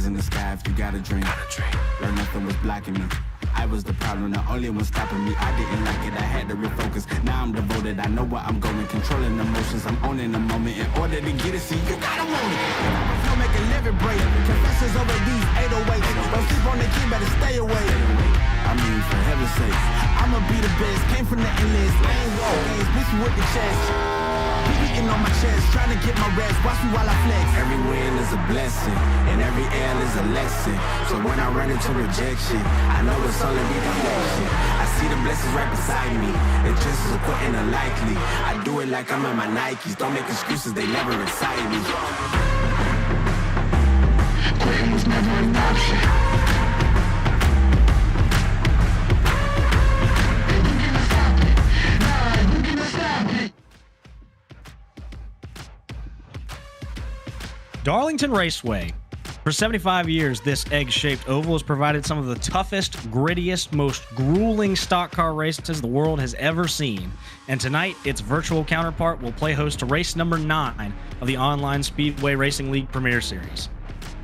stars in the sky if you got a dream. Learn nothing was blocking me. I was the problem, the only one stopping me. I didn't like it, I had to refocus. Now I'm devoted, I know where I'm going. Controlling emotions, I'm owning the moment. In order to get it, see, you gotta want it. Don't make a living break. Confessions over these 808s. Don't sleep on the key, better stay away. I mean, for heaven's sake, I'ma be the best. Came from the endless lane road games, bitch with the chest. Beating on my chest, trying to get my rest. Watch me while I flex. Every win is a blessing, and every L is a lesson. So when I run into rejection, I know it's only redirection. I see the blessings right beside me. It's just as important and likely. I do it like I'm in my Nikes. Don't make excuses, they never excite me. Quitting was never an option. Darlington Raceway. For 75 years, this egg-shaped oval has provided some of the toughest, grittiest, most grueling stock car races the world has ever seen. And tonight, its virtual counterpart will play host to race number 9 of the Online Speedway Racing League Premier Series.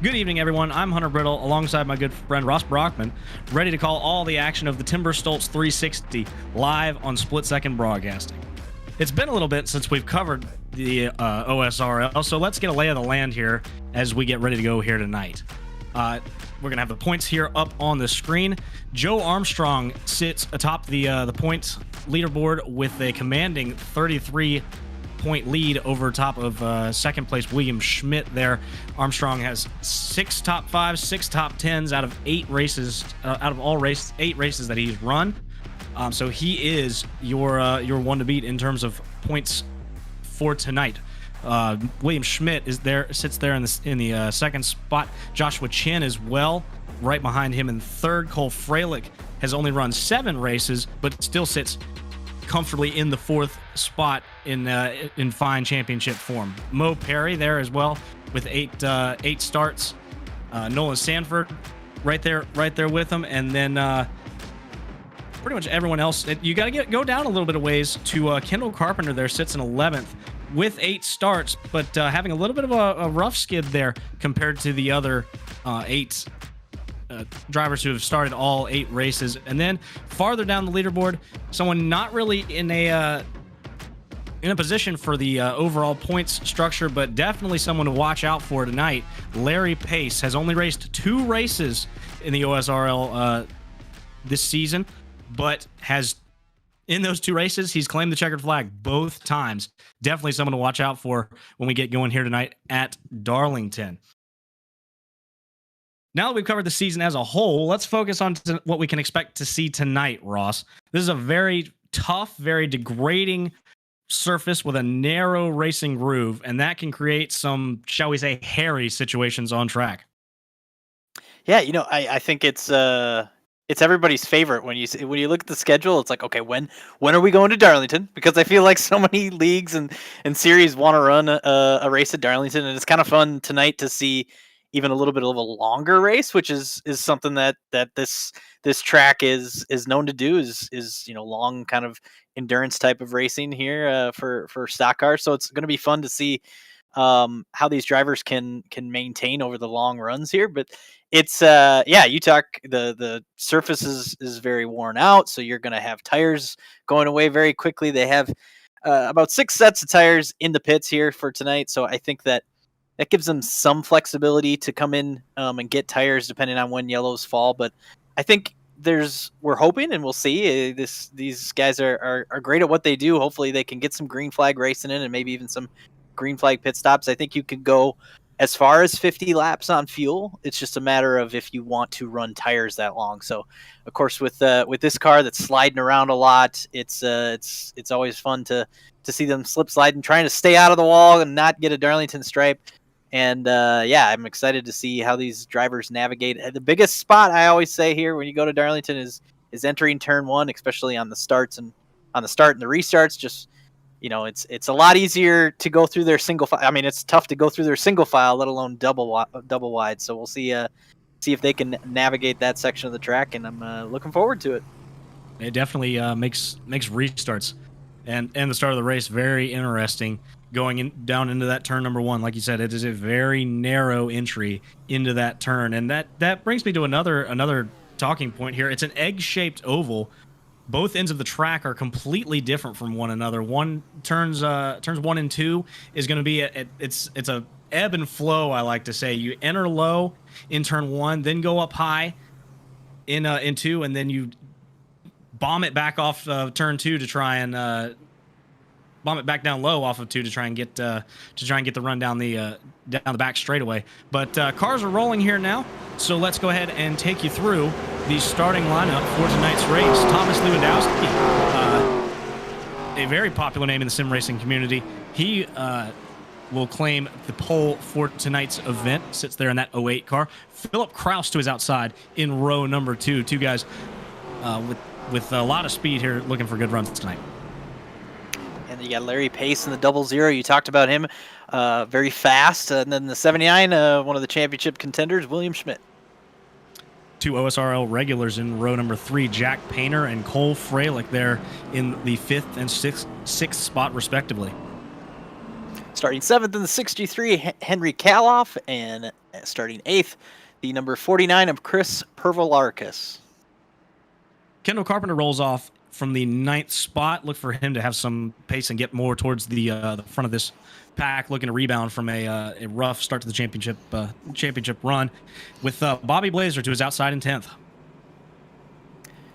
Good evening, everyone. I'm Hunter Brittle, alongside my good friend Ross Brockman, ready to call all the action of the Timber Stoltz 360 live on Split-Second Broadcasting. It's been a little bit since we've covered the OSRL, so let's get a lay of the land here as we get ready to go here tonight. We're going to have the points here up on the screen. Joe Armstrong sits atop the points leaderboard with a commanding 33-point lead over top of second place William Schmidt there. Armstrong has 6 top 5s, 6 top 10s out of 8 races, eight races that he's run. So he is your one to beat in terms of points for tonight. William Schmidt sits there in the second spot. Joshua Chin as well, right behind him in third. Cole Freilich has only run 7 races, but still sits comfortably in the 4th spot in fine championship form. Mo Perry there as well with 8 starts. Nolan Sanford right there with him, and then pretty much everyone else. You got to go down a little bit of ways to Kendall Carpenter there sits in 11th with 8 starts, but having a little bit of a rough skid there compared to the other 8 drivers who have started all 8 races. And then farther down the leaderboard, someone not really in a position for the overall points structure, but definitely someone to watch out for tonight. Larry Pace has only raced 2 races in the OSRL this season, but has, in those 2 races, he's claimed the checkered flag both times. Definitely someone to watch out for when we get going here tonight at Darlington. Now that we've covered the season as a whole, let's focus on what we can expect to see tonight, Ross. This is a very tough, very degrading surface with a narrow racing groove, and that can create some, shall we say, hairy situations on track. Yeah, I think it's everybody's favorite when you look at the schedule. It's like, okay, when are we going to Darlington? Because I feel like so many leagues and series want to run a race at Darlington, and it's kind of fun tonight to see even a little bit of a longer race, which is something that this track is known to do, is long kind of endurance type of racing here for stock cars. So it's going to be fun to see how these drivers can maintain over the long runs here. But it's you talk, the surface is very worn out, so you're going to have tires going away very quickly. They have about 6 sets of tires in the pits here for tonight, so I think that gives them some flexibility to come in and get tires depending on when yellows fall. But I think we're hoping, and we'll see, these guys are great at what they do. Hopefully they can get some green flag racing in, and maybe even some green flag pit stops. I think you could go as far as 50 laps on fuel. It's just a matter of if you want to run tires that long. So of course with this car that's sliding around a lot, it's always fun to see them slip slide and trying to stay out of the wall and not get a Darlington stripe. And I'm excited to see how these drivers navigate. The biggest spot I always say here when you go to Darlington is entering turn 1, especially on the starts and the restarts. Just, it's a lot easier to go through their single file. I mean, it's tough to go through their single file, let alone double wide. So we'll see if they can navigate that section of the track, and I'm looking forward to it. It definitely makes restarts and the start of the race very interesting. down into that turn number 1. Like you said, it is a very narrow entry into that turn, and that brings me to another talking point here. It's an egg-shaped oval. Both ends of the track are completely different from one another. Turns 1 and 2 is going to be it's a ebb and flow, I like to say. You enter low in turn 1, then go up high in 2, and then you bomb it back off turn 2 to try and bomb it back down low off of 2 to try and get the run down the back straightaway. But cars are rolling here now, so let's go ahead and take you through the starting lineup for tonight's race. Thomas Lewandowski, a very popular name in the sim racing community. He will claim the pole for tonight's event. Sits there in that 08 car. Philip Kraus to his outside in row number 2. Two guys with a lot of speed here, looking for good runs tonight. And you got Larry Pace in the 00. You talked about him, very fast. And then the 79, one of the championship contenders, William Schmidt. 2 OSRL regulars in row number 3, Jack Painter and Cole Freilich there in the 5th and 6th spot, respectively. Starting 7th in the 63, Henry Kaloff, and starting 8th, the number 49 of Chris Pervolarkis. Kendall Carpenter rolls off from the 9th spot. Look for him to have some pace and get more towards the front of this pack, looking to rebound from a rough start to the championship run, with Bobby Blazer to his outside in 10th.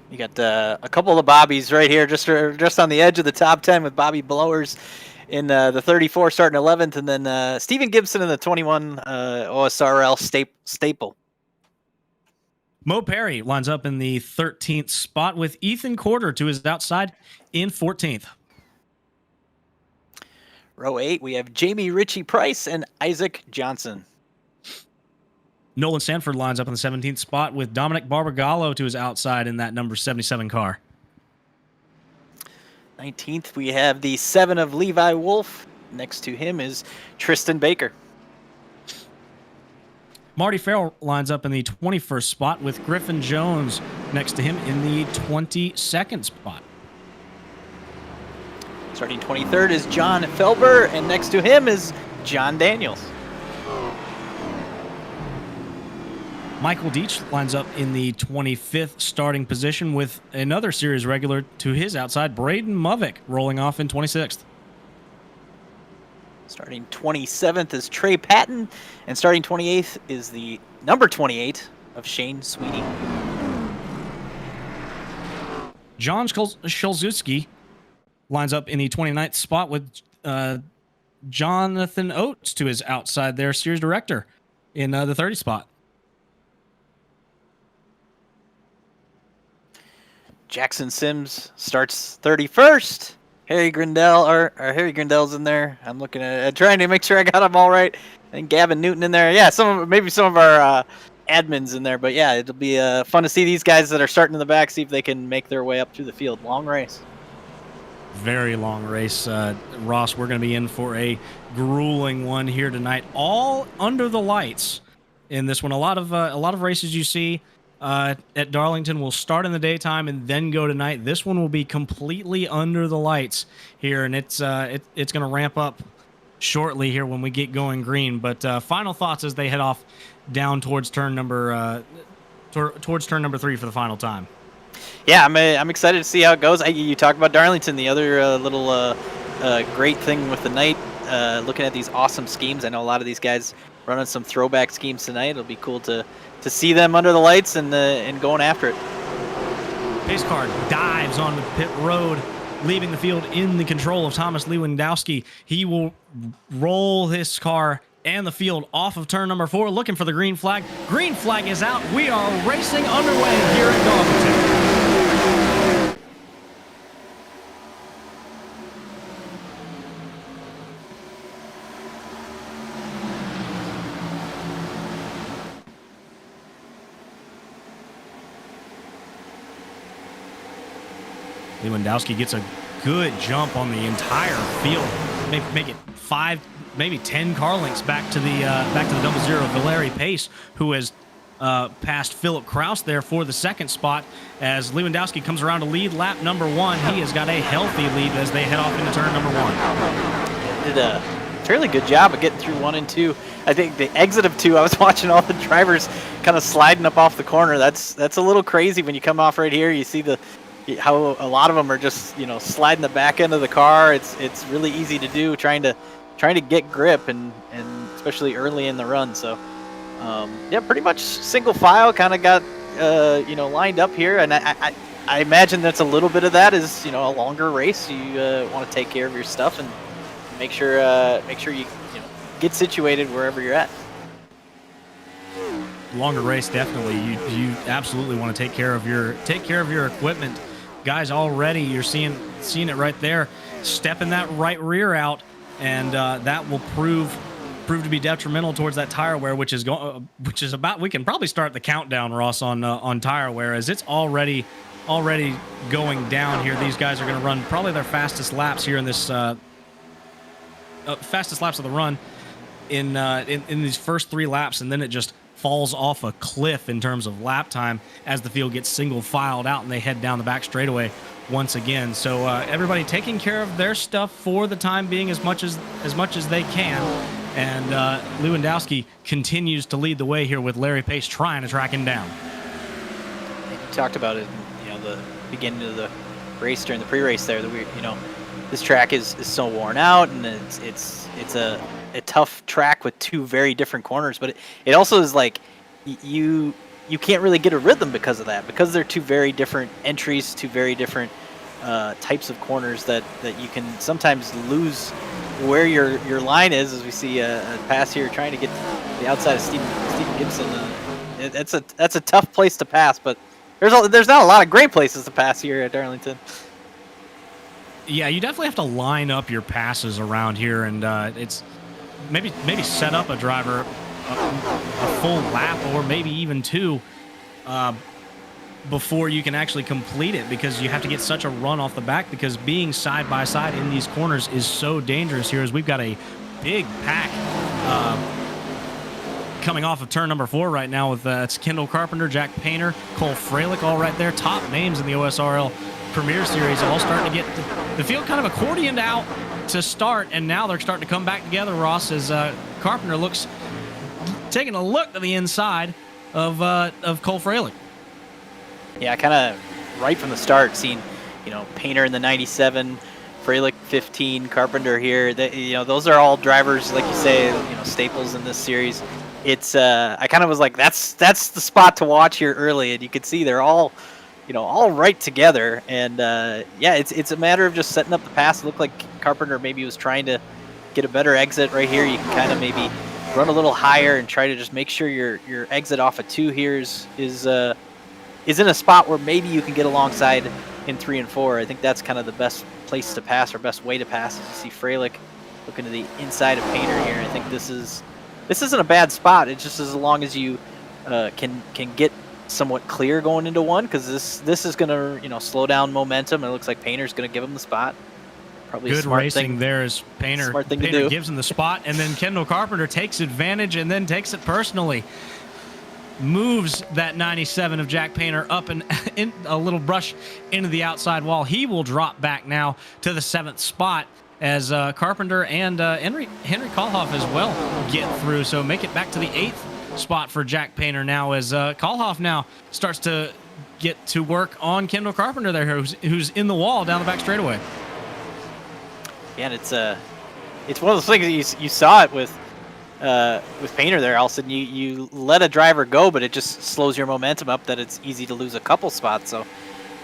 You got a couple of the Bobbies right here, just on the edge of the top 10, with Bobby Blowers in the 34 starting 11th, and then Stephen Gibson in the 21 OSRL staple. Mo Perry lines up in the 13th spot with Ethan Corder to his outside in 14th. Row 8, we have Jamie Ritchie Price and Isaac Johnson. Nolan Sanford lines up in the 17th spot with Dominic Barbagallo to his outside in that number 77 car. 19th, we have the 7 of Levi Wolf. Next to him is Tristan Baker. Marty Farrell lines up in the 21st spot with Griffin Jones next to him in the 22nd spot. Starting 23rd is John Felber, and next to him is John Daniels. Michael Deitch lines up in the 25th starting position with another series regular to his outside, Braden Movick, rolling off in 26th. Starting 27th is Trey Patton, and starting 28th is the number 28 of Shane Sweeney. John Szulzewski lines up in the 29th spot with Jonathan Oates to his outside there, series director, in the 30 spot. Jackson Sims starts 31st. Harry Grindell's in there. I'm looking at trying to make sure I got them all right. And Gavin Newton in there. Yeah, maybe some of our admins in there. But yeah, it'll be fun to see these guys that are starting in the back, see if they can make their way up through the field. Long race. Very long race. Ross, we're going to be in for a grueling one here tonight. All under the lights in this one. A lot of races you see at Darlington will start in the daytime and then go tonight. This one will be completely under the lights here, and it's going to ramp up shortly here when we get going green. But final thoughts as they head off down towards turn number 3 for the final time. Yeah, I'm excited to see how it goes. You talk about Darlington, the other little great thing with the night. Looking at these awesome schemes, I know a lot of these guys running some throwback schemes tonight. It'll be cool to see them under the lights and going after it. Pace car dives on the pit road, leaving the field in the control of Thomas Lewandowski. He will roll his car and the field off of turn number 4, looking for the green flag. Green flag is out. We are racing underway here at Darlington. Lewandowski gets a good jump on the entire field. Make it 5, maybe 10 car lengths back to the 00. Valeri Pace, who has passed Philip Kraus there for the second spot, as Lewandowski comes around to lead lap number 1. He has got a healthy lead as they head off into turn number 1. did a fairly good job of getting through 1 and 2. I think the exit of 2, I was watching all the drivers kind of sliding up off the corner. That's a little crazy when you come off right here. You see how a lot of them are just sliding the back end of the car. It's really easy to do trying to get grip and especially early in the run. So yeah, pretty much single file kind of got lined up here, and I imagine that's a little bit of that is a longer race. You want to take care of your stuff and make sure you get situated wherever you're at. Longer race, definitely. You absolutely want to take care of your equipment, guys. Already you're seeing it right there, stepping that right rear out, and that will prove to be detrimental towards that tire wear, which is about. We can probably start the countdown, Ross, on tire wear, as it's already going down here. These guys are going to run probably their fastest laps here in this fastest laps of the run in these first 3 laps, and then it just falls off a cliff in terms of lap time as the field gets single filed out and they head down the back straightaway once again. So everybody taking care of their stuff for the time being as much as they can. And Lewandowski continues to lead the way here with Larry Pace trying to track him down. You talked about it, the beginning of the race during the pre-race there. That this track is so worn out, and it's a tough track with 2 very different corners. But it also is like you can't really get a rhythm because of that, because they're 2 very different entries, 2 very different types of corners that you can sometimes lose where your line is, as we see a pass here trying to get to the outside of Stephen Gibson. That's a tough place to pass, but there's not a lot of great places to pass here at Darlington. Yeah, you definitely have to line up your passes around here, and it's maybe set up a driver a full lap or maybe even 2 before you can actually complete it, because you have to get such a run off the back, because being side by side in these corners is so dangerous here, as we've got a big pack coming off of turn number 4 right now with it's Kendall Carpenter, Jack Painter, Cole Freilich, all right there, top names in the OSRL Premier Series, all starting to get the field kind of accordioned out to start, and now they're starting to come back together, Ross, as Carpenter looks taking a look to the inside of Cole Freilich. Yeah, kind of right from the start, seeing Painter in the 97, Freilich 15, Carpenter here. Those are all drivers, like you say, staples in this series. It's I kind of was like, that's the spot to watch here early, and you can see they're all all right together. And yeah, it's a matter of just setting up the pass. It looked like Carpenter maybe was trying to get a better exit right here. You can kind of maybe run a little higher and try to just make sure your exit off of 2 here is in a spot where maybe you can get alongside in 3 and 4. I think that's kind of the best place to pass, or best way to pass. You see Freilich looking to the inside of Painter here. I think this isn't a bad spot. It's just as long as you can get somewhat clear going into 1, because this is going to slow down momentum. It looks like Painter's going to give him the spot. Probably good racing there as Painter. Smart thing to Painter do. Gives him the spot, and then Kendall Carpenter takes advantage and then takes it personally. Moves that 97 of Jack Painter up and in a little brush into the outside wall. He will drop back now to the 7th spot as Carpenter and Henry Kohlhoff as well get through. So make it back to the 8th spot for Jack Painter now, as Kohlhoff now starts to get to work on Kendall Carpenter there, who's in the wall down the back straightaway. Yeah, and it's one of those things you saw it with Painter there. All of a sudden you let a driver go, but it just slows your momentum up, that it's easy to lose a couple spots. So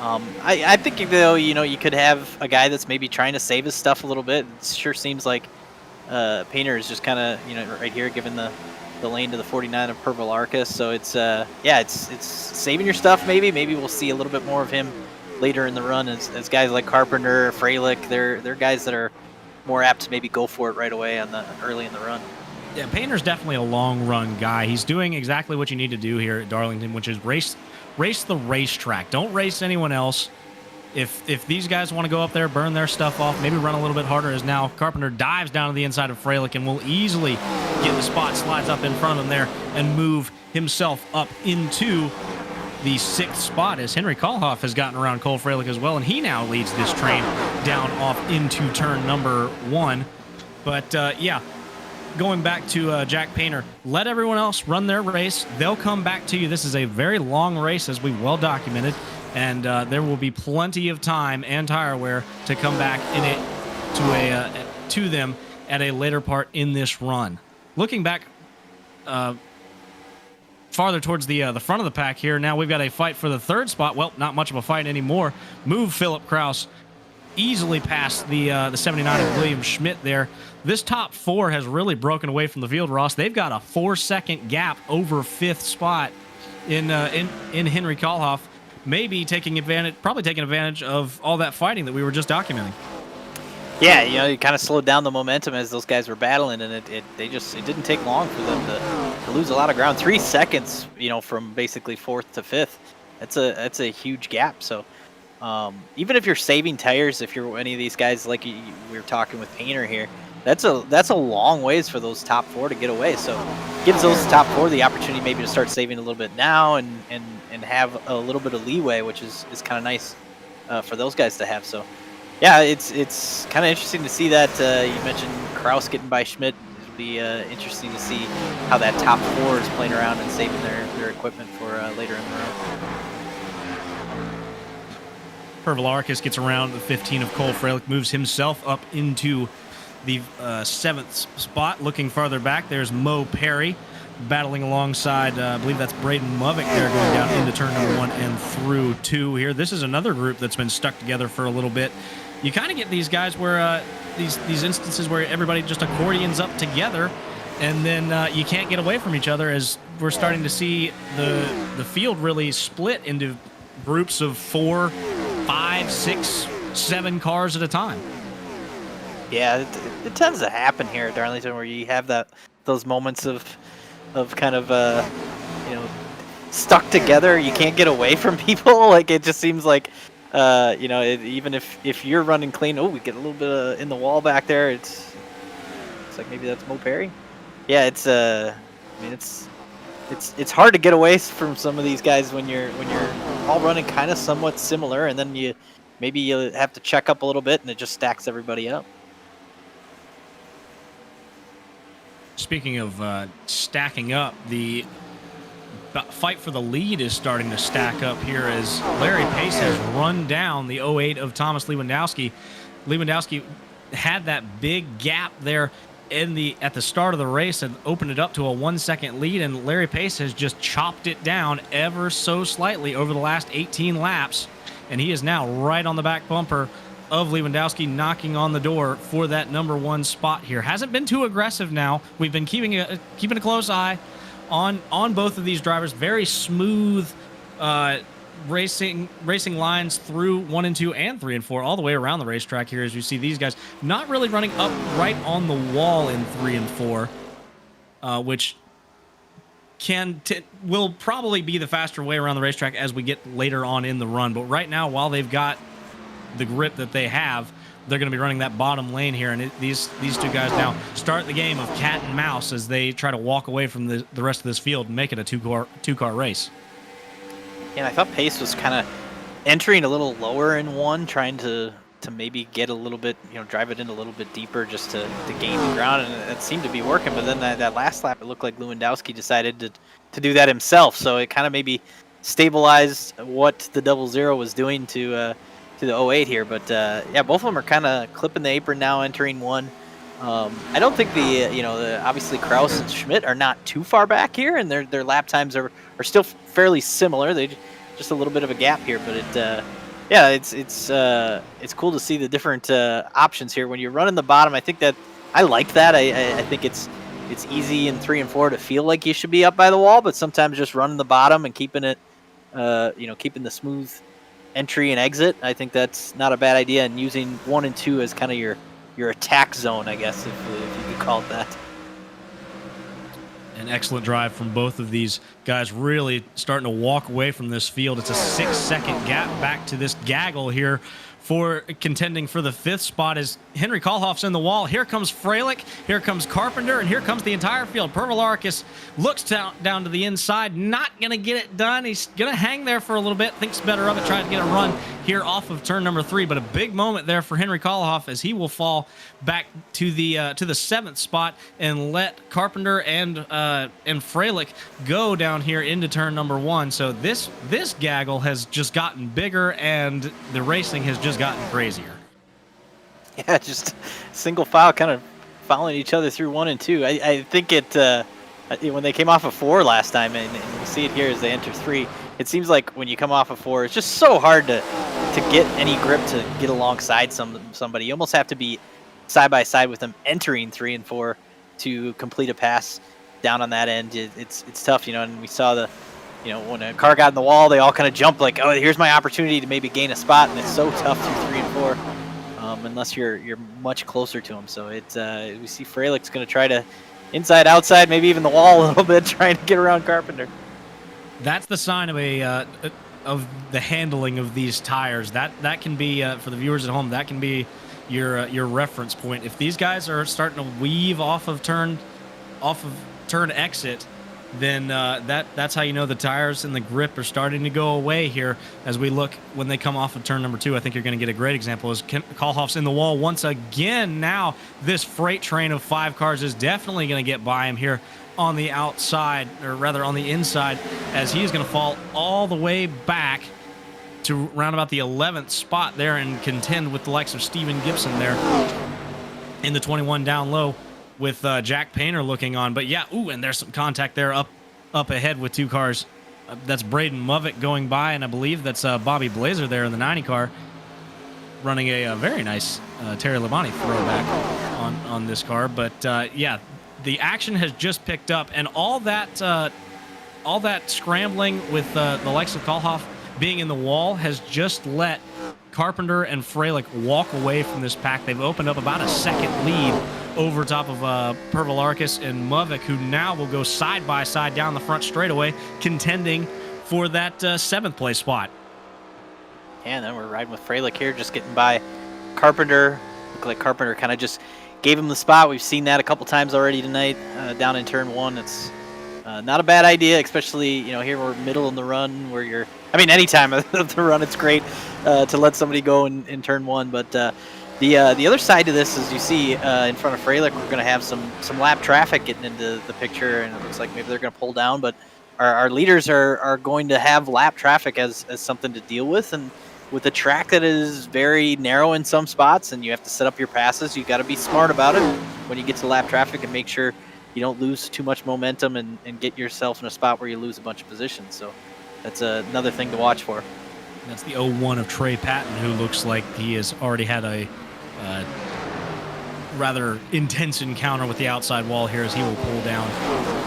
I think, though, you could have a guy that's maybe trying to save his stuff a little bit. It sure seems like Painter is just kind of right here giving the lane to the 49 of Purple Arcus. So it's it's saving your stuff. Maybe we'll see a little bit more of him later in the run as guys like Carpenter, Freilich. They're guys that are more apt to maybe go for it right away early in the run. Yeah, Painter's definitely a long run guy. He's doing exactly what you need to do here at Darlington, which is race the racetrack. Don't race anyone else. If these guys want to go up there, burn their stuff off, maybe run a little bit harder, as now Carpenter dives down to the inside of Freilich and will easily get the spot, slides up in front of him there, and move himself up into the 6th spot, as Henry Kohlhoff has gotten around Cole Freilich as well, and he now leads this train down off into turn number 1. But yeah, going back to Jack Painter, let everyone else run their race. They'll come back to you. This is a very long race, as we've well documented, and there will be plenty of time and tire wear to come back in it to them at a later part in this run. Looking back farther towards the front of the pack here, now we've got a fight for the third spot. Well, not much of a fight anymore. Move Philip Kraus easily past the 79 of William Schmidt there. This top four has really broken away from the field, Ross. They've got a 4-second gap over fifth spot in Henry Kohlhoff, maybe probably taking advantage of all that fighting that we were just documenting. Yeah, you know, you kind of slowed down the momentum as those guys were battling, and it didn't take long for them to lose a lot of ground. 3 seconds, you know, from basically fourth to fifth. That's a huge gap. So even if you're saving tires, if you're any of these guys like we were talking with Painter here, that's a long ways for those top four to get away. So it gives those top four the opportunity maybe to start saving a little bit now and have a little bit of leeway, which is kind of nice for those guys to have. So yeah, it's kind of interesting to see that. You mentioned Kraus getting by Schmidt. It'll be interesting to see how that top four is playing around and saving their equipment for later in the run. Pervolarkis gets around the 15 of Cole Freilich, moves himself up into the 7th spot. Looking farther back, there's Mo Perry battling alongside, I believe that's Braden Movick there, going down into turn number 1 and through 2 here. This is another group that's been stuck together for a little bit. You kind of get these guys where these instances where everybody just accordions up together, and then you can't get away from each other, as we're starting to see the field really split into groups of 4, 5, 6, 7 cars at a time. Yeah, it tends to happen here at Darlington, where you have those moments of kind of you know, stuck together. You can't get away from people. Like, it just seems like you know, even if you're running clean, we get a little bit in the wall back there. It's like maybe that's Mo Perry. Yeah, I mean, it's hard to get away from some of these guys when you're all running kind of somewhat similar, and then you have to check up a little bit, and it just stacks everybody up. Speaking of stacking up, the fight for the lead is starting to stack up here as Larry Pace has run down the 08 of Thomas Lewandowski. Lewandowski had that big gap there at the start of the race and opened it up to a 1-second lead, and Larry Pace has just chopped it down ever so slightly over the last 18 laps, and he is now right on the back bumper of Lewandowski, knocking on the door for that number 1 spot here. Hasn't been too aggressive now. We've been keeping a close eye on both of these drivers. Very smooth racing lines through 1 and 2 and 3 and 4, all the way around the racetrack here, as you see these guys not really running up right on the wall in 3 and 4, which will probably be the faster way around the racetrack as we get later on in the run. But right now, while they've got the grip that they have, they're going to be running that bottom lane here, and these two guys now start the game of cat and mouse as they try to walk away from the rest of this field and make it a two-car race. And I thought Pace was kind of entering a little lower in 1, trying to maybe get a little bit, you know, drive it in a little bit deeper just to gain the ground, and it seemed to be working. But then that last lap, it looked like Lewandowski decided to do that himself, so it kind of maybe stabilized what the 00 was doing to the 08 here. But yeah, both of them are kind of clipping the apron now, entering 1. I don't think obviously Kraus and Schmidt are not too far back here, and their lap times are still fairly similar. They just a little bit of a gap here, but yeah, it's cool to see the different options here when you're running the bottom. I think that I like that. I think it's easy in 3 and 4 to feel like you should be up by the wall, but sometimes just running the bottom and keeping it, keeping the smooth entry and exit, I think that's not a bad idea, and using 1 and 2 as kind of your attack zone, I guess, if you could call it that. An excellent drive from both of these guys, really starting to walk away from this field. It's a 6-second gap back to this gaggle here for contending for the 5th spot as Henry Kohlhoff's in the wall. Here comes Freilich, here comes Carpenter, and here comes the entire field. Pervolarkis looks down to the inside, not going to get it done. He's going to hang there for a little bit, thinks better of it, trying to get a run here off of turn number 3, but a big moment there for Henry Kolohoff as he will fall back to the 7th spot and let Carpenter and Freilich go down here into turn number 1. So this gaggle has just gotten bigger and the racing has just gotten crazier. Yeah, just single file kind of following each other through 1 and 2. I think when they came off of 4 last time, and you see it here as they enter 3, it seems like when you come off of 4, it's just so hard to get any grip to get alongside somebody. You almost have to be side by side with them entering 3 and 4 to complete a pass down on that end. It's tough, and we saw when a car got in the wall, they all kind of jumped like, oh, here's my opportunity to maybe gain a spot, and it's so tough through 3 and 4. Unless you're much closer to him. So we see Freilich's going to try to inside, outside, maybe even the wall a little bit, trying to get around Carpenter. That's the sign of of the handling of these tires. That can be for the viewers at home. That can be your reference point. If these guys are starting to weave off of turn exit, then that's how you know the tires and the grip are starting to go away here as we look when they come off of turn number 2. I think you're going to get a great example as Kolohoff's in the wall once again. Now this freight train of 5 cars is definitely going to get by him here on the outside, or rather on the inside, as he's going to fall all the way back to round about the 11th spot there and contend with the likes of Steven Gibson there in the 21 down low, with Jack Painter looking on. But yeah, and there's some contact there up ahead with 2 cars. That's Braden Movick going by, and I believe that's Bobby Blazer there in the 90 car running a very nice Terry Labonte throwback on this car. But yeah, the action has just picked up, and all that scrambling with the likes of Kolohoff being in the wall has just let Carpenter and Freilich walk away from this pack. They've opened up about a second lead over top of Pervolarkis and Movick, who now will go side by side down the front straightaway, contending for that 7th place spot. Yeah, and then we're riding with Freilich here, just getting by Carpenter. Look like Carpenter kind of just gave him the spot. We've seen that a couple times already tonight down in turn 1. It's not a bad idea, especially here we're middle in the run where any time of the run it's great to let somebody go in turn 1. But the other side to this is you see in front of Freilich, we're going to have some lap traffic getting into the picture, and it looks like maybe they're going to pull down. But our leaders are going to have lap traffic as something to deal with, and with a track that is very narrow in some spots, and you have to set up your passes, you got to be smart about it when you get to lap traffic and make sure you don't lose too much momentum and get yourself in a spot where you lose a bunch of positions. So that's another thing to watch for. That's the 0-1 of Trey Patton, who looks like he has already had a rather intense encounter with the outside wall here, as he will pull down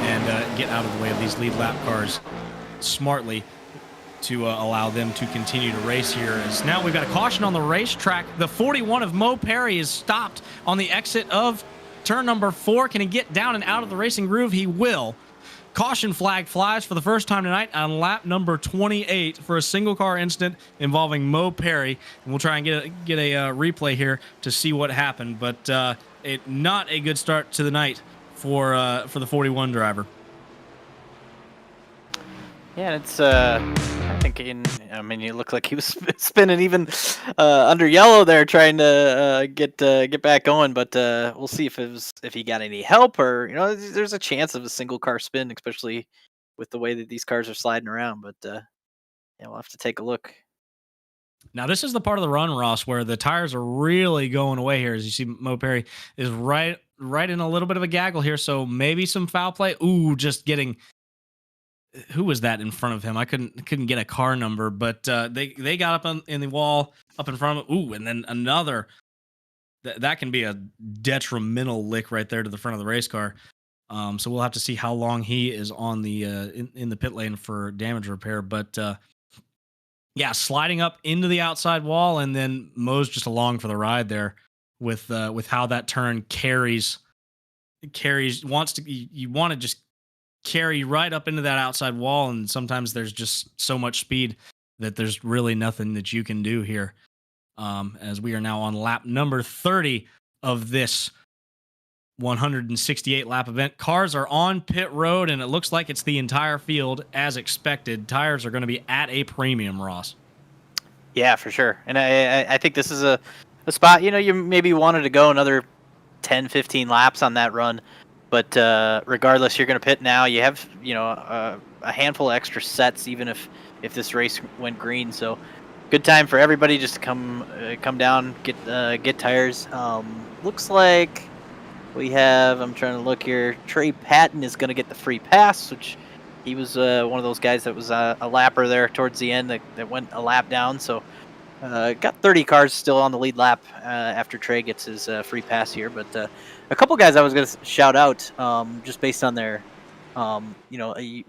and get out of the way of these lead lap cars smartly to allow them to continue to race here. As now we've got a caution on the racetrack. The 41 of Mo Perry is stopped on the exit of turn number 4. Can he get down and out of the racing groove? He will. Caution flag flies for the first time tonight on lap number 28 for a single car incident involving Mo Perry. And we'll try and get a replay here to see what happened. But not a good start to the night for the 41 driver. Yeah, it's I think you look like he was spinning even under yellow there, trying to get back going. But we'll see if he got any help, or there's a chance of a single car spin, especially with the way that these cars are sliding around. But yeah, we'll have to take a look. Now this is the part of the run, Ross, where the tires are really going away here. As you see, Mo Perry is right in a little bit of a gaggle here, so maybe some foul play. Ooh, just getting. Who was that in front of him? I couldn't get a car number, but they got up in the wall up in front of him. Ooh, and then another. That can be a detrimental lick right there to the front of the race car. So we'll have to see how long he is on the in the pit lane for damage repair. But yeah, sliding up into the outside wall, and then Mo's just along for the ride there with how that turn carries. You want to just carry right up into that outside wall, and sometimes there's just so much speed that there's really nothing that you can do here. As we are now on lap number 30 of this 168 lap event. Cars are on pit road, and it looks like it's the entire field as expected. Tires are going to be at a premium, Ross. Yeah, for sure. And I think this is a spot, you maybe wanted to go another 10, 15 laps on that run. But regardless, you're going to pit now. You have, a handful of extra sets, even if this race went green. So good time for everybody just to come down, get tires. Looks like we have, I'm trying to look here, Trey Patton is going to get the free pass, which he was one of those guys that was a lapper there towards the end that went a lap down. So got 30 cars still on the lead lap after Trey gets his free pass here. But a couple guys I was going to shout out just based on their,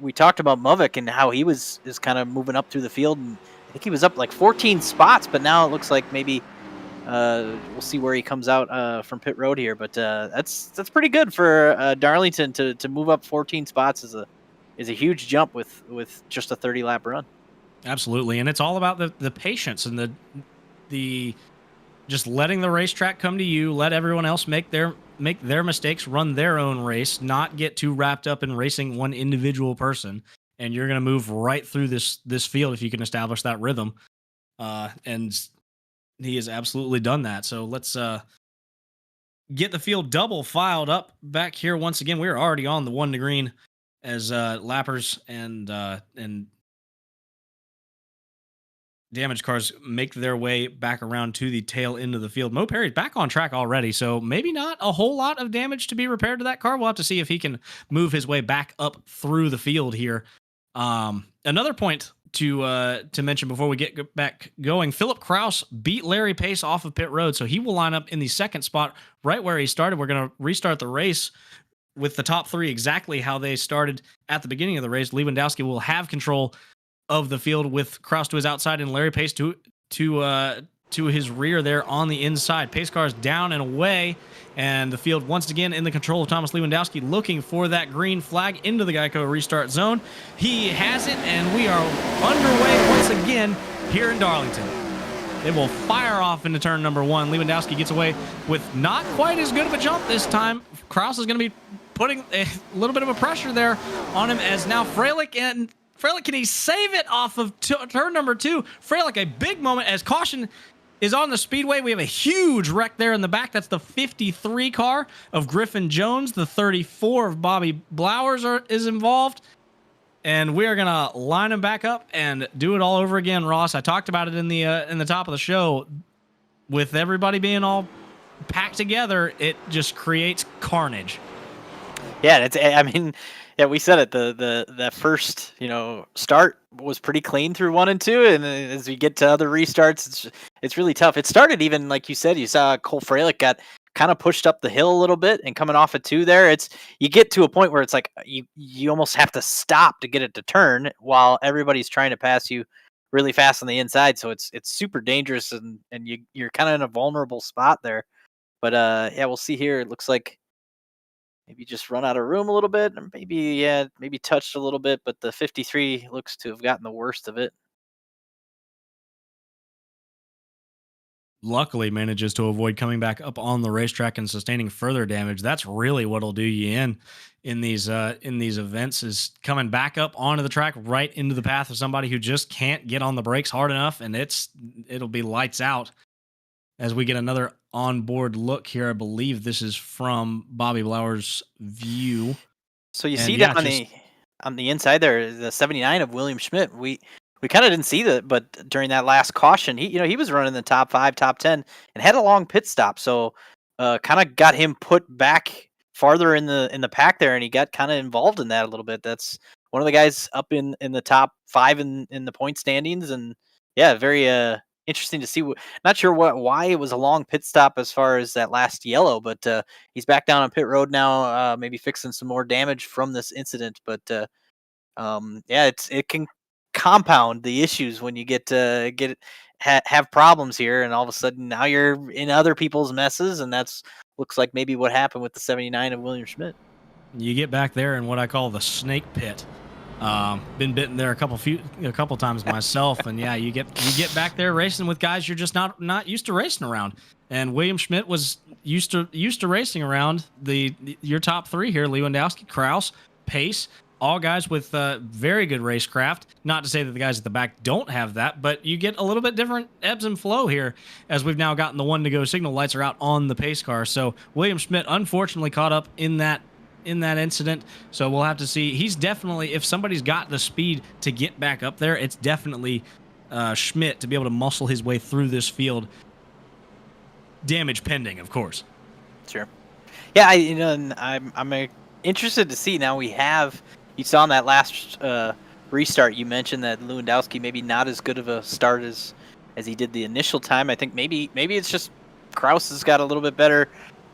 we talked about Movic and how he is kind of moving up through the field. And I think he was up like 14 spots, but now it looks like maybe we'll see where he comes out from pit road here. But that's pretty good for Darlington to move up 14 spots is a huge jump with just a 30 lap run. Absolutely, and it's all about the patience and the just letting the racetrack come to you. Let everyone else make their mistakes, run their own race, not get too wrapped up in racing one individual person. And you're going to move right through this field if you can establish that rhythm. And he has absolutely done that. So let's get the field double filed up back here once again. We're already on the 1 to green as lappers and damaged cars make their way back around to the tail end of the field. Mo Perry's back on track already, so maybe not a whole lot of damage to be repaired to that car. We'll have to see if he can move his way back up through the field here. Another point to mention before we get back going, Philip Kraus beat Larry Pace off of pit road, so he will line up in the second spot right where he started. We're going to restart the race with the top three exactly how they started at the beginning of the race. Lewandowski will have control of the field with Kraus to his outside and Larry Pace to his rear there on the inside. Pace cars down and away, and the field once again in the control of Thomas Lewandowski, looking for that green flag into the Geico restart zone. He has it, and we are underway once again here in Darlington. They will fire off into turn number 1. Lewandowski gets away with not quite as good of a jump this time. Kraus is going to be putting a little bit of a pressure there on him as now Freilich, can he save it off of turn number 2? Freilich, a big moment as caution is on the speedway. We have a huge wreck there in the back. That's the 53 car of Griffin Jones. The 34 of Bobby Blowers is involved. And we are going to line them back up and do it all over again, Ross. I talked about it in the top of the show. With everybody being all packed together, it just creates carnage. Yeah, yeah, we said it. The first start was pretty clean through 1 and 2, and then as we get to other restarts, it's really tough. It started even like you said. You saw Cole Freilich got kind of pushed up the hill a little bit, and coming off of 2 there, you get to a point where it's like you almost have to stop to get it to turn while everybody's trying to pass you really fast on the inside. So it's super dangerous, and you're kind of in a vulnerable spot there. But yeah, we'll see here. It looks like maybe just run out of room a little bit, and maybe touched a little bit, but the 53 looks to have gotten the worst of it. Luckily manages to avoid coming back up on the racetrack and sustaining further damage. That's really what'll do you in these events, is coming back up onto the track right into the path of somebody who just can't get on the brakes hard enough, and it'll be lights out. As we get another onboard look here, I believe this is from Bobby Blauer's view. So you see that on the inside there, the 79 of William Schmidt. We kind of didn't see that, but during that last caution, he was running the top 5, top 10, and had a long pit stop. So kind of got him put back farther in the pack there, and he got kind of involved in that a little bit. That's one of the guys up in the top 5 in the point standings, and yeah, very interesting to see. Not sure why it was a long pit stop as far as that last yellow, but he's back down on pit road now, maybe fixing some more damage from this incident. But yeah, it can compound the issues when you have problems here, and all of a sudden now you're in other people's messes, and that's looks like maybe what happened with the 79 of William Schmidt. You get back there in what I call the snake pit. Been bitten there a couple times myself, and yeah, you get back there racing with guys you're just not used to racing around. And William Schmidt was used to racing around your top 3 here: Lewandowski, Kraus, Pace, all guys with very good racecraft. Not to say that the guys at the back don't have that, but you get a little bit different ebbs and flow here as we've now gotten the 1-to-go signal lights are out on the pace car. So William Schmidt unfortunately caught up in that incident, so we'll have to see. He's definitely, if somebody's got the speed to get back up there, it's definitely Schmidt to be able to muscle his way through this field. Damage pending, of course. Sure. Yeah, I'm interested to see. Now we have, you saw in that last restart, you mentioned that Lewandowski maybe not as good of a start as he did the initial time. I think maybe it's just Kraus has got a little bit better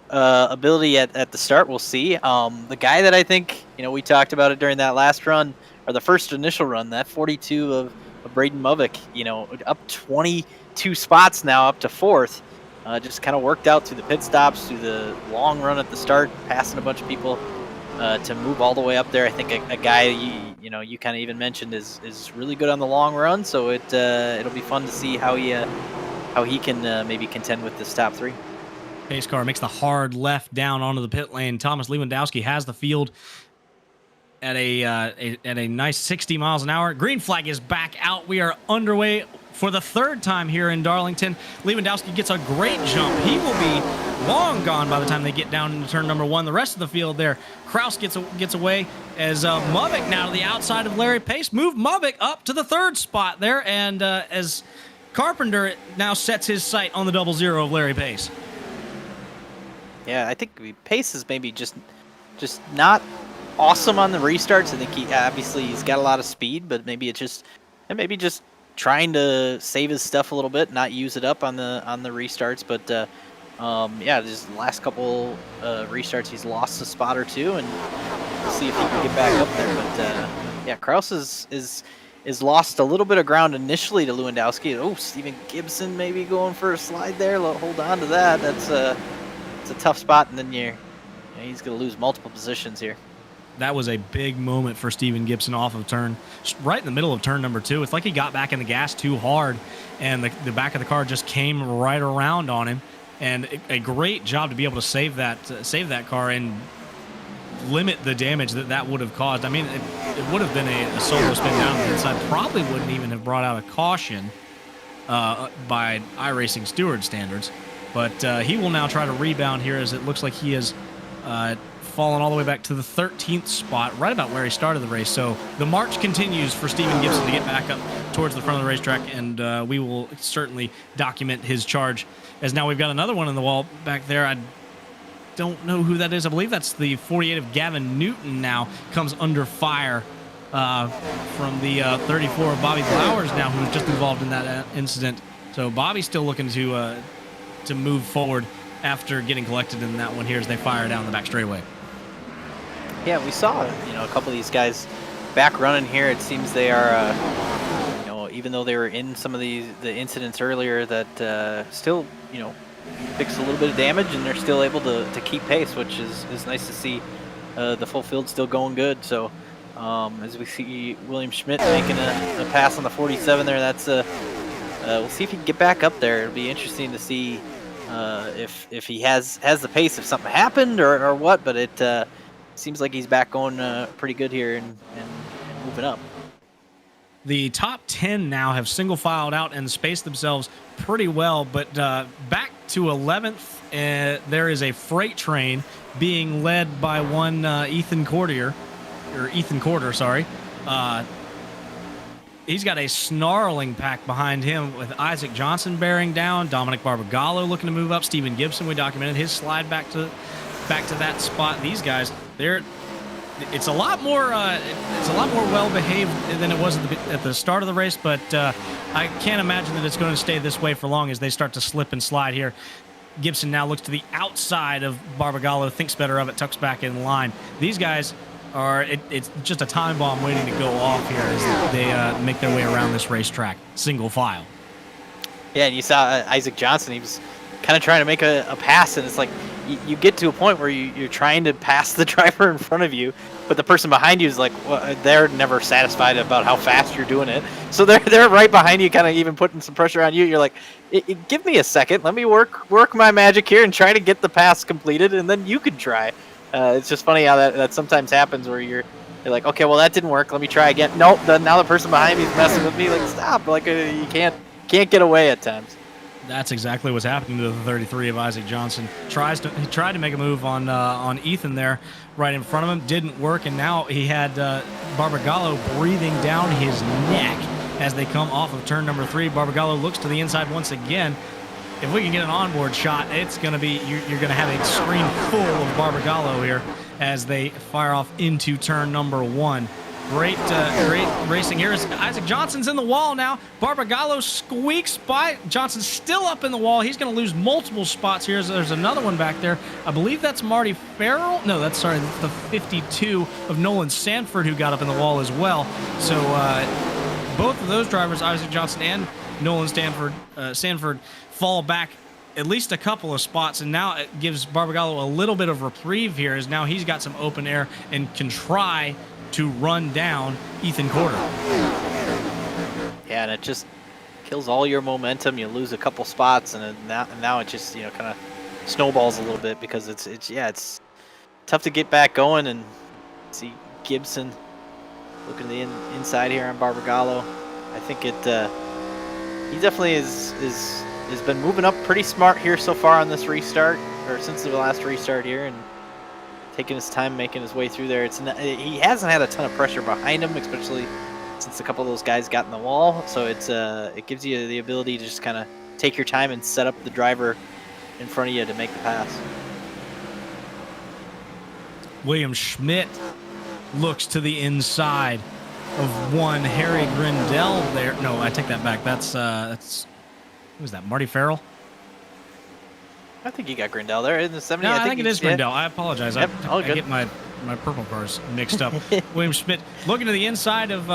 ability at the start. We'll see. The guy that I think, we talked about it during that last run, or the first initial run, that 42 of Braden Movick, up 22 spots now, up to 4th. Just kind of worked out through the pit stops, through the long run at the start, passing a bunch of people to move all the way up there. I think a guy you kind of even mentioned is really good on the long run, so it'll be fun to see how he can maybe contend with this top 3. Pace car makes the hard left down onto the pit lane. Thomas Lewandowski has the field at a nice 60 miles an hour. Green flag is back out. We are underway for the 3rd time here in Darlington. Lewandowski gets a great jump. He will be long gone by the time they get down into turn number 1. The rest of the field there, Kraus gets away as Movick now to the outside of Larry Pace. Move Movick up to the 3rd spot there, and as Carpenter now sets his sight on the 00 of Larry Pace. Yeah, I think Pace is maybe just not awesome on the restarts. I think he's got a lot of speed, but maybe it's just trying to save his stuff a little bit, not use it up on the restarts. But just the last couple restarts, he's lost a spot or two, and we'll see if he can get back up there. But Kraus is lost a little bit of ground initially to Lewandowski. Oh, Steven Gibson maybe going for a slide there. Hold on to that. It's a tough spot, and then he's going to lose multiple positions here. That was a big moment for Steven Gibson off of right in the middle of turn number 2. It's like he got back in the gas too hard, and the back of the car just came right around on him. And a great job to be able to save that car and limit the damage that would have caused. I mean, it would have been a solo spin down the inside. Probably wouldn't even have brought out a caution by iRacing steward standards. But he will now try to rebound here, as it looks like he has fallen all the way back to the 13th spot, right about where he started the race. So the march continues for Steven Gibson to get back up towards the front of the racetrack, and we will certainly document his charge. As now we've got another one in the wall back there. I don't know who that is. I believe that's the 48 of Gavin Newton now comes under fire from the 34 of Bobby Flowers now, who's just involved in that incident. So Bobby's still looking to move forward after getting collected in that one here as they fire down the back straightaway. Yeah, we saw a couple of these guys back running here. It seems they are even though they were in some of the incidents earlier, that still fix a little bit of damage, and they're still able to keep pace, which is nice to see. The full field still going good. So as we see William Schmidt making a pass on the 47 there, that's we'll see if he can get back up there. It'll be interesting to see if he has the pace, if something happened or what, but it seems like he's back going pretty good here and moving up. The top 10 now have single filed out and spaced themselves pretty well, but back to 11th, there is a freight train being led by one Ethan Corder. He's got a snarling pack behind him with Isaac Johnson bearing down, Dominic Barbagallo looking to move up, Steven Gibson, we documented his slide back to that spot. These guys, it's a lot more well behaved than it was at the start of the race, but I can't imagine that it's going to stay this way for long as they start to slip and slide here. Gibson now looks to the outside of Barbagallo, thinks better of it, tucks back in line. These guys it's just a time bomb waiting to go off here as they make their way around this racetrack, single file. Yeah, and you saw Isaac Johnson. He was kind of trying to make a pass, and it's like you get to a point where you're trying to pass the driver in front of you, but the person behind you is like, well, they're never satisfied about how fast you're doing it. So they're right behind you, kind of even putting some pressure on you. You're like, give me a second. Let me work my magic here and try to get the pass completed, and then you can try. It's just funny how that sometimes happens where you're They're like, okay, well that didn't work. Let me try again. Nope. Now the person behind me is messing with me. Like, stop. Like, you can't get away at times. That's exactly what's happening to the 33 of Isaac Johnson. He tried to make a move on Ethan there, right in front of him. Didn't work, and now he had Barbagallo breathing down his neck as they come off of turn number 3. Barbagallo looks to the inside once again. If we can get an onboard shot, it's going to be you're going to have a screen full of Barbagallo here as they fire off into turn number 1. Great racing here. Isaac Johnson's in the wall now. Barbagallo squeaks by. Johnson's still up in the wall. He's going to lose multiple spots here. There's another one back there. I believe that's Marty Farrell. No, that's the 52 of Nolan Sanford who got up in the wall as well. So both of those drivers, Isaac Johnson and Nolan Sanford, fall back at least a couple of spots, and now it gives Barbagallo a little bit of reprieve here as now he's got some open air and can try to run down Ethan Corder. Yeah, and it just kills all your momentum. You lose a couple spots, and now it just kind of snowballs a little bit because it's tough to get back going. And see Gibson looking to the inside here on Barbagallo. I think he definitely has been moving up pretty smart here so far on this restart, or since the last restart here, and taking his time making his way through there. He hasn't had a ton of pressure behind him, especially since a couple of those guys got in the wall. So it gives you the ability to just kind of take your time and set up the driver in front of you to make the pass. William Schmidt looks to the inside of one Harry Grindell there. No, I take that back. That's who was that? Marty Farrell? I think you got Grindell there in the 70. No, I think it is Grindell. I apologize. Yep, I get my purple cars mixed up. William Schmidt looking to the inside of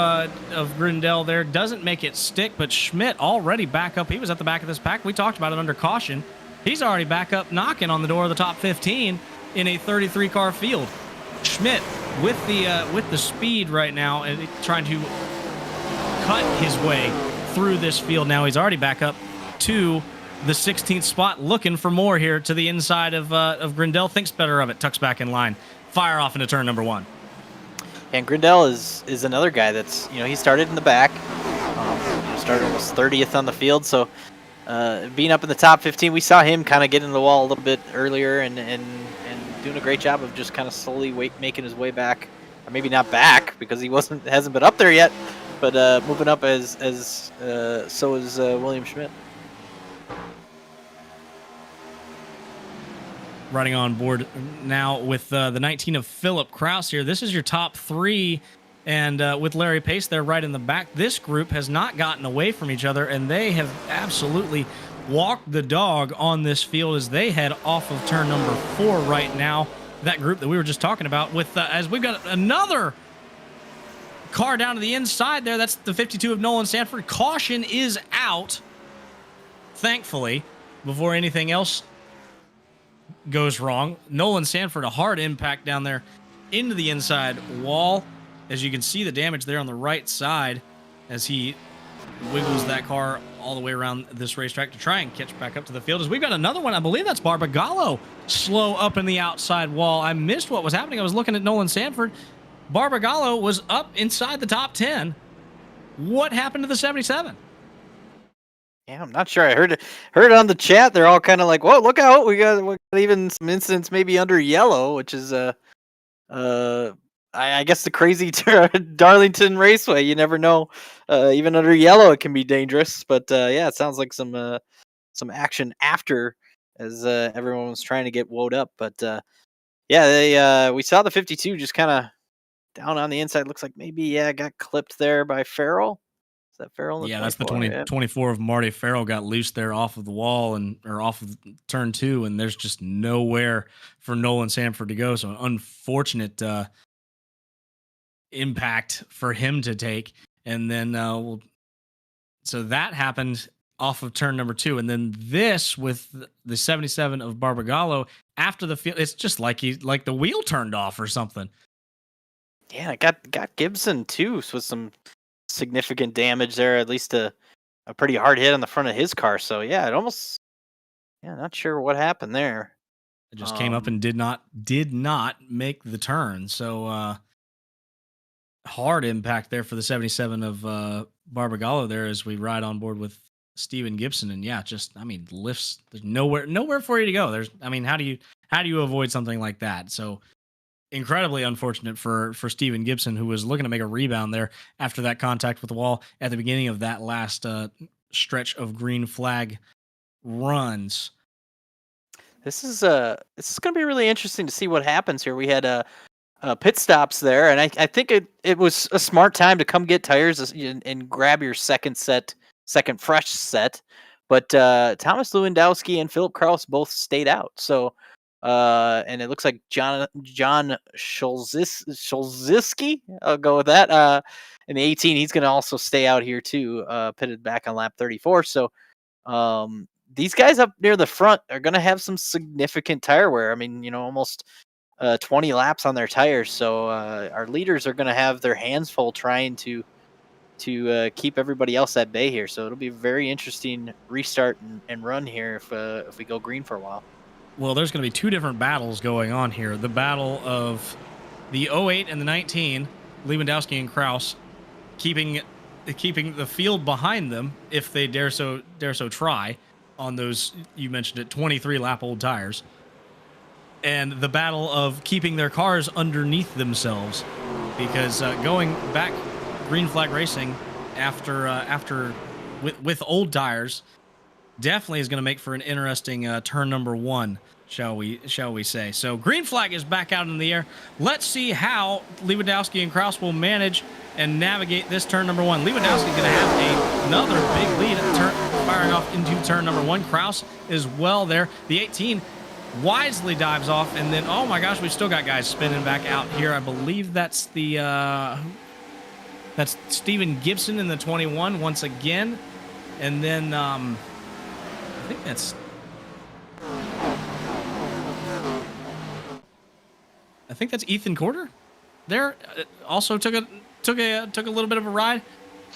Grindell there. Doesn't make it stick, but Schmidt already back up. He was at the back of this pack. We talked about it under caution. He's already back up knocking on the door of the top 15 in a 33-car field. Schmidt with the speed right now and trying to cut his way through this field. Now he's already back up to the 16th spot, looking for more here to the inside of Grindell. Thinks better of it, tucks back in line, fire off into turn number 1. And Grindell is another guy that's he started in the back, started almost 30th on the field. So being up in the top 15, we saw him kind of get in the wall a little bit earlier and doing a great job of just kind of slowly making his way back, or maybe not back because he hasn't been up there yet, but moving up as so is William Schmidt. Running on board now with the 19 of Philip Kraus here. This is your top 3, and with Larry Pace there right in the back. This group has not gotten away from each other, and they have absolutely walked the dog on this field as they head off of turn number 4 right now. That group that we were just talking about with as we've got another car down to the inside there. That's the 52 of Nolan Sanford. Caution is out, thankfully, before anything else goes wrong. Nolan Sanford, a hard impact down there into the inside wall. As you can see the damage there on the right side as he wiggles that car all the way around this racetrack to try and catch back up to the field. As we've got another one, I believe that's Barbagallo, slow up in the outside wall. I missed what was happening. I was looking at Nolan Sanford. Barbagallo was up inside the top 10. What happened to the 77? Yeah, I'm not sure. I heard it on the chat. They're all kind of like, "Whoa, look out! We got even some incidents maybe under yellow," which is I guess the crazy Darlington Raceway. You never know. Even under yellow, it can be dangerous. But yeah, it sounds like some action after as everyone was trying to get woed up. But yeah, we saw the 52 just kind of down on the inside. Looks like maybe got clipped there by Farrell. Is that Farrell? Yeah, that's the 24 of Marty Farrell got loose there off of the wall or off of turn 2, and there's just nowhere for Nolan Sanford to go. So an unfortunate impact for him to take. And then so that happened off of turn number 2, and then this with the 77 of Barbagallo after the field. It's just like the wheel turned off or something. Yeah, it got Gibson too with some significant damage there, at least a pretty hard hit on the front of his car. So yeah, not sure what happened there. It just came up and did not make the turn. So hard impact there for the 77 of Barbagallo there as we ride on board with Steven Gibson. And yeah, just, I mean, lifts, there's nowhere for you to go. I mean, how do you avoid something like that? So incredibly unfortunate for Steven Gibson, who was looking to make a rebound there after that contact with the wall at the beginning of that last stretch of green flag runs. This is going to be really interesting to see what happens here. We had pit stops there, and I think it was a smart time to come get tires and grab your second fresh set. But Thomas Lewandowski and Philip Kraus both stayed out. So, and it looks like John Szulziski, I'll go with that. In the 18, he's going to also stay out here too, pitted back on lap 34. So, these guys up near the front are going to have some significant tire wear. I mean, almost 20 laps on their tires. So our leaders are going to have their hands full trying to keep everybody else at bay here. So it'll be a very interesting restart and run here if we go green for a while. Well, there's going to be two different battles going on here. The battle of the 08 and the 19, Lewandowski and Kraus, keeping the field behind them if they dare so try on those, you mentioned it, 23 lap old tires. And the battle of keeping their cars underneath themselves, because going back green flag racing after with old tires definitely is going to make for an interesting turn number 1, shall we say. So green flag is back out in the air. Let's see how Lewandowski and Kraus will manage and navigate this turn number 1. Lewandowski is going to have another big lead firing off into turn number 1. Kraus is well there. The 18 wisely dives off, and then, oh my gosh, we've still got guys spinning back out here. I believe that's that's Steven Gibson in the 21 once again. And then I think that's Ethan Corder there. Also took a little bit of a ride.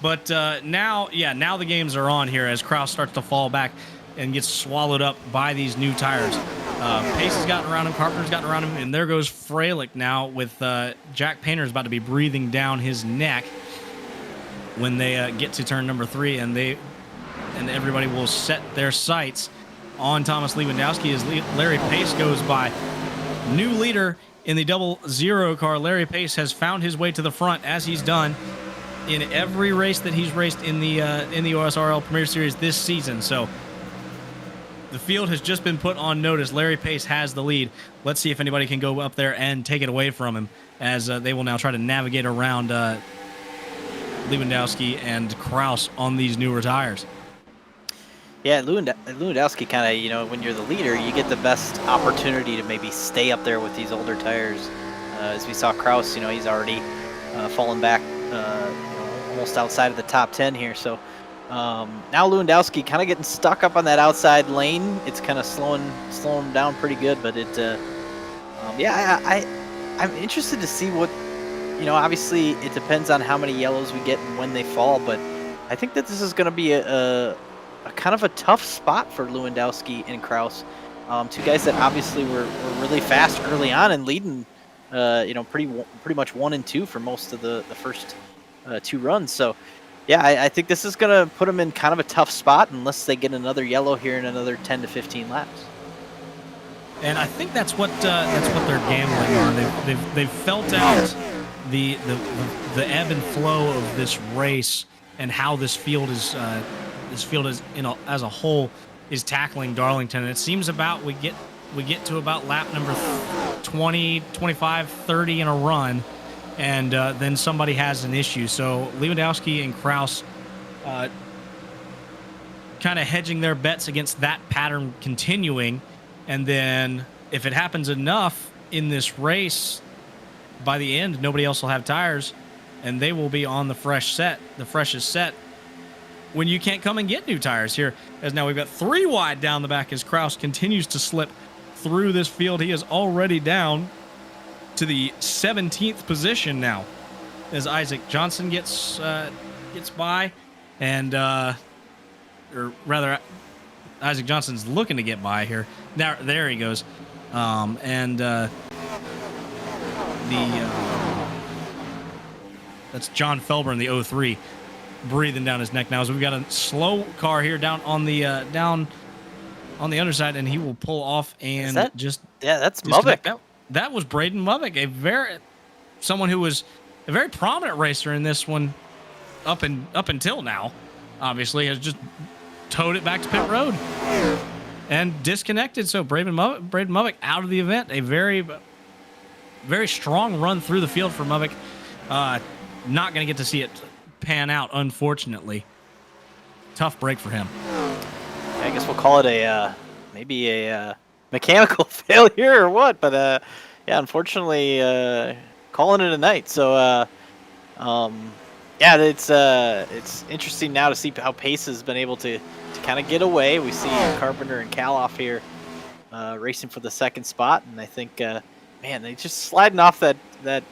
But now the games are on here as Kraus starts to fall back and gets swallowed up by these new tires. Pace has gotten around him, Carpenter's gotten around him, and there goes Freilich now with Jack Painter's about to be breathing down his neck when they get to turn number 3, and everybody will set their sights on Thomas Lewandowski as Larry Pace goes by. New leader in the 00 car, Larry Pace has found his way to the front, as he's done in every race that he's raced in the OSRL Premier Series this season. So the field has just been put on notice. Larry Pace has the lead. Let's see if anybody can go up there and take it away from him, as they will now try to navigate around Lewandowski and Kraus on these newer tires. Yeah, Lewandowski kind of, when you're the leader, you get the best opportunity to maybe stay up there with these older tires. As we saw Kraus, he's already fallen back almost outside of the top 10 here. So now Lewandowski kind of getting stuck up on that outside lane. It's kind of slowing down pretty good, but I'm interested to see what, obviously it depends on how many yellows we get and when they fall, but I think that this is going to be a kind of a tough spot for Lewandowski and Kraus. Two guys that obviously were really fast early on and leading, pretty much 1 and 2 for most of the first 2 runs. So, yeah, I think this is going to put them in kind of a tough spot unless they get another yellow here in another 10 to 15 laps. And I think that's what they're gambling on. They've felt out the ebb and flow of this race and how this field is as a whole is tackling Darlington. And it seems about we get to about lap number 20, 25, 30 in a run, and then somebody has an issue. So Lewandowski and Kraus kind of hedging their bets against that pattern continuing. And then if it happens enough in this race, by the end, nobody else will have tires, and they will be on the freshest set, when you can't come and get new tires here. As now we've got 3 wide down the back as Kraus continues to slip through this field. He is already down to the 17th position now, as Isaac Johnson gets by, and or rather, Isaac Johnson's looking to get by here. Now there he goes, That's John Felber in the 03 breathing down his neck now. So we've got a slow car here down on the underside, and he will pull off and that's Mubik. That was Braden Mubik, someone who was a very prominent racer in this one up until now. Obviously, has just towed it back to pit road and disconnected. So Braden Mubik out of the event. A very, very strong run through the field for Mubik. Not going to get to see it pan out, unfortunately. Tough break for him. I guess we'll call it maybe a mechanical failure or what, but yeah, unfortunately, calling it a night. So yeah, it's interesting now to see how Pace has been able to kind of get away. We see Carpenter and Kaloff here racing for the second spot, and I think man, they just sliding off that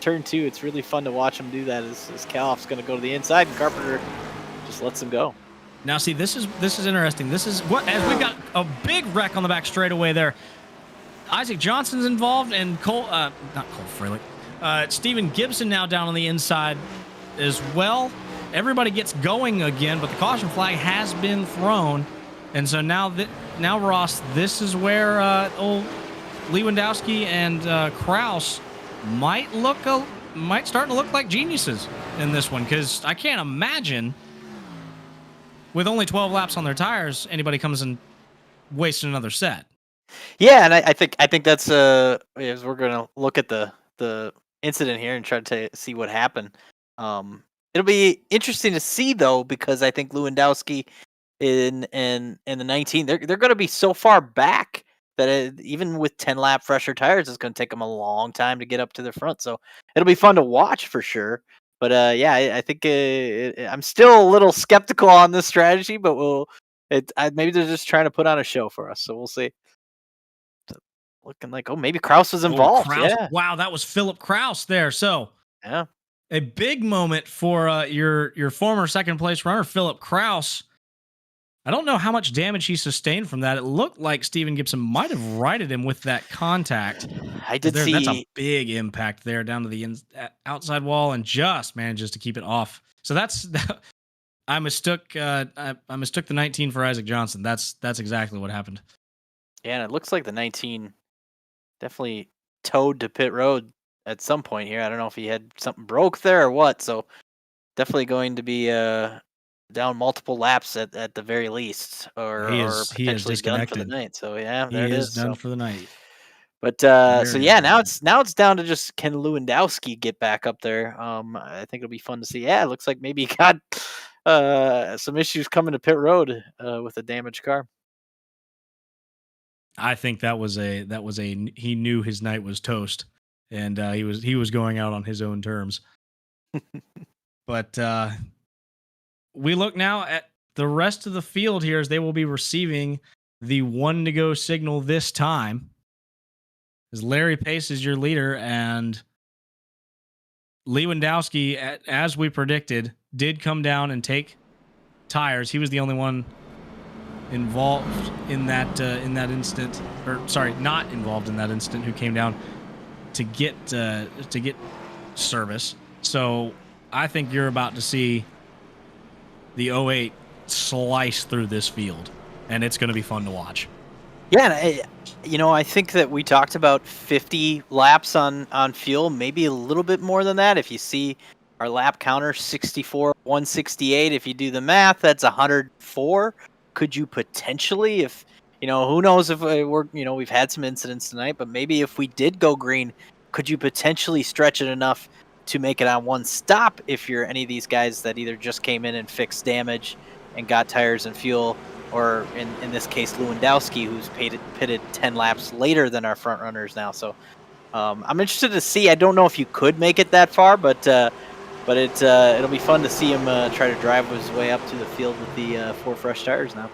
turn 2. It's really fun to watch them do that as Kaloff's going to go to the inside and Carpenter just lets him go. Now, see, this is interesting. This is as we've got a big wreck on the back straightaway there. Isaac Johnson's involved, and not Cole Freilich. Steven Gibson now down on the inside as well. Everybody gets going again, but the caution flag has been thrown, and so now Ross, this is where old Lewandowski and Kraus might start to look like geniuses in this one, because I can't imagine, with only 12 laps on their tires, anybody comes and wastes another set. Yeah, and I think that's as we're gonna look at the incident here and try to see what happened. It'll be interesting to see though, because I think Lewandowski in the 19, they're going to be so far back that even with 10 lap fresher tires, it's going to take them a long time to get up to the front. So it'll be fun to watch for sure. But yeah, I think I'm still a little skeptical on this strategy, but maybe they're just trying to put on a show for us. So we'll see. Looking like, maybe Kraus was involved. Kraus. Yeah. Wow, that was Philip Kraus there. So yeah, a big moment for your former second place runner, Philip Kraus. I don't know how much damage he sustained from that. It looked like Steven Gibson might have righted him with that contact. I did see. That's a big impact there down to the outside wall, and just manages to keep it off. So I mistook the 19 for Isaac Johnson. That's exactly what happened. Yeah, and it looks like the 19 definitely towed to pit road at some point here. I don't know if he had something broke there or what. So definitely going to be down multiple laps at the very least, or potentially done for the night. So yeah, there it is. Done for the night. But so yeah, now it's down to just, can Lewandowski get back up there? I think it'll be fun to see. Yeah, it looks like maybe he got some issues coming to pit road with a damaged car. I think that was a he knew his night was toast, and he was going out on his own terms. But we look now at the rest of the field here, as they will be receiving the 1 to go signal this time. As Larry Pace is your leader, and Lewandowski, as we predicted, did come down and take tires. He was the only one involved in that instant, or sorry, not involved in that instant, who came down to get service. So I think you're about to see the 08 slice through this field, and it's going to be fun to watch. Yeah, and I think that we talked about 50 laps on fuel, maybe a little bit more than that. If you see our lap counter, 64, 168, if you do the math, that's 104. Could you potentially, if who knows, if we've had some incidents tonight, but maybe if we did go green, could you potentially stretch it enough to make it on one stop if you're any of these guys that either just came in and fixed damage and got tires and fuel, or in this case Lewandowski, who's pitted 10 laps later than our front runners now. So I'm interested to see. I don't know if you could make it that far, but it'll be fun to see him try to drive his way up to the field with the 4 fresh tires now.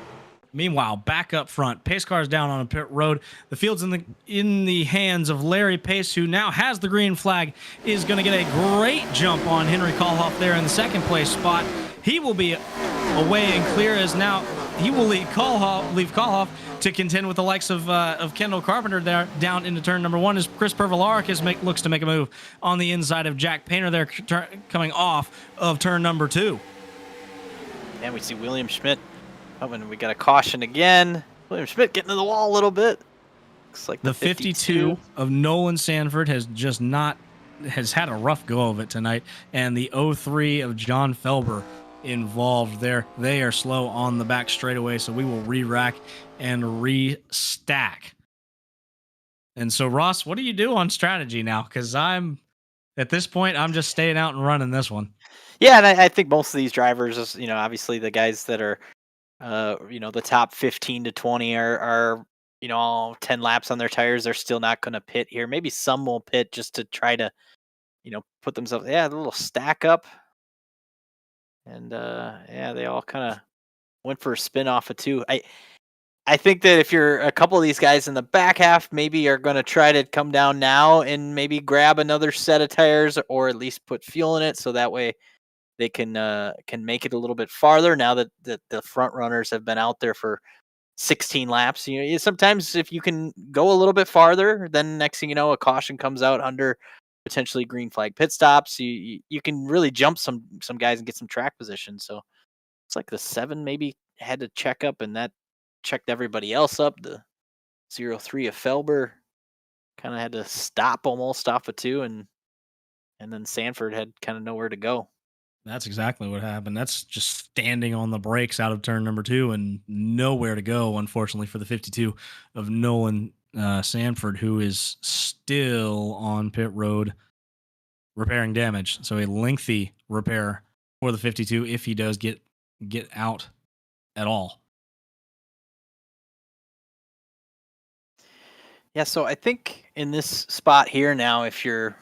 Meanwhile, back up front, Pace car's down on a pit road. The field's in the hands of Larry Pace, who now has the green flag, is going to get a great jump on Henry Kohlhoff there in the second place spot. He will be away and clear, as now he will leave Kalhoff to contend with the likes of Kendall Carpenter there down into turn number 1 as Chris Pervalaric looks to make a move on the inside of Jack Painter there coming off of turn number 2. And we see William Schmidt coming. We got a caution again. William Schmidt getting to the wall a little bit. Looks like the 52 of Nolan Sanford has had a rough go of it tonight, and the 03 of John Felber involved there. They are slow on the back straightaway, so we will re-rack and restack. And so, Ross, what do you do on strategy now? Because at this point, I'm just staying out and running this one. Yeah, and I think most of these drivers, obviously the guys that are, the top 15 to 20 are 10 laps on their tires. They're still not going to pit here. Maybe some will pit just to try to, put themselves, a little stack up. And, they all kind of went for a spin off of 2. I think that if you're a couple of these guys in the back half, maybe are going to try to come down now and maybe grab another set of tires or at least put fuel in it. So that way they can make it a little bit farther now that the front runners have been out there for 16 laps. Sometimes if you can go a little bit farther, then next thing you know, a caution comes out under potentially green flag pit stops. You can really jump some guys and get some track position. So it's like the 7 maybe had to check up, and that checked everybody else up. The 03 of Felber kind of had to stop almost off of 2, and then Sanford had kind of nowhere to go. That's exactly what happened. That's just standing on the brakes out of turn number 2 and nowhere to go, unfortunately, for the 52 of Nolan Sanford, who is still on pit road repairing damage. So a lengthy repair for the 52 if he does get out at all. Yeah, so I think in this spot here now, if you're,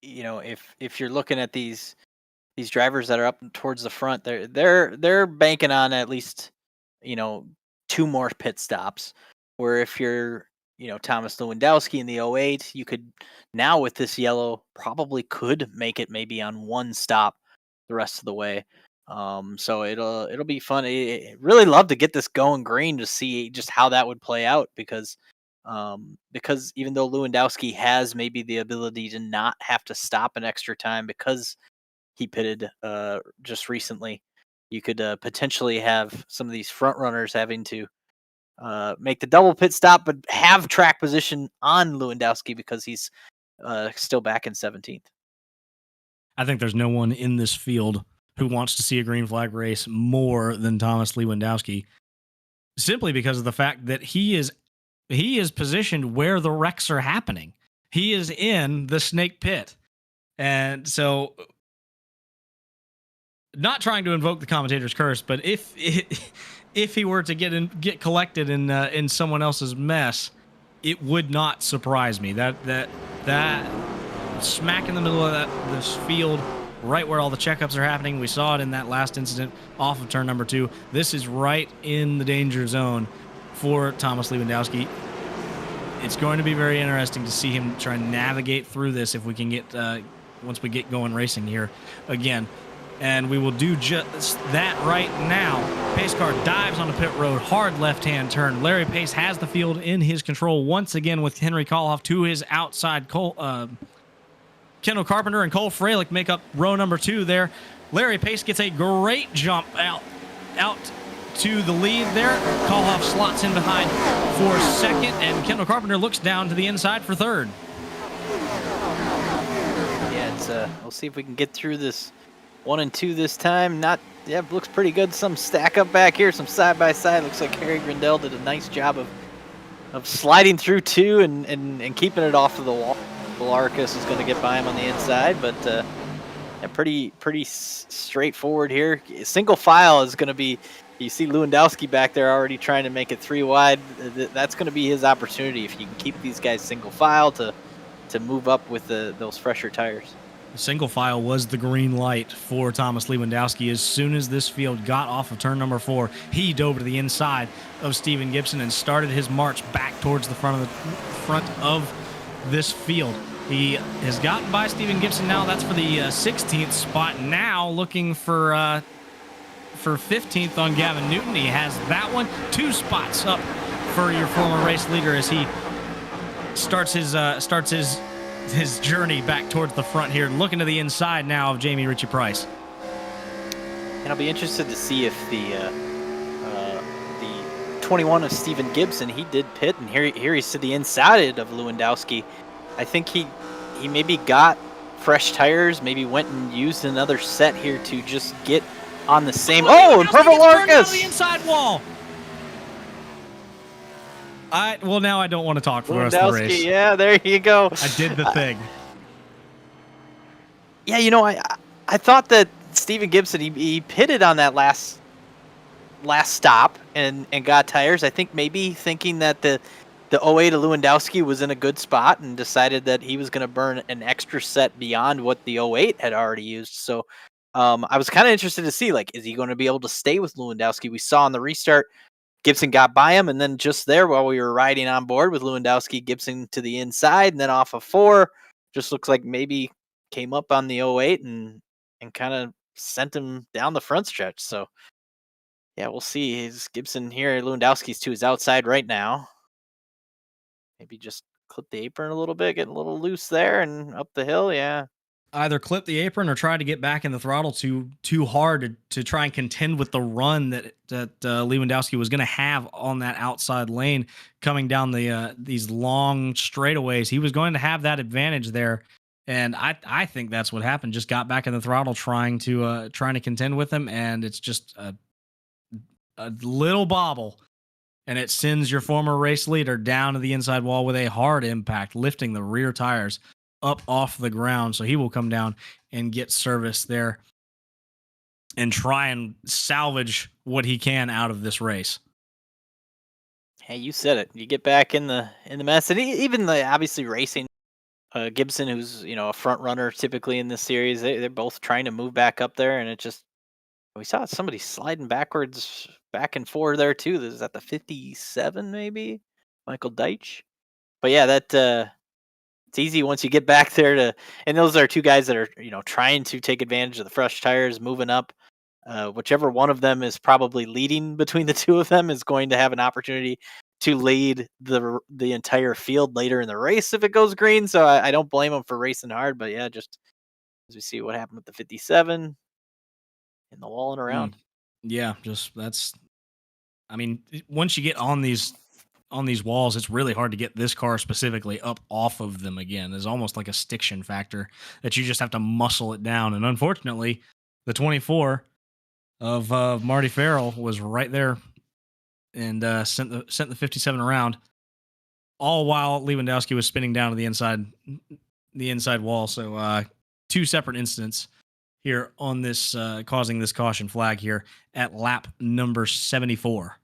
if you're looking at these drivers that are up towards the front, they're banking on at least 2 more pit stops. Where if you're Thomas Lewandowski in the 08, you could now with this yellow probably could make it maybe on 1 stop the rest of the way. So it'll be fun. I really love to get this going green to see just how that would play out because even though Lewandowski has maybe the ability to not have to stop an extra time because he pitted just recently, you could potentially have some of these front runners having to make the double pit stop, but have track position on Lewandowski because he's still back in 17th. I think there's no one in this field who wants to see a green flag race more than Thomas Lewandowski, simply because of the fact that he is positioned where the wrecks are happening. He is in the snake pit. And so, not trying to invoke the commentator's curse, but if he were to get collected in someone else's mess, it would not surprise me. That smack in the middle of this field, right where all the checkups are happening. We saw it in that last incident off of turn number 2. This is right in the danger zone for Thomas Lewandowski. It's going to be very interesting to see him try and navigate through this if we can get once we get going racing here again. And we will do just that right now. Pace car dives on the pit road, hard left-hand turn. Larry Pace has the field in his control once again with Henry Kalhoff to his outside. Kendall Carpenter and Cole Freilich make up row number 2 there. Larry Pace gets a great jump out to the lead there. Kalhoff slots in behind for second, and Kendall Carpenter looks down to the inside for third. Yeah, we'll see if we can get through this 1 and 2 this time. Looks pretty good. Some stack up back here, some side by side. Looks like Harry Grindell did a nice job of sliding through 2 and keeping it off of the wall. Valarcus is going to get by him on the inside, but pretty straightforward here. Single file is going to be. You see Lewandowski back there already trying to make it 3 wide. That's going to be his opportunity if you can keep these guys single file to move up with those fresher tires. Single file was the green light for Thomas Lewandowski. As soon as this field got off of turn number 4, he dove to the inside of Steven Gibson and started his march back towards the front of this field. He has gotten by Steven Gibson now. That's for the 16th spot. Now looking for for 15th on Gavin Newton. He has that one. 2 spots up for your former race leader as he starts his journey back towards the front here, looking to the inside now of Jamie Ritchie Price. And I'll be interested to see if the 21 of Steven Gibson, he did pit, and here he's to the inside of Lewandowski. I think he maybe got fresh tires, maybe went and used another set here to just get on the same. Oh, and Purple Larkus! The inside wall. Well, now I don't want to talk for the rest of the race. Yeah, there you go. I did the thing. Yeah, you know, I thought that Steven Gibson, he pitted on that last stop and got tires. I think maybe thinking that the 08 of Lewandowski was in a good spot and decided that he was going to burn an extra set beyond what the 08 had already used. So I was kind of interested to see, like, is he going to be able to stay with Lewandowski? We saw on the restart, Gibson got by him, and then just there while we were riding on board with Lewandowski, Gibson to the inside, and then off of 4, just looks like maybe came up on the 08 and kind of sent him down the front stretch. So yeah, we'll see. Is Gibson here? Lewandowski's to his outside right now. Maybe just clip the apron a little bit, getting a little loose there and up the hill. Yeah. Either clip the apron or try to get back in the throttle too hard to try and contend with the run that Lewandowski was going to have on that outside lane coming down these long straightaways. He was going to have that advantage there, and I think that's what happened. Just got back in the throttle trying to contend with him, and it's just a little bobble, and it sends your former race leader down to the inside wall with a hard impact, lifting the rear tires up off the ground. So he will come down and get service there and try and salvage what he can out of this race. Hey, you said it. You get back in the mess, and even obviously racing Gibson, who's a front runner typically in this series, they're both trying to move back up there, and it just, we saw somebody sliding backwards, back and forth there too. This is at the 57, maybe Michael Deitch. But yeah, that it's easy once you get back there and those are 2 guys that are trying to take advantage of the fresh tires, moving up. Whichever one of them is probably leading between the 2 of them is going to have an opportunity to lead the entire field later in the race if it goes green. So I don't blame them for racing hard, but yeah, just as we see what happened with the 57 in the wall and around. Yeah, just once you get on these walls, it's really hard to get this car specifically up off of them again. There's almost like a stiction factor that you just have to muscle it down. And unfortunately, the 24 of Marty Farrell was right there and sent the 57 around, all while Lewandowski was spinning down to the inside wall. So 2 separate incidents here on this, causing this caution flag here at lap number 74.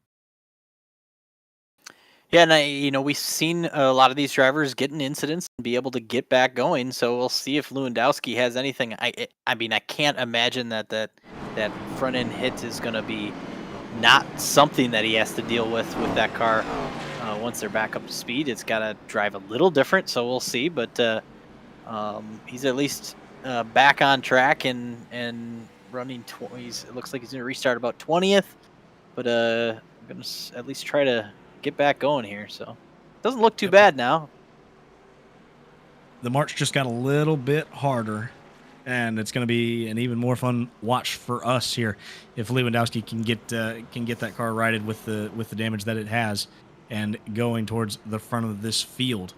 Yeah, and we've seen a lot of these drivers get in incidents and be able to get back going. So we'll see if Lewandowski has anything. I can't imagine that front end hit is going to be not something that he has to deal with that car. Once they're back up to speed, it's got to drive a little different. So we'll see. But he's at least back on track and running. It looks like he's going to restart about 20th. But I'm going to at least try to get back going here, so it doesn't look too bad now. The march just got a little bit harder, and it's going to be an even more fun watch for us here if Lewandowski can get that car righted with the damage that it has and going towards the front of this field.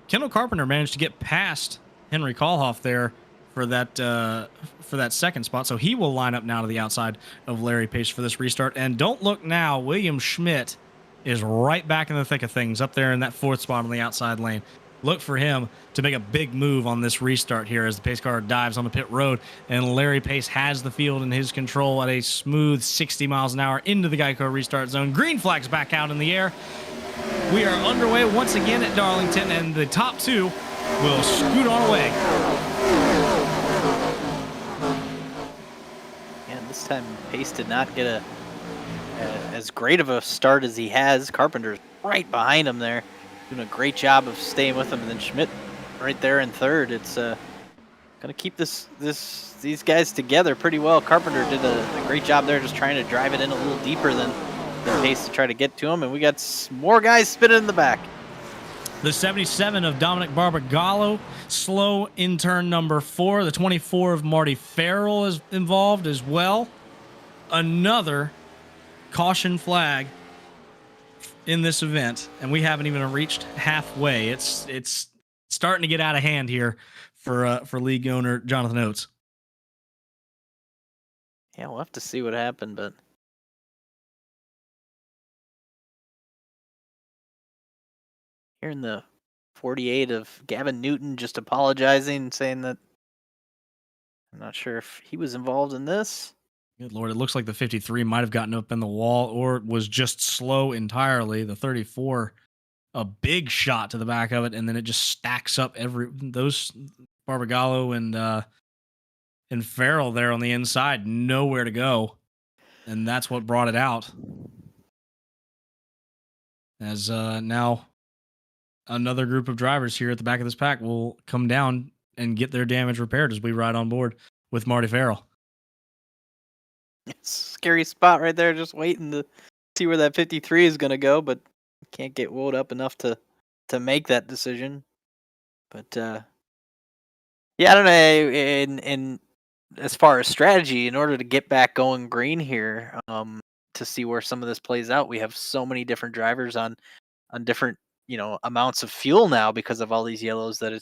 Kendall Carpenter managed to get past Henry Kohlhoff there for that second spot, so he will line up now to the outside of Larry Pace for this restart. And don't look now, William Schmidt is right back in the thick of things up there in that 4th spot on the outside lane. Look for him to make a big move on this restart here as the pace car dives on the pit road, and Larry Pace has the field in his control at a smooth 60 miles an hour into the Geico restart zone. Green flag's back out in the air. We are underway once again at Darlington, and the top 2 will scoot on away. And this time Pace did not get as great of a start as he has. Carpenter's right behind him there, doing a great job of staying with him, and then Schmidt right there in 3rd. It's gonna keep these guys together pretty well. Carpenter did a great job there, just trying to drive it in a little deeper than Pace to try to get to him, and we got more guys spinning in the back. The 77 of Dominic Barbagallo, slow in turn number 4. The 24 of Marty Farrell is involved as well. Another caution flag in this event, and we haven't even reached halfway. It's starting to get out of hand here for league owner Jonathan Oates. Yeah, we'll have to see what happened, but here in the 48 of Gavin Newton just apologizing, saying that I'm not sure if he was involved in this. Good Lord, it looks like the 53 might have gotten up in the wall or was just slow entirely. The 34, a big shot to the back of it, and then it just stacks up those Barbagallo and Farrell there on the inside, nowhere to go. And that's what brought it out. As now another group of drivers here at the back of this pack will come down and get their damage repaired as we ride on board with Marty Farrell. Scary spot right there, just waiting to see where that 53 is going to go, but can't get wound up enough to make that decision. But yeah, I don't know. In as far as strategy, in order to get back going green here, to see where some of this plays out, we have so many different drivers on different amounts of fuel now because of all these yellows that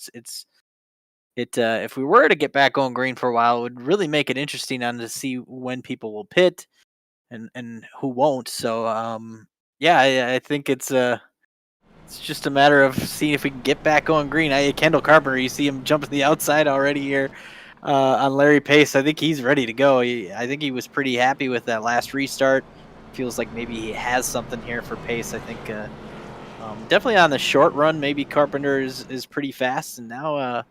if we were to get back going green for a while, it would really make it interesting on to see when people will pit and who won't. So yeah, I think it's just a matter of seeing if we can get back going green. Kendall Carpenter, you see him jump to the outside already here on Larry Pace. I think he's ready to go. I think he was pretty happy with that last restart. Feels like maybe he has something here for Pace. I think definitely on the short run, maybe Carpenter is pretty fast. And now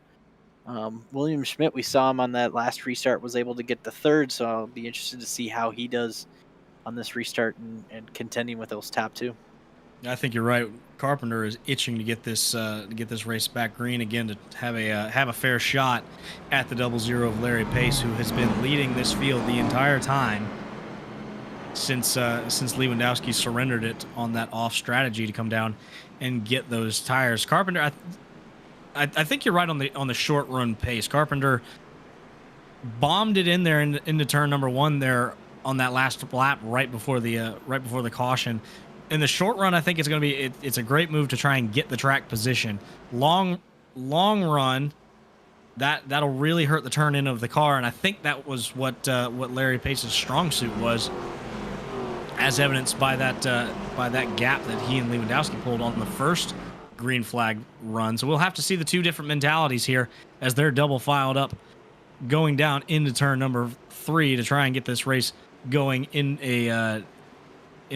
William Schmidt, we saw him on that last restart, was able to get the third. So I'll be interested to see how he does on this restart and contending with those top two. I think you're right. Carpenter is itching to get this race back green again, to have a fair shot at the 00 of Larry Pace, who has been leading this field the entire time since Lewandowski surrendered it on that off strategy to come down and get those tires. Carpenter, I think you're right on the short run pace. Carpenter bombed it in there into turn number 1 there on that last lap right before the caution. In the short run, I think it's going to be it's a great move to try and get the track position. Long run, that'll really hurt the turn in of the car, and I think that was what Larry Pace's strong suit was, as evidenced by that gap that he and Lewandowski pulled on the first green flag run. So we'll have to see the two different mentalities here as they're double filed up, going down into turn number 3 to try and get this race going in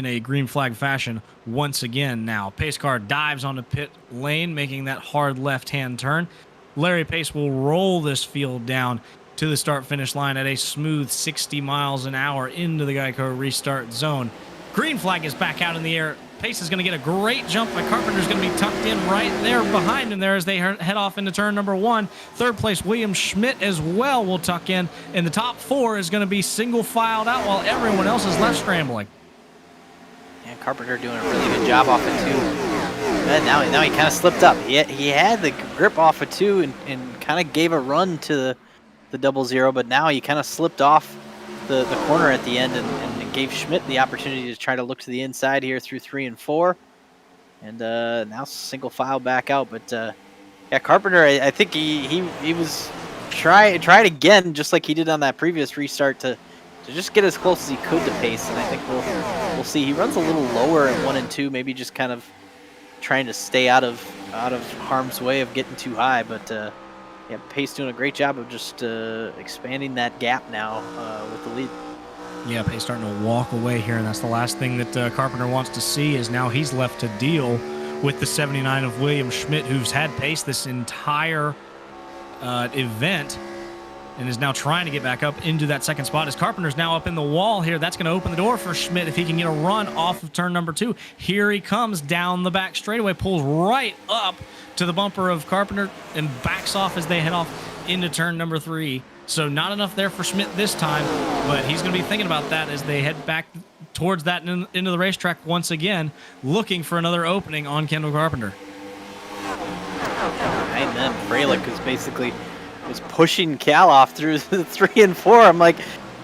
a green flag fashion once again. Now Pace car dives onto pit lane, making that hard left-hand turn. Larry Pace will roll this field down to the start-finish line at a smooth 60 miles an hour into the Geico restart zone. Green flag is back out in the air. Pace is going to get a great jump, but Carpenter's going to be tucked in right there behind him there as they head off into turn number 1. Third place, William Schmidt as well will tuck in, and the top 4 is going to be single filed out while everyone else is left scrambling. Yeah, Carpenter doing a really good job off of 2. And now he kind of slipped up. He had the grip off of 2 and kind of gave a run to the 00, but now he kind of slipped off the corner at the end and gave Schmidt the opportunity to try to look to the inside here through 3 and 4. And now single file back out. But yeah, Carpenter, I think he was tried again, just like he did on that previous restart, to just get as close as he could to Pace. And I think we'll see. He runs a little lower at 1 and 2, maybe just kind of trying to stay out of harm's way of getting too high. But yeah, Pace doing a great job of just expanding that gap now with the lead. Yeah, Pace starting to walk away here, and that's the last thing that Carpenter wants to see, is now he's left to deal with the 79 of William Schmidt, who's had Pace this entire event and is now trying to get back up into that second spot. As Carpenter's now up in the wall here, that's going to open the door for Schmidt if he can get a run off of turn number 2. Here he comes down the back straightaway, pulls right up to the bumper of Carpenter and backs off as they head off into turn number 3. So not enough there for Schmidt this time, but he's going to be thinking about that as they head back towards that into the racetrack once again, looking for another opening on Kendall Carpenter. And then Freilich is basically was pushing Cal off through the 3 and 4. I'm like,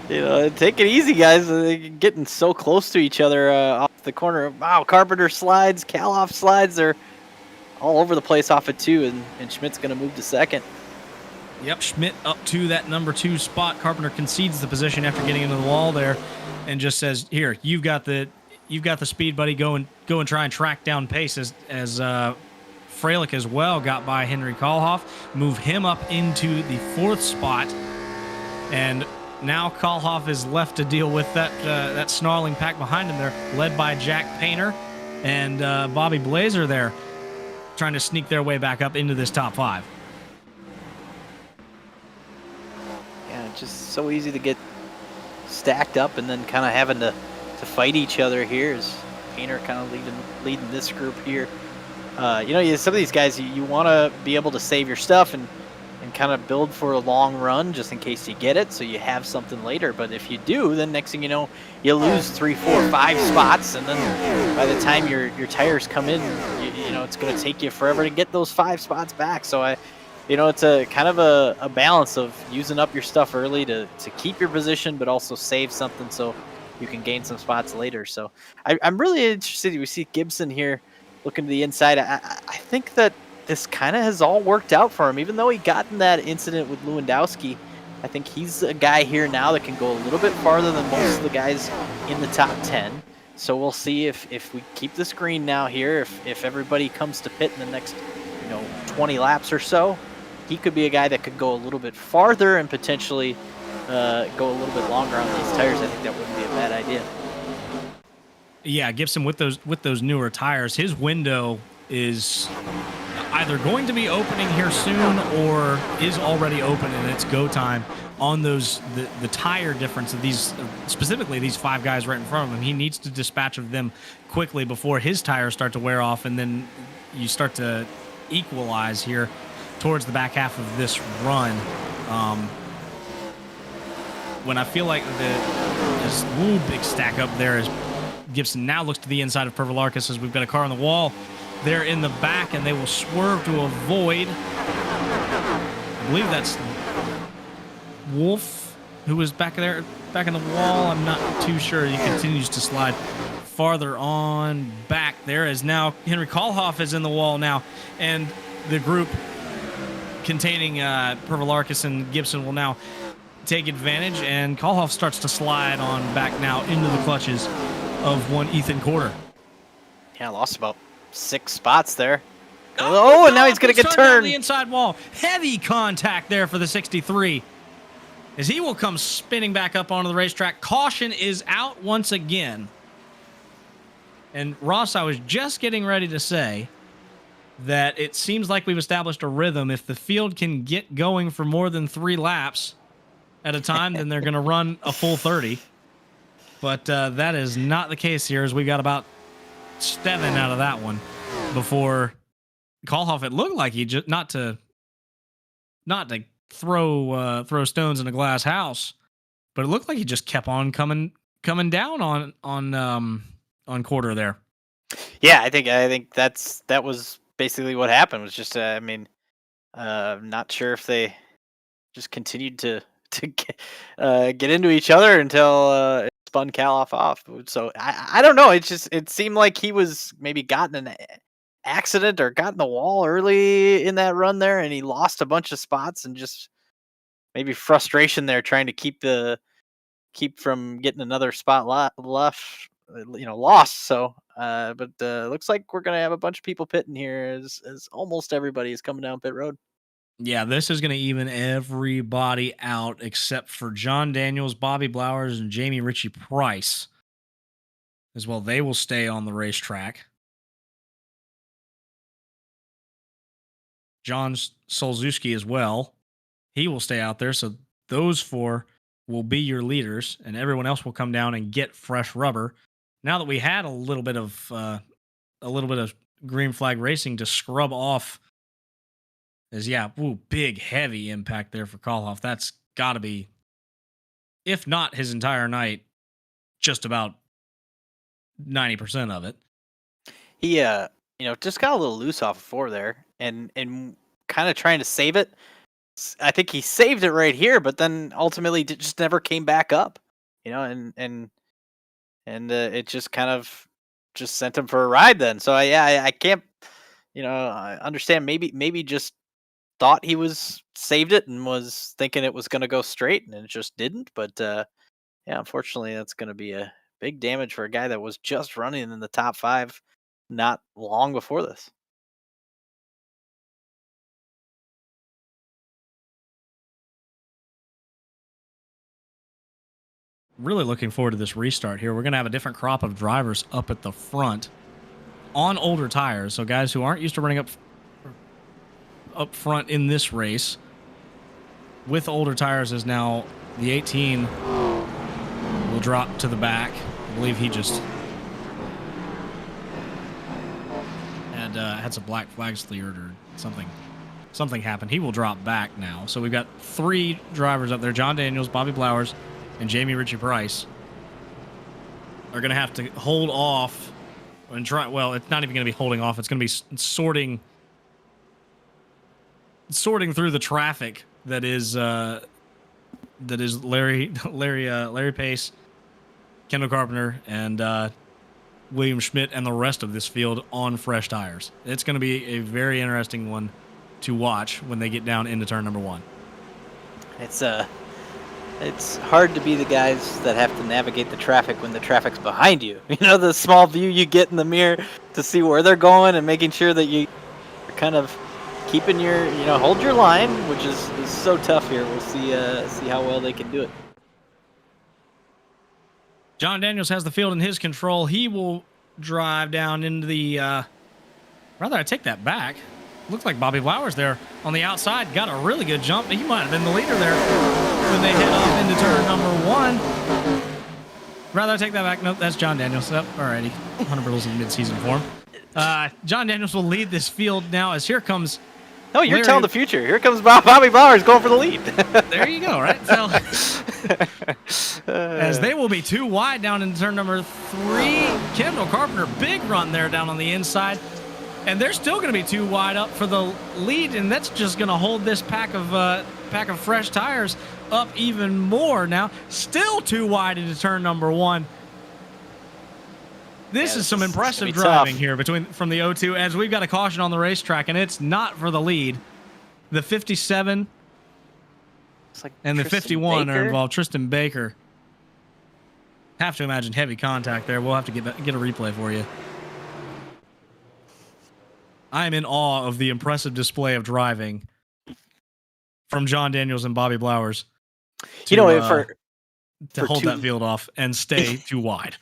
take it easy, guys. They're getting so close to each other off the corner. Wow, Carpenter slides, Cal off slides. They're all over the place off at 2, and Schmidt's going to move to second. Yep, Schmidt up to that number 2 spot. Carpenter concedes the position after getting into the wall there, and just says, "Here, you've got the speed, buddy. Go and try and track down pace." As Freilich as well got by Henry Kohlhoff, move him up into the 4th spot, and now Kohlhoff is left to deal with that snarling pack behind him there, led by Jack Painter and Bobby Blazer there, trying to sneak their way back up into this top 5. Yeah, just so easy to get stacked up and then kind of having to fight each other here as Painter kind of leading this group here. Some of these guys, you want to be able to save your stuff and kind of build for a long run just in case you get it, so you have something later. But if you do, then next thing you know, you lose 3, 4, 5 spots, and then by the time your tires come in, it's going to take you forever to get those 5 spots back. So it's a kind of a balance of using up your stuff early to keep your position, but also save something so you can gain some spots later. So I'm really interested. We see Gibson here looking to the inside. I think that this kind of has all worked out for him, even though he got in that incident with Lewandowski. I think he's a guy here now that can go a little bit farther than most of the guys in the top 10. So we'll see if we keep this green now here, if everybody comes to pit in the next 20 laps or so, he could be a guy that could go a little bit farther and potentially go a little bit longer on these tires. I think that wouldn't be a bad idea. Yeah, Gibson with those newer tires, his window is either going to be opening here soon or is already open, and it's go time on those the tire difference of these, specifically these 5 guys right in front of him. He needs to dispatch of them quickly before his tires start to wear off, and then you start to equalize here towards the back half of this run. When I feel like this big stack up there is Gibson now looks to the inside of Pervolarkis as we've got a car on the wall there in the back, and they will swerve to avoid, I believe that's Wolf, who was back there, back in the wall. I'm not too sure. He continues to slide farther on back there as now Henry Kohlhoff is in the wall now, and the group containing Pervolarkis and Gibson will now take advantage, and Kohlhoff starts to slide on back now into the clutches of one Ethan Corder. Yeah, lost about 6 spots there. Oh, and now he's going to get turned. The inside wall. Heavy contact there for the 63 as he will come spinning back up onto the racetrack. Caution is out once again. And Ross, I was just getting ready to say that it seems like we've established a rhythm. If the field can get going for more than 3 laps at a time, then they're going to run a full 30. But that is not the case here, as we got about 7 out of that one before Kohlhoff. It looked like he just not to throw stones in a glass house, but it looked like he just kept on coming down on Corder there. Yeah, I think that was basically what happened. Was just not sure if they just continued to get into each other until it spun Kohlhoff off. So I don't know. It seemed like he was maybe gotten an accident or got in the wall early in that run there, and he lost a bunch of spots, and just maybe frustration there trying to keep from getting another spot lost. So but looks like we're gonna have a bunch of people pitting here as almost everybody is coming down pit road. Yeah, this is going to even everybody out except for John Daniels, Bobby Blowers, and Jamie Ritchie Price as well. They will stay on the racetrack. John Solzewski as well. He will stay out there. So those 4 will be your leaders, and everyone else will come down and get fresh rubber. Now that we had a little bit of green flag racing to scrub off Big heavy impact there for Koloff. That's got to be, if not his entire night, just about 90% of it. He just got a little loose off of 4 there, and kind of trying to save it. I think he saved it right here, but then ultimately just never came back up. And it just kind of just sent him for a ride then. So I can't, I understand, maybe just thought he was saved it and was thinking it was going to go straight, and it just didn't. But unfortunately, that's going to be a big damage for a guy that was just running in the top 5 not long before this. Really looking forward to this restart here. We're going to have a different crop of drivers up at the front on older tires. So guys who aren't used to running up front in this race with older tires, is now the 18 will drop to the back. I believe he just had some black flags cleared or something happened. He will drop back now. So we've got 3 drivers up there. John Daniels, Bobby Blowers, and Jamie Ritchie Price are going to have to hold off and try. Well, it's not even going to be holding off. It's going to be sorting through the traffic that is Larry Pace, Kendall Carpenter, and William Schmidt, and the rest of this field on fresh tires. It's going to be a very interesting one to watch when they get down into turn number 1. It's hard to be the guys that have to navigate the traffic when the traffic's behind you. The small view you get in the mirror to see where they're going and making sure that you're kind of keeping your, hold your line, which is so tough here. We'll see how well they can do it. John Daniels has the field in his control. He will drive down into the, rather I take that back. Looked like Bobby Blowers there on the outside. Got a really good jump. He might have been the leader there when they head off into turn number 1. Rather I take that back. Nope, that's John Daniels. Yep, alrighty. Hunter Brittle's in midseason form. John Daniels will lead this field now as here comes... No, you're telling the future. Here comes Bobby Blowers going for the lead. There you go, right? So, as they will be 2 wide down in turn number 3. Kendall Carpenter, big run there down on the inside. And they're still going to be 2 wide up for the lead, and that's just going to hold this pack of fresh tires up even more now. Still 2 wide into turn number 1. This is some impressive driving here from the O2, as we've got a caution on the racetrack, and it's not for the lead. The 57 and the 51 are involved. Tristan Baker. Have to imagine heavy contact there. We'll have to get a replay for you. I am in awe of the impressive display of driving from John Daniels and Bobby Blowers to hold that field off and stay 2 wide.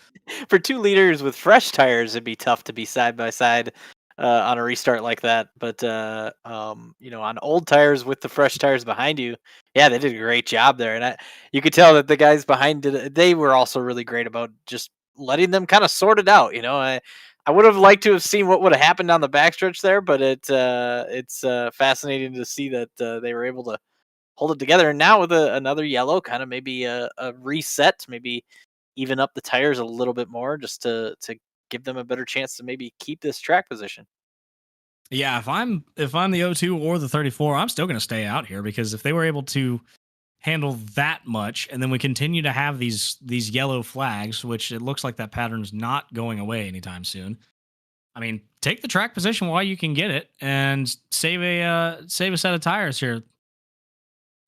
For 2 leaders with fresh tires, it'd be tough to be side by side on a restart like that. But on old tires with the fresh tires behind you, they did a great job there. And you could tell that the guys behind they were also really great about just letting them kind of sort it out. I would have liked to have seen what would have happened on the backstretch there, but it's fascinating to see that they were able to hold it together. And now with another yellow, kind of maybe a reset, maybe even up the tires a little bit more, just to give them a better chance to maybe keep this track position. Yeah, if I'm the O2 or the 34, I'm still going to stay out here, because if they were able to handle that much, and then we continue to have these yellow flags, which it looks like that pattern's not going away anytime soon. I mean, take the track position while you can get it, and save a set of tires here.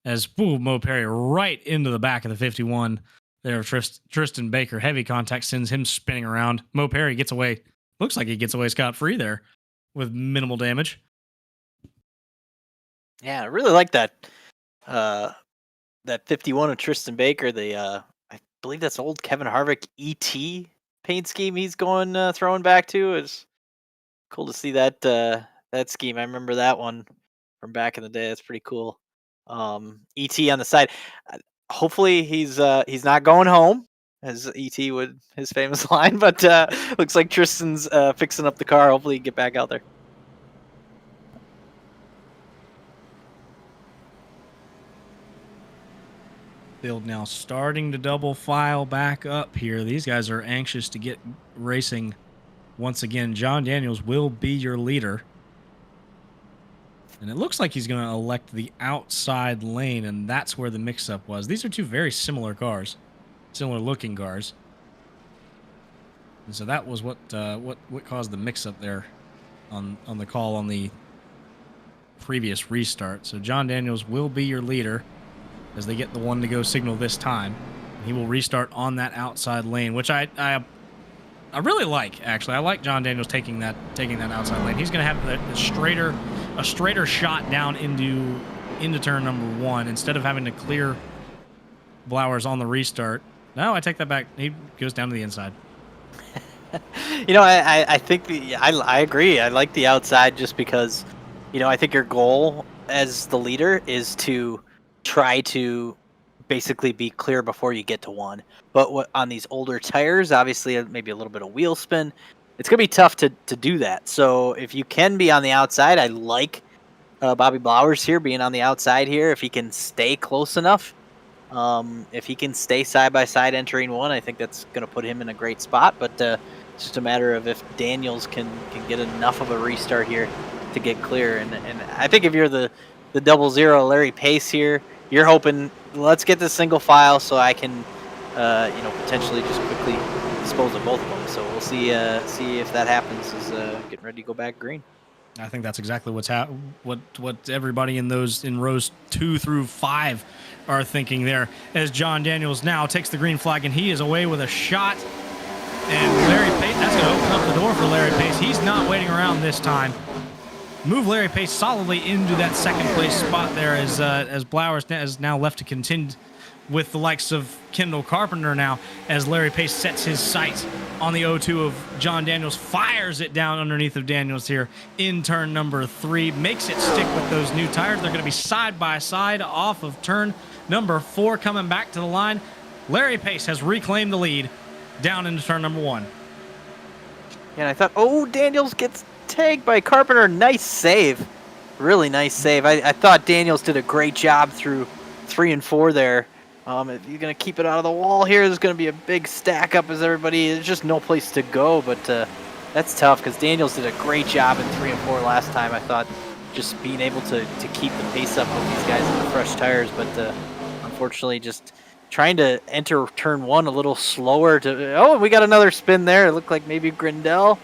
As Mo Perry right into the back of the 51 there, Tristan Baker, heavy contact sends him spinning around. Mo Perry gets away. Looks like he gets away scot-free there with minimal damage. Yeah, I really like that. That 51 of Tristan Baker, I believe that's old Kevin Harvick ET paint scheme he's throwing back to. It's cool to see that scheme. I remember that one from back in the day. That's pretty cool. ET on the side. Hopefully he's not going home, as ET would, his famous line, but looks like Tristan's fixing up the car. Hopefully he can get back out there. Field now starting to double file back up here. These guys are anxious to get racing once again. John Daniels will be your leader. And it looks like he's going to elect the outside lane, and that's where the mix-up was. These are two very similar cars, similar-looking cars. And so that was what caused the mix-up there on the call on the previous restart. So John Daniels will be your leader as they get the one-to-go signal this time. He will restart on that outside lane, which I really like, actually. I like John Daniels taking that outside lane. He's going to have a straighter shot down into turn number 1 instead of having to clear Blowers on the restart. No, I take that back. He goes down to the inside. I think I agree. I like the outside just because, I think your goal as the leader is to try to basically be clear before you get to 1. But on these older tires, obviously maybe a little bit of wheel spin, it's going to be tough to do that. So if you can be on the outside, I like Bobby Blowers here being on the outside here. If he can stay close enough, if he can stay side by side entering 1, I think that's going to put him in a great spot. But it's just a matter of if Daniels can get enough of a restart here to get clear. And I think if you're the 00 Larry Pace here, you're hoping, let's get this single file so I can, potentially just quickly dispose of both of them. So we'll see if that happens as getting ready to go back green. I think that's exactly what everybody in rows 2 through 5 are thinking there. As John Daniels now takes the green flag and he is away with a shot. And Larry Pace, that's going to open up the door for Larry Pace. He's not waiting around this time. Move Larry Pace solidly into that second place spot there as Blowers is now left to contend with the likes of Kendall Carpenter now as Larry Pace sets his sights on the 0-2 of John Daniels, fires it down underneath of Daniels here in turn number 3, makes it stick with those new tires. They're going to be side by side off of turn number 4, coming back to the line. Larry Pace has reclaimed the lead down into turn number 1. And I thought, Daniels gets tagged by Carpenter. Nice save. Really nice save. I thought Daniels did a great job through 3 and 4 there. If you're going to keep it out of the wall here, there's going to be a big stack up as there's just no place to go. But that's tough because Daniels did a great job in 3 and 4 last time. I thought just being able to keep the pace up with these guys in the fresh tires. But unfortunately, just trying to enter turn 1 a little slower. We got another spin there. It looked like maybe Grindel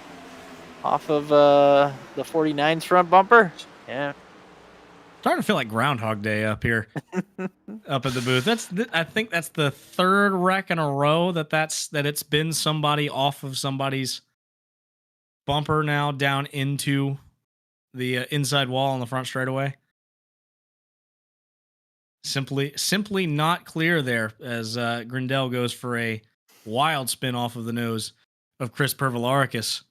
off of the 49's front bumper. Yeah. Starting to feel like Groundhog Day up here, up at the booth. I think that's the 3rd wreck in a row that it's been somebody off of somebody's bumper now down into the inside wall on the front straightaway. Simply not clear there as Grindel goes for a wild spin off of the nose of Chris Pervolarikis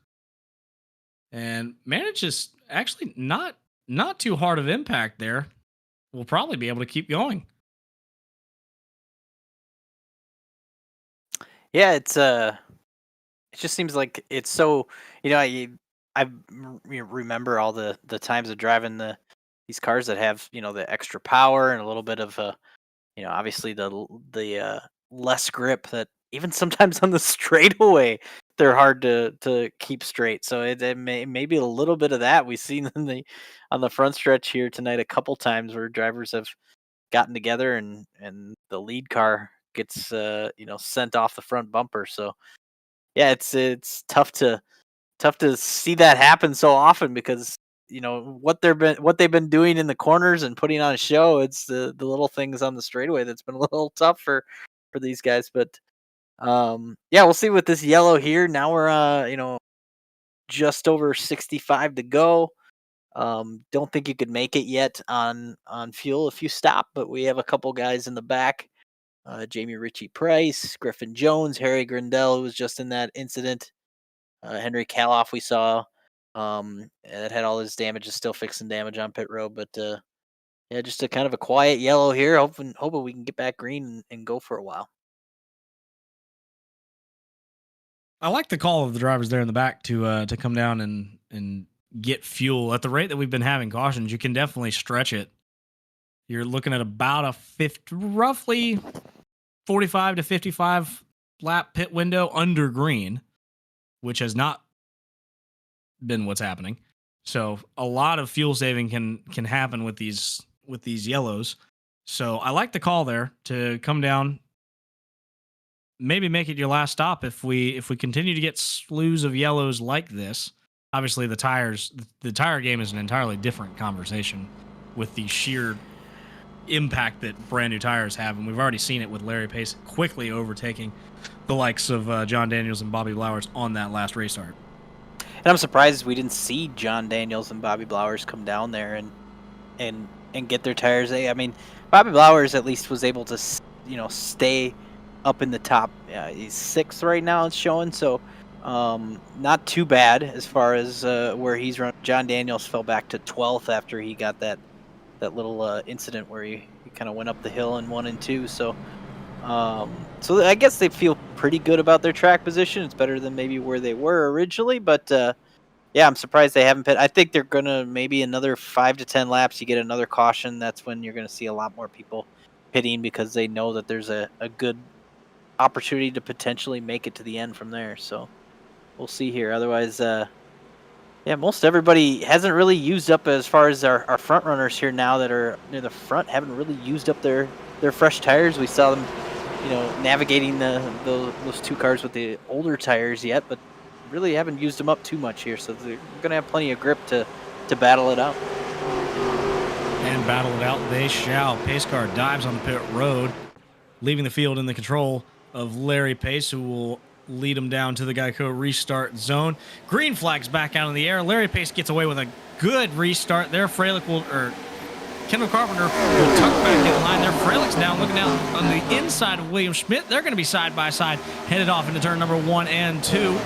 and manages actually not too hard of impact there. We'll probably be able to keep going. Yeah, it just seems like it's so, I remember all the times of driving these cars that have, the extra power and a little bit of obviously the less grip that even sometimes on the straightaway they're hard to keep straight. So it may be a little bit of that we've seen on the front stretch here tonight a couple times where drivers have gotten together and the lead car gets sent off the front bumper. So yeah, it's tough to see that happen so often because what they've been doing in the corners and putting on a show. It's the little things on the straightaway that's been a little tough for these guys. But we'll see with this yellow here. Now we're just over 65 to go. Don't think you could make it yet on fuel if you stop, but we have a couple guys in the back. Jamie Ritchie Price, Griffin Jones, Harry Grindel, who was just in that incident. Henry Kaloff we saw. That had all his damage, is still fixing damage on pit road, but just a kind of a quiet yellow here. Hoping we can get back green and go for a while. I like the call of the drivers there in the back to come down and get fuel at the rate that we've been having cautions. You can definitely stretch it. You're looking at about roughly 45 to 55 lap pit window under green, which has not been what's happening. So a lot of fuel saving can happen with these yellows. So I like the call there to come down, maybe make it your last stop if we continue to get slews of yellows like this. Obviously, the tire game is an entirely different conversation with the sheer impact that brand new tires have, and we've already seen it with Larry Pace quickly overtaking the likes of John Daniels and Bobby Blowers on that last restart. And I'm surprised we didn't see John Daniels and Bobby Blowers come down there and get their tires. I mean, Bobby Blowers at least was able to, stay up in the top. He's 6th right now, it's showing, so not too bad as far as where he's run. John Daniels fell back to 12th after he got that little incident where he kind of went up the hill in 1 and 2. So I guess they feel pretty good about their track position. It's better than maybe where they were originally, but yeah, I'm surprised they haven't pit. I think they're gonna maybe another 5 to 10 laps. You get another caution. That's when you're gonna see a lot more people pitting because they know that there's a good opportunity to potentially make it to the end from there. So we'll see here. Otherwise, yeah, most everybody hasn't really used up, as far as our front runners here now that are near the front, haven't really used up their fresh tires. We saw them, navigating those 2 cars with the older tires yet, but really haven't used them up too much here. So they're going to have plenty of grip to battle it out. And battle it out they shall. Pace car dives on the pit road, leaving the field in the control of Larry Pace, who will lead him down to the Geico restart zone. Green flag's back out in the air. Larry Pace gets away with a good restart there. Kendall Carpenter will tuck back in line there. Freilic's down, looking down on the inside of William Schmidt. They're going to be side by side, headed off into turn number 1 and 2.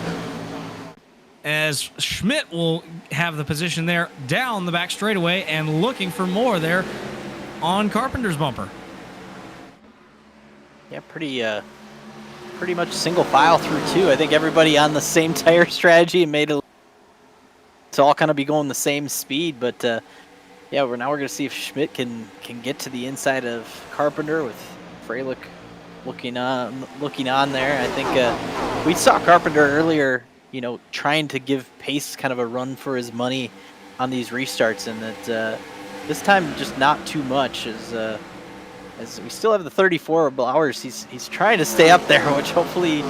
As Schmidt will have the position there down the back straightaway and looking for more there on Carpenter's bumper. Yeah, pretty much single file through 2. I think everybody on the same tire strategy and made it to all kind of be going the same speed. But yeah, we're going to see if Schmidt can get to the inside of Carpenter with Freilich looking on there. I think we saw Carpenter earlier, trying to give Pace kind of a run for his money on these restarts, and that this time just not too much. As we still have the 34 of Blowers, he's trying to stay up there, which hopefully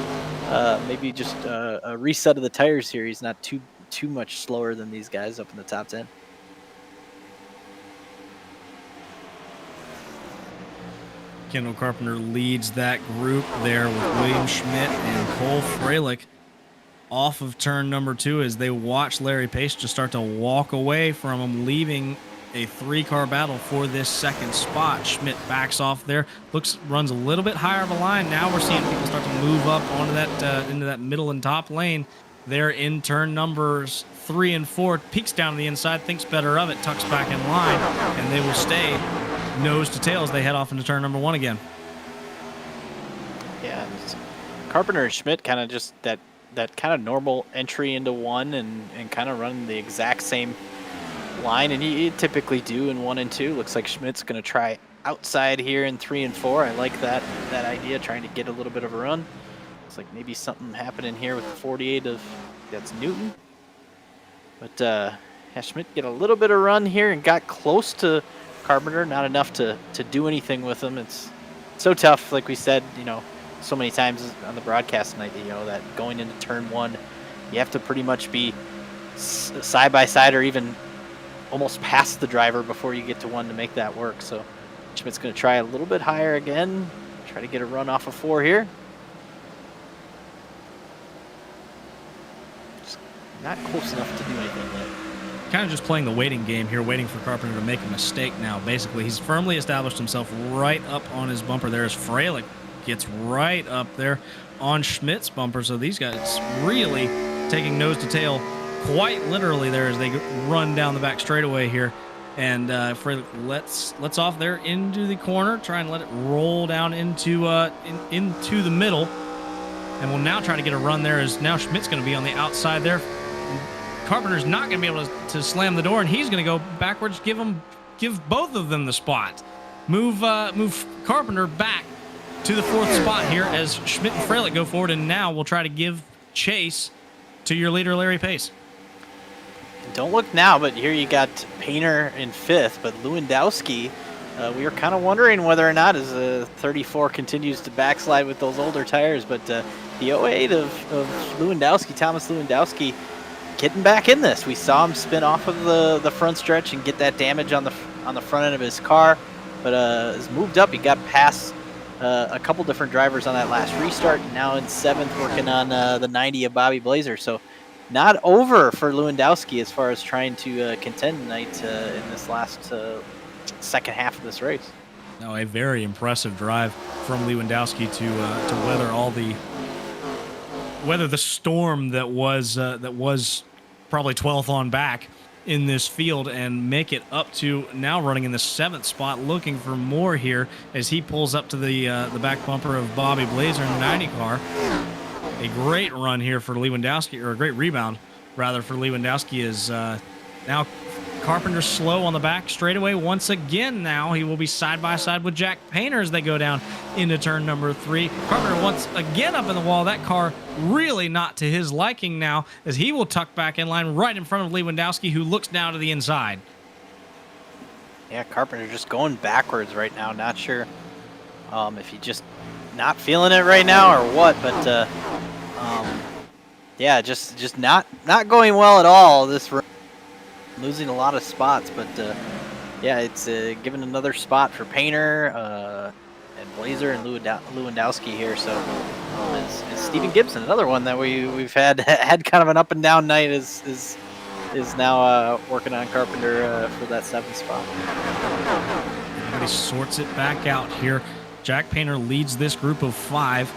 maybe just a reset of the tires here. He's not too much slower than these guys up in the top 10. Kendall Carpenter leads that group there with William Schmidt and Cole Freilich off of turn number 2 as they watch Larry Pace just start to walk away from him, leaving a 3-car battle for this second spot. Schmidt backs off there, runs a little bit higher of a line. Now we're seeing people start to move up onto that into that middle and top lane there in turn numbers 3 and 4. Peeks down to the inside, thinks better of it, tucks back in line, and they will stay nose to tail as they head off into turn number 1 again. Yeah, Carpenter and Schmidt kind of just that kind of normal entry into 1 and kind of run the exact same line, and you typically do in 1 and 2. Looks like Schmidt's going to try outside here in 3 and 4. I like that idea, trying to get a little bit of a run. Looks like maybe something happening here with the 48 of, that's Newton. But yeah, Schmidt get a little bit of run here and got close to Carpenter, not enough to do anything with him. It's so tough, like we said, so many times on the broadcast tonight, that going into turn 1, you have to pretty much be side by side or even almost past the driver before you get to 1 to make that work. So Schmidt's going to try a little bit higher again, try to get a run off of 4 here. Just not close enough to do anything yet. Kind of just playing the waiting game here, waiting for Carpenter to make a mistake now. Basically, he's firmly established himself right up on his bumper there as Freilich gets right up there on Schmidt's bumper. So these guys really taking nose to tail quite literally there as they run down the back straightaway here. And Freilich lets off there into the corner, try and let it roll down into the middle. And will now try to get a run there as now Schmidt's going to be on the outside there. Carpenter's not going to be able to slam the door, and he's going to go backwards, give both of them the spot. Move Carpenter back to the 4th spot here as Schmidt and Freilich go forward, and now we'll try to give chase to your leader, Larry Pace. Don't look now, but here you got Painter in 5th, but Lewandowski, we were kind of wondering whether or not as 34 continues to backslide with those older tires, but the 08 of Lewandowski, Thomas Lewandowski, getting back in this. We saw him spin off of the front stretch and get that damage on the front end of his car, but has moved up. He got past a couple different drivers on that last restart, and now in 7th working on the 90 of Bobby Blazer. So not over for Lewandowski as far as trying to contend tonight in this last second half of this race. No, a very impressive drive from Lewandowski to weather the storm that was probably 12th on back in this field and make it up to now running in the 7th spot, looking for more here as he pulls up to the back bumper of Bobby Blazer in the 90 car. A great run here for Lewandowski, or a great rebound rather for Lewandowski, is now Carpenter slow on the back straightaway once again. Now he will be side by side with Jack Painter as they go down into turn number 3. Carpenter once again up in the wall. That car really not to his liking now, as he will tuck back in line right in front of Lewandowski, who looks down to the inside. Yeah, Carpenter just going backwards right now. Not sure if he just not feeling it right now or what, but yeah, just not going well at all this run. Losing a lot of spots, but yeah, it's given another spot for Painter and Blazer and Lewandowski here. So is Stephen Gibson, another one that we've had kind of an up and down night, is now working on Carpenter for that 7th spot. Everybody sorts it back out here. Jack Painter leads this group of 5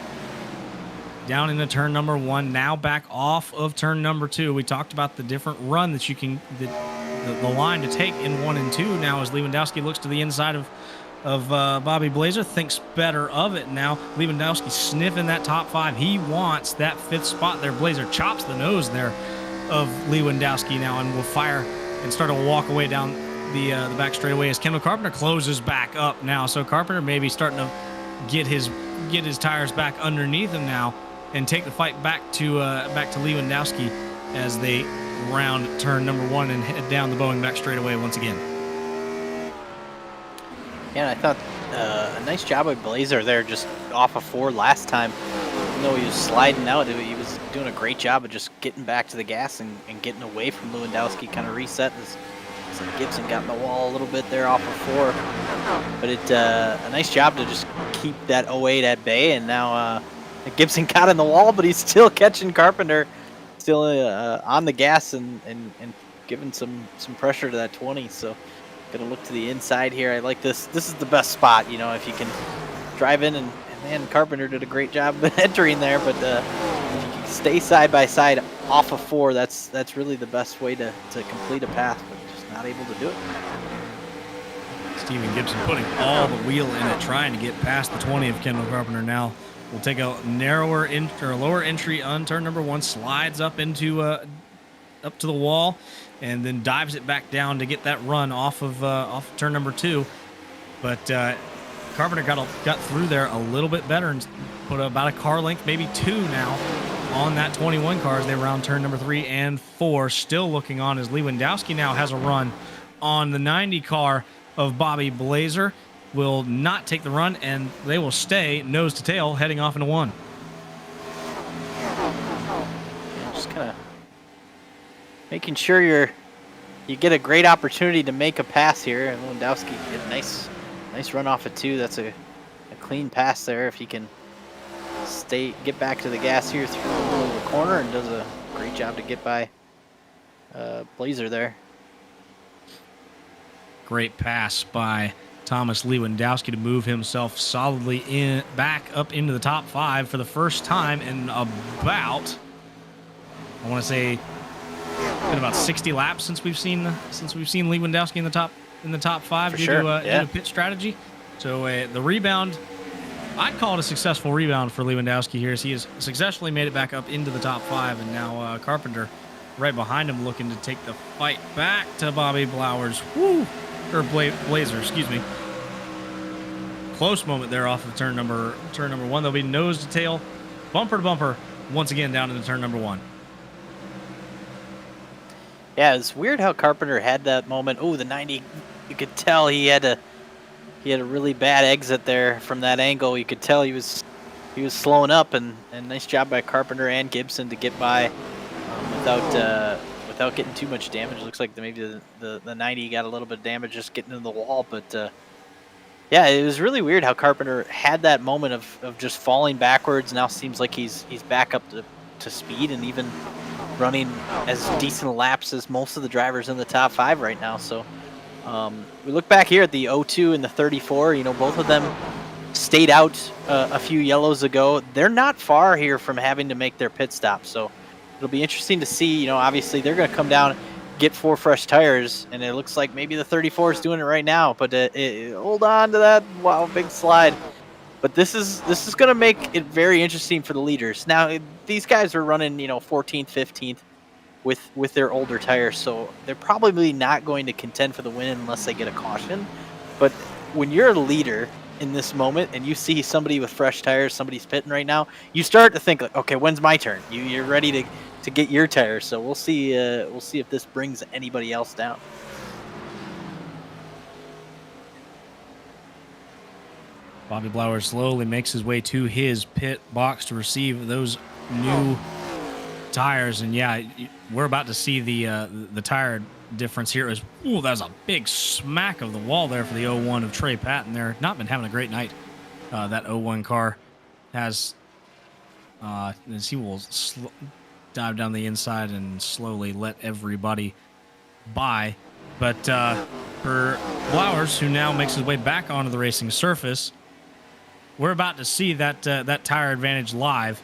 down into turn number 1, now back off of turn number 2. We talked about the different run that you can, the line to take in 1 and 2 now, as Lewandowski looks to the inside of Bobby Blazer, thinks better of it now. Lewandowski sniffing that top 5. He wants that 5th spot there. Blazer chops the nose there of Lewandowski now and will fire and start to walk away down the back straightaway as Kendall Carpenter closes back up now. So Carpenter maybe starting to get his tires back underneath him now and take the fight back to Lewandowski as they round turn number 1 and head down the Boeing back straightaway once again. Yeah, and I thought a nice job by Blazer there, just off of 4 last time. Even though he was sliding out, he was doing a great job of just getting back to the gas and getting away from Lewandowski, kind of reset this. So Gibson got in the wall a little bit there off of 4. But a nice job to just keep that 08 at bay, and now Gibson got in the wall, but he's still catching Carpenter, still on the gas and giving some pressure to that 20. So gonna look to the inside here. I like this. This is the best spot, you know, if you can drive in, and man, Carpenter did a great job entering there, but if you can stay side by side off of 4, that's really the best way to complete a pass, but just not able to do it. Stephen Gibson putting all the wheel in it, trying to get past the 20 of Kendall Carpenter now. We'll take a narrower or lower entry on turn number 1, slides up into up to the wall, and then dives it back down to get that run off of turn number 2. But Carpenter got through there a little bit better and put about a car length, maybe 2 now, on that 21 car as they round turn number 3 and 4. Still looking on as Lewandowski now has a run on the 90 car of Bobby Blazer. Will not take the run, and they will stay nose to tail heading off into 1. Just kind of making sure you get a great opportunity to make a pass here, and Lewandowski get a nice run off of 2. That's a clean pass there if he can get back to the gas here through the middle of the corner, and does a great job to get by Blazer there. Great pass by Thomas Lewandowski to move himself solidly back up into the top 5 for the first time in about, I want to say, been about 60 laps since we've seen Lewandowski in the top 5 for due sure. to pit strategy. So the rebound, I'd call it a successful rebound for Lewandowski here, as he has successfully made it back up into the top 5, and now Carpenter right behind him looking to take the fight back to Bobby Blazer, excuse me. close moment there off of turn number 1. There'll be nose to tail, bumper to bumper once again down into turn number 1. Yeah, it's weird how Carpenter had that moment. Oh, the 90, you could tell he had a really bad exit there from that angle. You could tell he was slowing up, and nice job by Carpenter and Gibson to get by without getting too much damage. Looks like maybe the 90 got a little bit of damage just getting into the wall, but yeah, it was really weird how Carpenter had that moment of just falling backwards. Now seems like he's back up to speed and even running as decent laps as most of the drivers in the top 5 right now. So we look back here at the 02 and the 34. You know, both of them stayed out a few yellows ago. They're not far here from having to make their pit stop. So it'll be interesting to see. You know, obviously they're going to come down, get 4 fresh tires, and it looks like maybe the 34 is doing it right now. But hold on to that! Wow, big slide. But this is going to make it very interesting for the leaders. Now these guys are running, you know, 14th, 15th with their older tires, so they're probably not going to contend for the win unless they get a caution. But when you're a leader in this moment and you see somebody with fresh tires, somebody's pitting right now, you start to think like, okay, when's my turn? You're ready to get your tires. So we'll see if this brings anybody else down. Bobby Blauer slowly makes his way to his pit box to receive those new tires, and yeah, we're about to see the tire difference here. Ooh, that was a big smack of the wall there for the 01 of Trey Patton there. Not been having a great night. That 01 car has, as he will dive down the inside and slowly let everybody by. But for Blowers, who now makes his way back onto the racing surface, we're about to see that tire advantage live,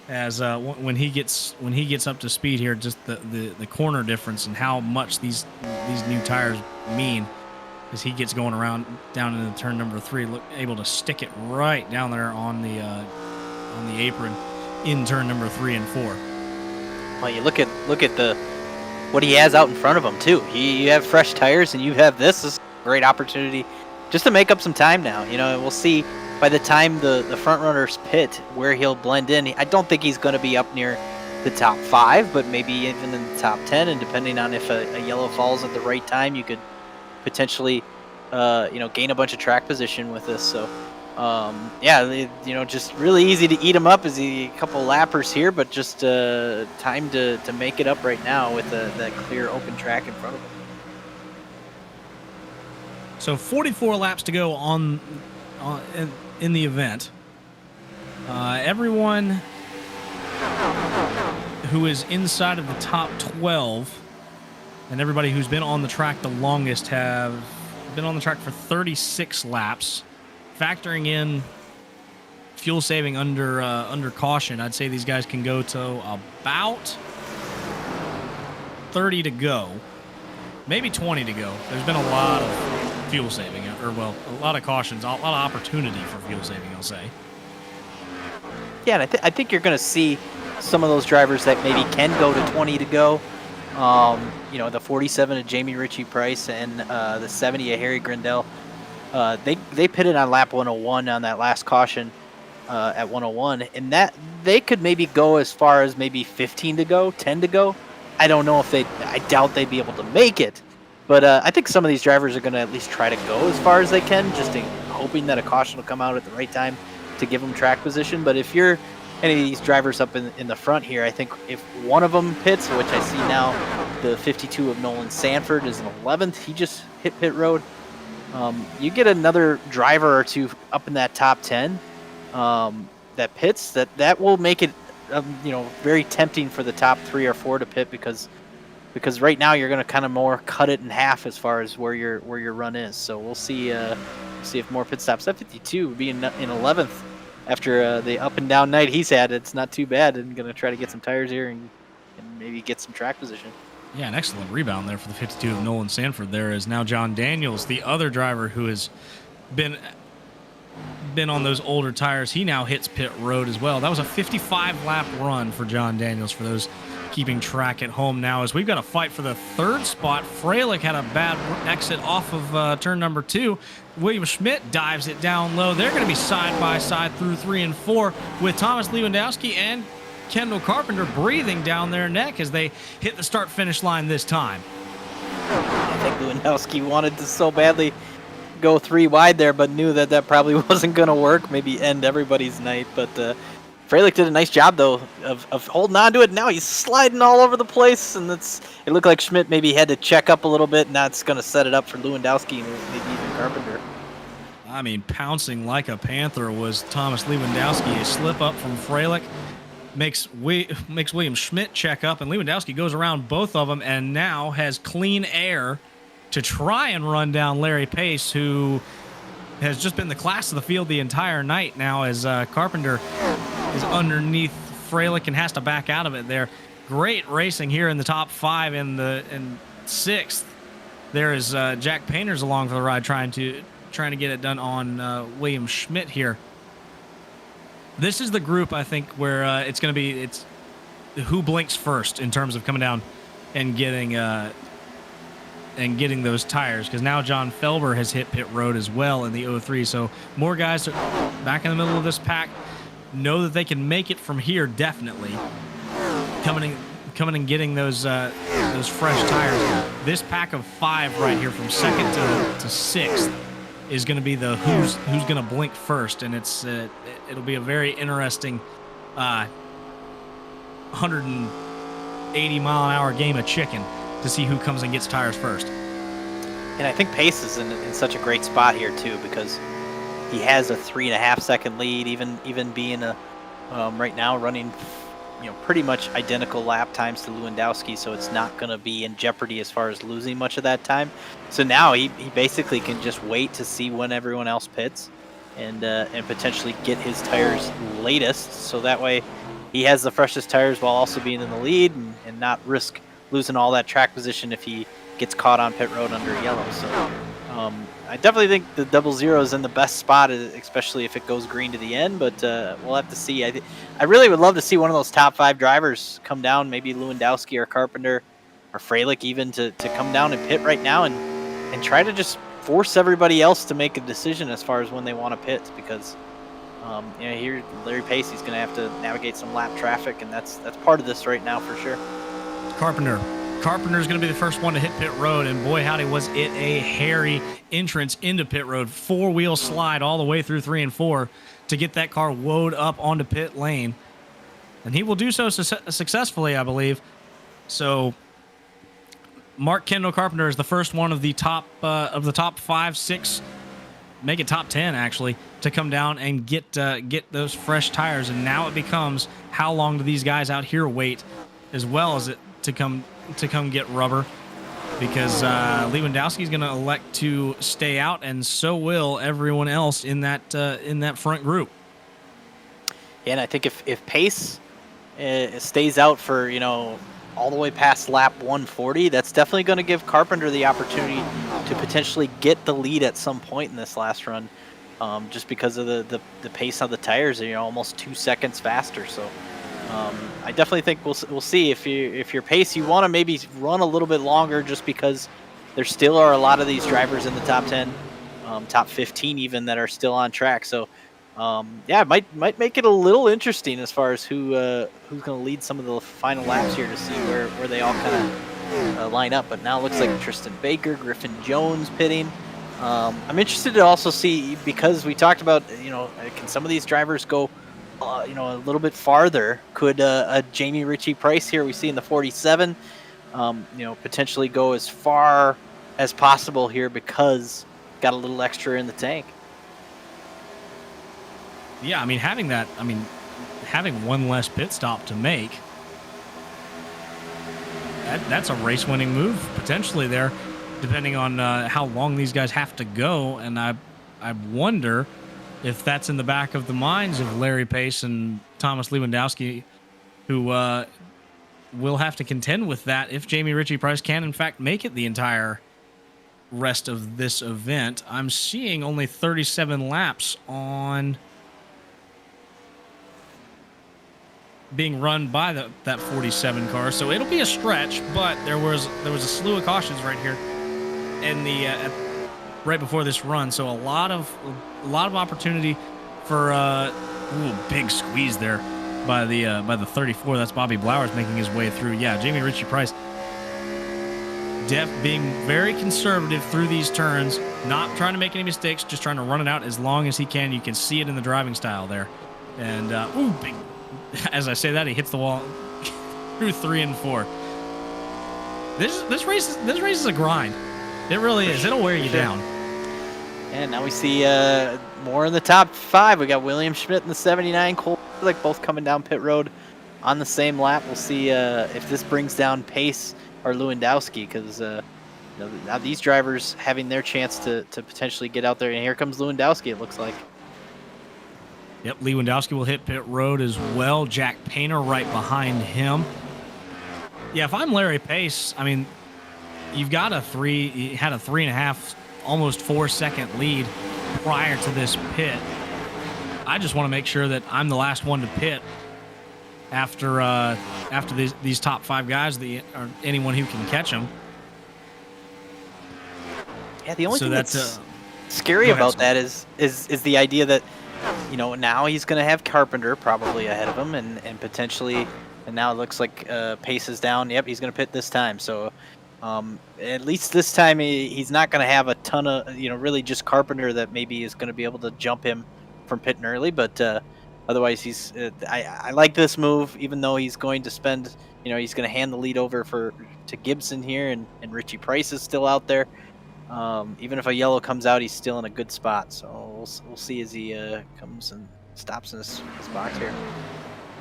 as when he gets up to speed here, just the corner difference and how much these new tires mean as he gets going around down into turn number 3, able to stick it right down there on the apron in turn number 3 and 4. Well, you look at what he has out in front of him too. You have fresh tires, and you have this is a great opportunity just to make up some time now. You know, we'll see by the time the front runners pit where he'll blend in. I don't think he's going to be up near the top 5, but maybe even in the top 10. And depending on if a yellow falls at the right time, you could potentially, gain a bunch of track position with this. So, just really easy to eat him up as a couple lappers here, but just time to make it up right now with that clear open track in front of him. So 44 laps to go in the event. Everyone who is inside of the top 12 and everybody who's been on the track the longest have been on the track for 36 laps. Factoring in fuel saving under caution, I'd say these guys can go to about 30 to go, maybe 20 to go. There's been a lot of fuel saving, a lot of cautions, a lot of opportunity for fuel saving, I'll say. Yeah, and I think you're going to see some of those drivers that maybe can go to 20 to go. The 47 of Jamie Ritchie Price and the 70 of Harry Grindell. They pitted on lap 101 on that last caution at 101, and that they could maybe go as far as maybe 15 to go, 10 to go. I don't know if I doubt they'd be able to make it, but I think some of these drivers are going to at least try to go as far as they can, just hoping that a caution will come out at the right time to give them track position. But if you're any of these drivers up in the front here, I think if one of them pits, which I see now, the 52 of Nolan Sanford is in 11th. He just hit pit road. You get another driver or two up in that top 10 that pits. That will make it, very tempting for the top 3 or 4 to pit because right now you're going to kind of more cut it in half as far as where your run is. So we'll see if more pit stops. That 52 would be in 11th after the up and down night he's had. It's not too bad, and going to try to get some tires here and maybe get some track position. Yeah, an excellent rebound there for the 52 of Nolan Sanford. There is now John Daniels, the other driver who has been on those older tires. He now hits pit road as well. That was a 55-lap run for John Daniels for those keeping track at home now as we've got a fight for the third spot. Freilich had a bad exit off of turn number 2. William Schmidt dives it down low. They're going to be side by side through 3 and 4 with Thomas Lewandowski and Kendall Carpenter breathing down their neck as they hit the start-finish line this time. I think Lewandowski wanted to so badly go 3 wide there, but knew that that probably wasn't going to work, maybe end everybody's night. But Freilich did a nice job, though, of holding on to it. Now he's sliding all over the place, and it looked like Schmidt maybe had to check up a little bit, and that's going to set it up for Lewandowski and maybe even Carpenter. I mean, pouncing like a panther was Thomas Lewandowski. A slip up from Freilich makes William Schmidt check up, and Lewandowski goes around both of them and now has clean air to try and run down Larry Pace, who has just been the class of the field the entire night now as Carpenter is underneath Freilich and has to back out of it there. Great racing here in the top 5 and 6th. There is Jack Painters along for the ride trying to get it done on William Schmidt here. This is the group, I think, where it's going to be it's who blinks first in terms of coming down and getting those tires, because now John Felber has hit pit road as well in the 03. So more guys are back in the middle of this pack know that they can make it from here, definitely. Coming and getting those fresh tires. This pack of 5 right here from 2nd to 6th is going to be the who's going to blink first, and it'll be a very interesting 180 mile an hour game of chicken to see who comes and gets tires first. And I think Pace is in such a great spot here too, because he has a 3.5 second lead, even being right now running pretty much identical lap times to Lewandowski, so it's not going to be in jeopardy as far as losing much of that time. So now he basically can just wait to see when everyone else pits and potentially get his tires latest, so that way he has the freshest tires while also being in the lead and not risk losing all that track position if he gets caught on pit road under yellow. So I definitely think the 00 is in the best spot, especially if it goes green to the end, but we'll have to see. I really would love to see one of those top 5 drivers come down, maybe Lewandowski or Carpenter or Freilich even, to come down and pit right now and try to just force everybody else to make a decision as far as when they want to pit, because here Larry Pace, he's going to have to navigate some lap traffic, and that's part of this right now for sure. Carpenter's going to be the first one to hit pit road, and boy howdy was it a hairy entrance into pit road. 4-wheel slide all the way through 3 and 4 to get that car woed up onto pit lane, and he will do so successfully, I believe. So Mark Kendall Carpenter is the first one of the top 5, 6, make it top 10 actually, to come down and get those fresh tires. And now it becomes, how long do these guys out here wait, as well as it to come get rubber, because Lewandowski is going to elect to stay out, and so will everyone else in that front group. Yeah, and I think if Pace stays out for all the way past lap 140, that's definitely going to give Carpenter the opportunity to potentially get the lead at some point in this last run, just because of the pace of the tires are almost 2 seconds faster. So I definitely think we'll see. If you're Pace, you want to maybe run a little bit longer, just because there still are a lot of these drivers in the top 10, top 15 even, that are still on track. So it might make it a little interesting as far as who's going to lead some of the final laps here, to see where they all kind of line up. But now it looks like Tristan Baker, Griffin Jones pitting. I'm interested to also see, because we talked about can some of these drivers go a little bit farther. Could a Jamie Ritchie Price here we see in the 47 potentially go as far as possible here, because got a little extra in the tank? Yeah, having one less pit stop to make, that's a race-winning move potentially there, depending on how long these guys have to go. And I wonder if that's in the back of the minds of Larry Pace and Thomas Lewandowski, who will have to contend with that if Jamie Ritchie Price can, in fact, make it the entire rest of this event. I'm seeing only 37 laps on being run by that 47 car, so it'll be a stretch. But there was a slew of cautions right here in the right before this run, so a lot of opportunity for big squeeze there by the 34. That's Bobby Blowers making his way through. Yeah, Jamie Ritchie Price being very conservative through these turns, not trying to make any mistakes, just trying to run it out as long as he can. You can see it in the driving style there. And big. As I say that, he hits the wall through 3 and 4. This race is a grind. It really is. It'll wear you down. And now we see more in the top 5. We got William Schmidt in the 79, Cole like both coming down pit road on the same lap. We'll see if this brings down Pace or Lewandowski, because now these drivers having their chance to potentially get out there. And here comes Lewandowski, it looks like. Yep, Lewandowski will hit pit road as well. Jack Painter right behind him. Yeah, if I'm Larry Pace, I mean, you've got he had a 3.5, almost 4-second lead prior to this pit. I just want to make sure that I'm the last one to pit after these top 5 guys, or anyone who can catch them. Yeah, the only thing that's scary about that is the idea that, now he's going to have Carpenter probably ahead of him, and potentially, and now it looks like Pace is down. Yep, he's going to pit this time. So at least this time he's not going to have a ton of, really just Carpenter that maybe is going to be able to jump him from pitting early. But otherwise, he's I like this move, even though he's going to spend, he's going to hand the lead over to Gibson here, and Richie Price is still out there. Even if a yellow comes out, he's still in a good spot. So we'll see as he comes and stops in his box here.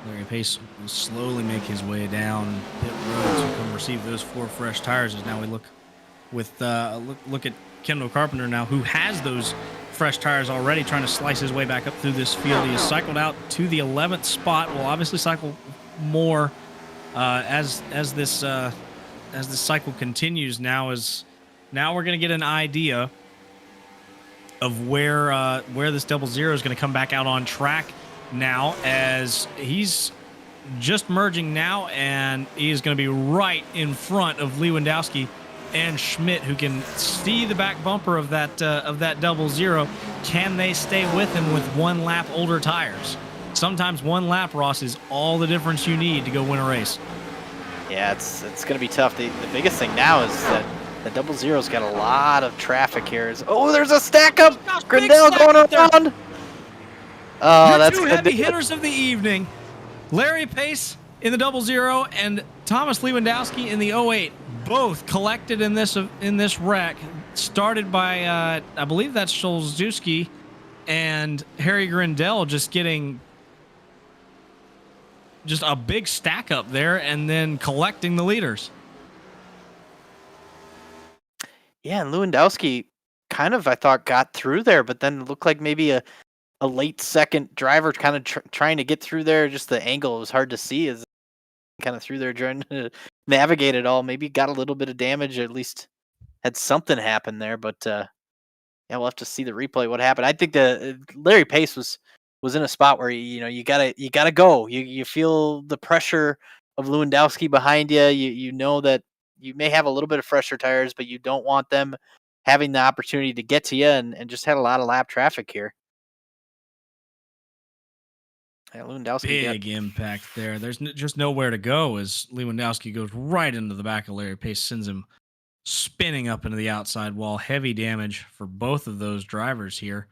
Larry Pace will slowly make his way down pit road to come receive those 4 fresh tires. As now we look at Kendall Carpenter now, who has those fresh tires already, trying to slice his way back up through this field. He has cycled out to the 11th spot. Will obviously cycle more as this cycle continues. Now we're going to get an idea of where this 00 is going to come back out on track now, as he's just merging now, and he is going to be right in front of Lewandowski and Schmidt, who can see the back bumper of that 00. Can they stay with him with 1 lap older tires? Sometimes 1 lap, Ross, is all the difference you need to go win a race. Yeah, it's going to be tough. The biggest thing now is that the 00's got a lot of traffic here. There's a stack up. Grindell going around. Oh, that's 2 heavy hitters of the evening. Larry Pace in the 00 and Thomas Lewandowski in the 08, both collected in this wreck. Started by I believe that's Szolzewski and Harry Grindell just getting a big stack up there and then collecting the leaders. Yeah, and Lewandowski kind of, I thought, got through there, but then it looked like maybe a late second driver kind of trying to get through there. Just the angle was hard to see as kind of through there trying to navigate it all. Maybe got a little bit of damage, or at least had something happen there. But yeah, we'll have to see the replay what happened. I think Larry Pace was in a spot where you gotta go. You feel the pressure of Lewandowski behind you. You know that you may have a little bit of fresher tires, but you don't want them having the opportunity to get to you, and just had a lot of lap traffic here. Yeah, Lewandowski big impact there. There's just nowhere to go as Lewandowski goes right into the back of Larry Pace, sends him spinning up into the outside wall. Heavy damage for both of those drivers here.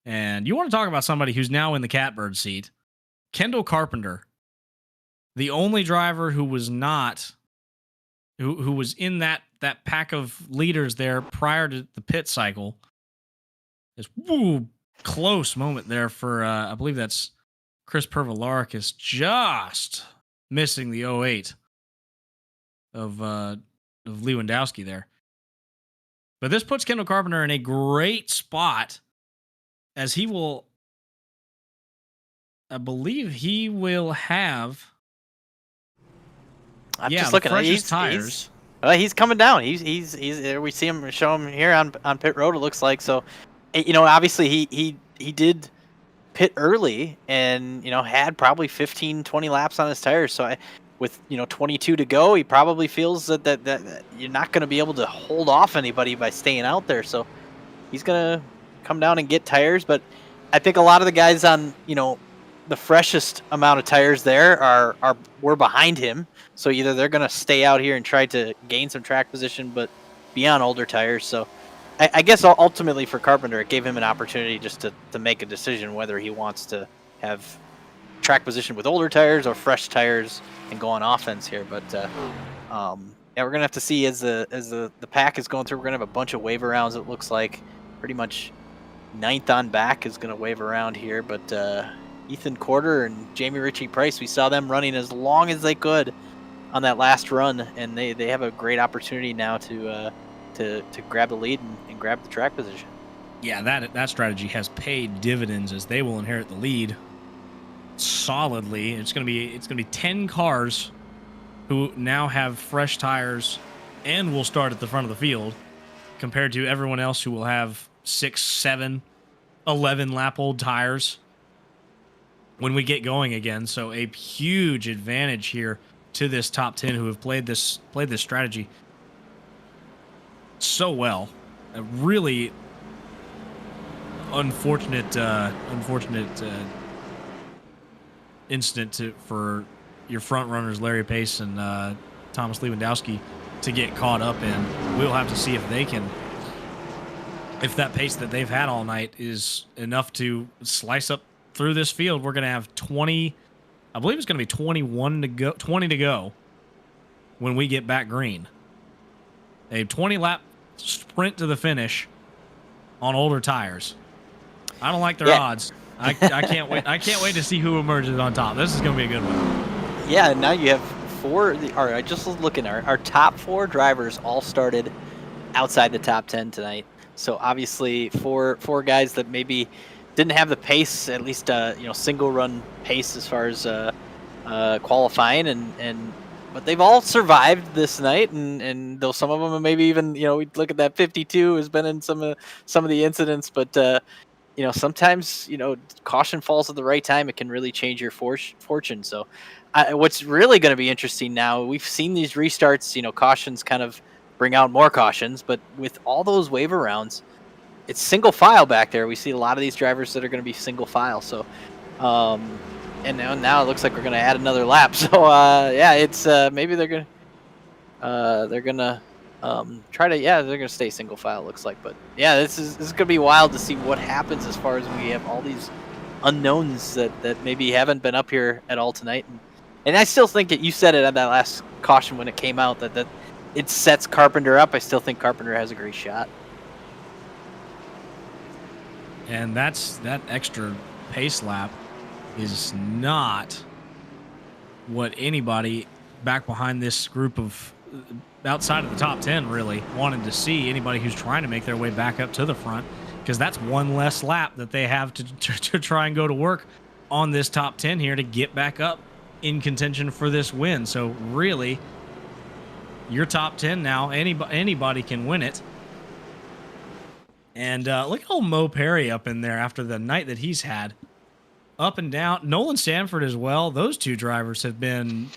And you want to talk about somebody who's now in the catbird seat. Kendall Carpenter, the only driver who was not who was in that pack of leaders there prior to the pit cycle. This close moment there for I believe that's Chris Pervalaricus, just missing the 08 of Lewandowski there. But this puts Kendall Carpenter in a great spot, as he will, I believe he will have. I'm just looking at these tires. He's coming down. He's there. We see him, show him here on pit road. It looks like so. Obviously he did pit early and, had probably 15, 20 laps on his tires. So with 22 to go, he probably feels that you're not going to be able to hold off anybody by staying out there. So he's going to come down and get tires. But I think a lot of the guys on, the freshest amount of tires there were behind him. So either they're going to stay out here and try to gain some track position, but be on older tires. So I guess ultimately for Carpenter, it gave him an opportunity just to make a decision whether he wants to have track position with older tires or fresh tires and go on offense here. But we're gonna have to see as the pack is going through. We're gonna have a bunch of wave arounds. It looks like pretty much ninth on back is gonna wave around here. But Ethan Corder and Jamie Ritchie Price, we saw them running as long as they could on that last run, and they have a great opportunity now to grab the lead and grab the track position. Yeah, that strategy has paid dividends as they will inherit the lead solidly. It's gonna be 10 cars who now have fresh tires and will start at the front of the field, compared to everyone else who will have 6, 7, 11 lap old tires when we get going again. So a huge advantage here to this top 10 who have played this strategy so well. A really unfortunate incident for your front runners Larry Pace and Thomas Lewandowski to get caught up in. We'll have to see if that pace that they've had all night is enough to slice up through this field. We're going to have 20, I believe it's going to be 20 to go when we get back green. A 20-lap sprint to the finish on older tires. I don't like their odds. I can't wait. I can't wait to see who emerges on top. This is going to be a good one. Yeah, now you have four. I just was looking. Our top 4 drivers all started outside the top 10 tonight. So obviously, four guys that maybe didn't have the pace, at least single run pace as far as qualifying, but they've all survived this night, and though some of them maybe even we look at that 52 has been in some of the incidents, but sometimes caution falls at the right time. It can really change your fortune. So what's really going to be interesting now, we've seen these restarts, cautions kind of bring out more cautions, but with all those waiver rounds, it's single file back there. We see a lot of these drivers that are going to be single file. So, and now it looks like we're going to add another lap. So, it's maybe they're going to try to, they're going to stay single file, it looks like. But yeah, this is going to be wild to see what happens as far as we have all these unknowns that maybe haven't been up here at all tonight. And I still think that you said it on that last caution when it came out that it sets Carpenter up. I still think Carpenter has a great shot. And that extra pace lap is not what anybody back behind this group of outside of the top 10 really wanted to see. Anybody who's trying to make their way back up to the front, because that's one less lap that they have to try and go to work on this top 10 here to get back up in contention for this win. So really, your top 10 now, anybody can win it. And look at old Mo Perry up in there after the night that he's had. Up and down. Nolan Sanford as well. Those two drivers have been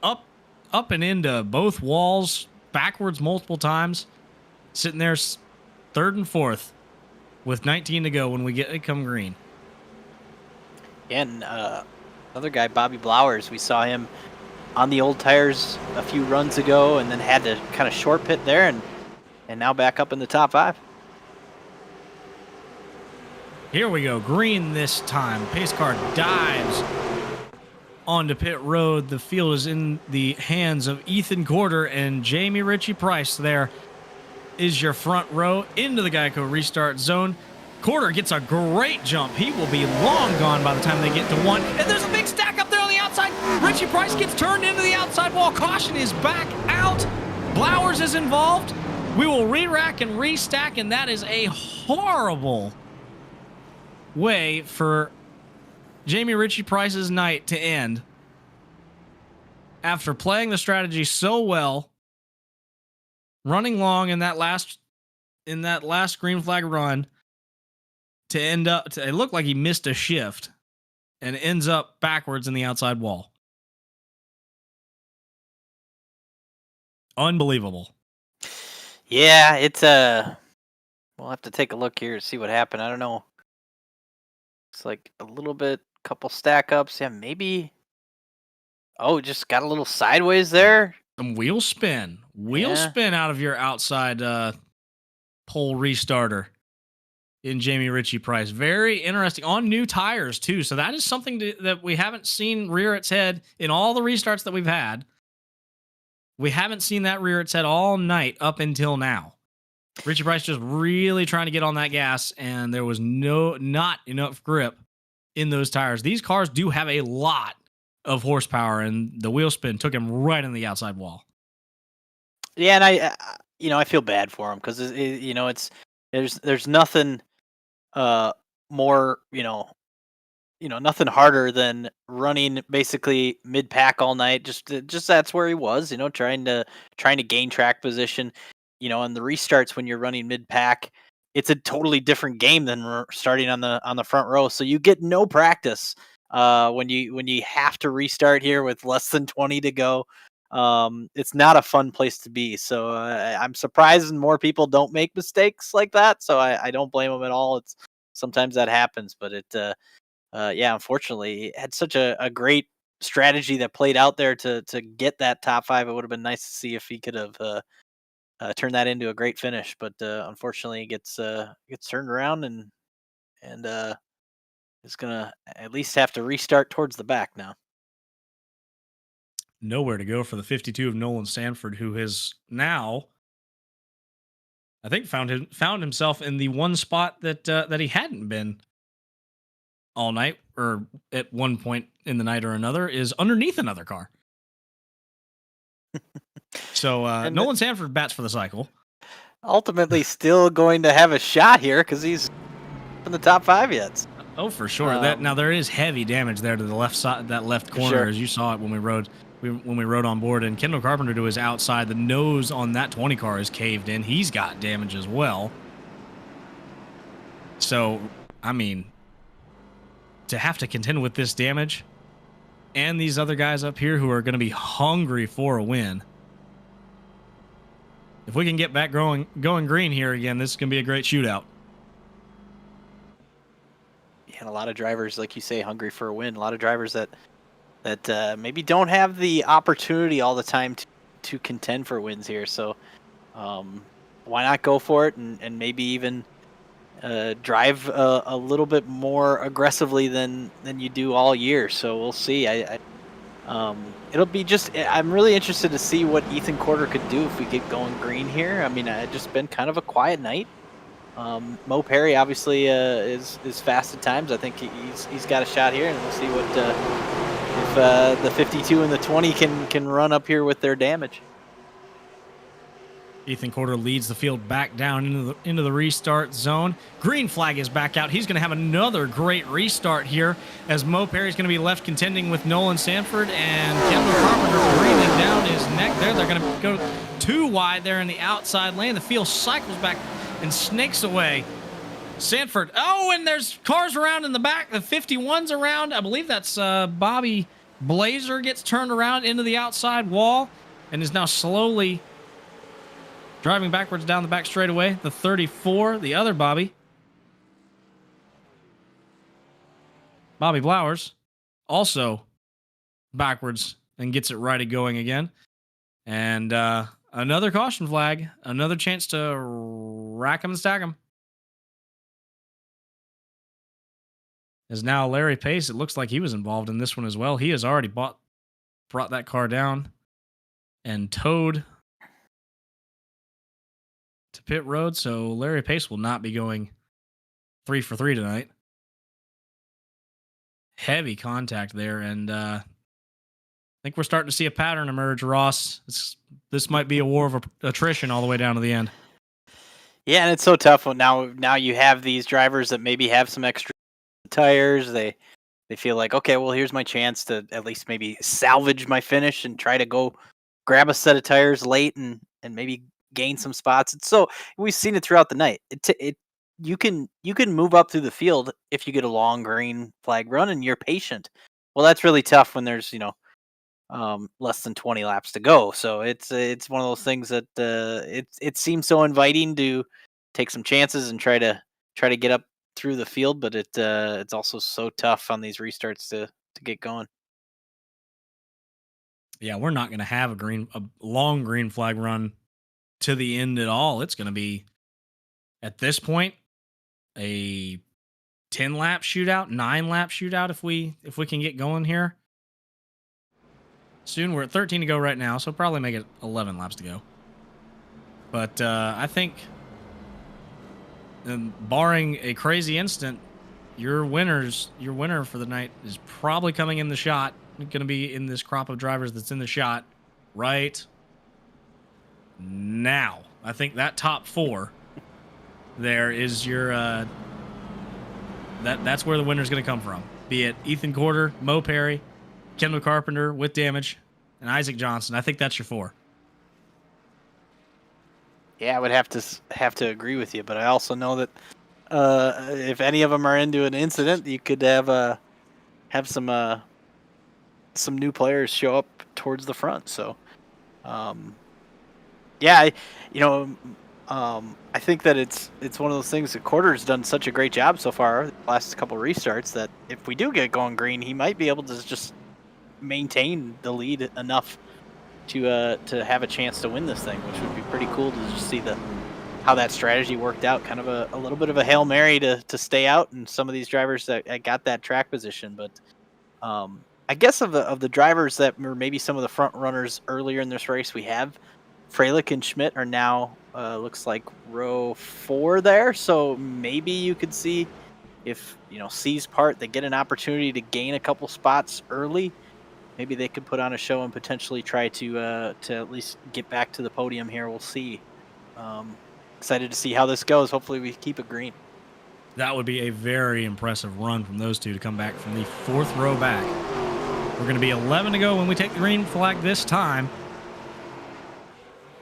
up and into both walls, backwards multiple times. Sitting there 3rd and 4th with 19 to go when we come green. And another guy, Bobby Blowers, we saw him on the old tires a few runs ago and then had to kind of short pit there and now back up in the top 5. Here we go. Green this time. Pace car dives onto pit road. The field is in the hands of Ethan Corder and Jamie Ritchie Price. There is your front row into the Geico restart zone. Corder gets a great jump. He will be long gone by the time they get to 1. And there's a big stack up there on the outside. Ritchie Price gets turned into the outside wall. Caution is back out. Blowers is involved. We will re-rack and restack, and that is a horrible way for Jamie Ritchie Price's night to end after playing the strategy so well, running long in that last green flag run, to end up, it looked like he missed a shift and ends up backwards in the outside wall. Unbelievable. Yeah, it's we'll have to take a look here to see what happened. I don't know. It's like a little bit, couple stack ups. Yeah, maybe. Oh, just got a little sideways there. Some wheel spin. Yeah. Spin out of your outside pole restarter in Jamie Ritchie Price. Very interesting. On new tires, too. So that is something that we haven't seen rear its head in all the restarts that we've had. We haven't seen that rear its head all night up until now. Ritchie Price just really trying to get on that gas, and there was not enough grip in those tires. These cars do have a lot of horsepower, and the wheel spin took him right in the outside wall. Yeah, and I feel bad for him because there's nothing more nothing harder than running basically mid pack all night. Just that's where he was, trying to gain track position. And the restarts when you're running mid pack, it's a totally different game than starting on the front row. So you get no practice when you have to restart here with less than 20 to go. It's not a fun place to be. So I'm surprised more people don't make mistakes like that. So I don't blame them at all. It's sometimes that happens, but unfortunately, it had such a great strategy that played out there to get that top 5. It would have been nice to see if he could have turned that into a great finish, but unfortunately, it gets turned around and is gonna at least have to restart towards the back now. Nowhere to go for the 52 of Nolan Sanford, who has now, I think, found himself in the one spot that he hadn't been all night, or at one point in the night or another, is underneath another car. So Nolan Sanford bats for the cycle. Ultimately, still going to have a shot here because he's in the top 5 yet. Oh, for sure. Now there is heavy damage there to the left side, that left corner, sure. As you saw it when we rode on board. And Kendall Carpenter to his outside, the nose on that 20 car is caved in. He's got damage as well. So, I mean, to have to contend with this damage and these other guys up here who are going to be hungry for a win. If we can get back going green here again, this is going to be a great shootout. Yeah, and a lot of drivers, like you say, hungry for a win. A lot of drivers that maybe don't have the opportunity all the time to contend for wins here. So why not go for it and maybe even drive a little bit more aggressively than you do all year. So we'll see. It'll be I'm really interested to see what Ethan Corder could do if we get going green here. I mean, it's just been kind of a quiet night. Mo Perry obviously is fast at times. I think he's got a shot here, and we'll see what if the 52 and the 20 can run up here with their damage. Ethan Corder leads the field back down into the restart zone. Green flag is back out. He's going to have another great restart here as Mo Perry's going to be left contending with Nolan Sanford and Kendall Carpenter breathing down his neck there. They're going to go too wide there in the outside lane. The field cycles back and snakes away. Sanford. Oh, and there's cars around in the back. The 51's around. I believe that's Bobby Blazer gets turned around into the outside wall and is now slowly driving backwards down the back straightaway. The 34, the other Bobby Blowers, also backwards and gets it righted going again. And another caution flag, another chance to rack him and stack him. As now Larry Pace, it looks like he was involved in this one as well. He has already brought that car down and towed to pit road, so Larry Pace will not be going 3 for 3 tonight. Heavy contact there, and I think we're starting to see a pattern emerge, Ross. This might be a war of attrition all the way down to the end. Yeah, and it's so tough when now you have these drivers that maybe have some extra tires. They feel like, okay, well, here's my chance to at least maybe salvage my finish and try to go grab a set of tires late and maybe gain some spots. We've seen it throughout the night. you can move up through the field if you get a long green flag run and you're patient. Well, that's really tough when there's less than 20 laps to go. So it's one of those things that it seems so inviting to take some chances and try to get up through the field, but it's also so tough on these restarts to get going. Yeah, we're not going to have a long green flag run to the end at all. It's going to be at this point a 10 lap shootout, 9 lap shootout if we can get going here. Soon we're at 13 to go right now, so probably make it 11 laps to go. But I think, barring a crazy incident, your winner for the night is probably coming in the shot. Going to be in this crop of drivers that's in the shot right now. I think that top 4 there is your that's where the winner's going to come from. Be it Ethan Corder, Mo Perry, Kendall Carpenter with damage, and Isaac Johnson. I think that's your 4. Yeah, I would have to agree with you, but I also know that if any of them are into an incident, you could have some new players show up towards the front. So, yeah, I think that it's one of those things that Corder's done such a great job so far the last couple restarts that if we do get going green, he might be able to just maintain the lead enough to have a chance to win this thing, which would be pretty cool to just see how that strategy worked out. Kind of a little bit of a Hail Mary to stay out, and some of these drivers that got that track position. But I guess of the drivers that were maybe some of the front runners earlier in this race, we have Freilich and Schmidt are now looks like row 4 there. So maybe you could see if C's part, they get an opportunity to gain a couple spots early. Maybe they could put on a show and potentially try to at least get back to the podium here. We'll see. Excited to see how this goes. Hopefully we keep it green. That would be a very impressive run from those two to come back from the 4th row back. We're going to be 11 to go when we take the green flag this time.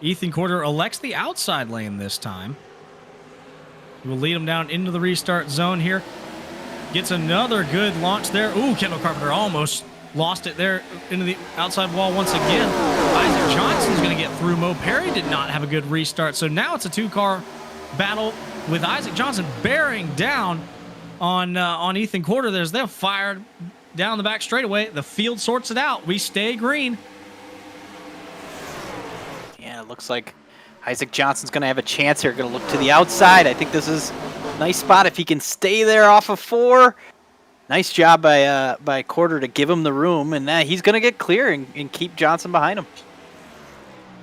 Ethan Corder elects the outside lane this time. He will lead him down into the restart zone here. Gets another good launch there. Ooh, Kendall Carpenter almost lost it there into the outside wall once again. Isaac Johnson's going to get through. Mo Perry did not have a good restart. So now it's a 2-car battle with Isaac Johnson bearing down on Ethan Corder. They're fired down the back straightaway. The field sorts it out. We stay green. Yeah, it looks like Isaac Johnson's going to have a chance here. Going to look to the outside. I think this is a nice spot if he can stay there off of 4. Nice job by Corder to give him the room, and he's going to get clear and keep Johnson behind him.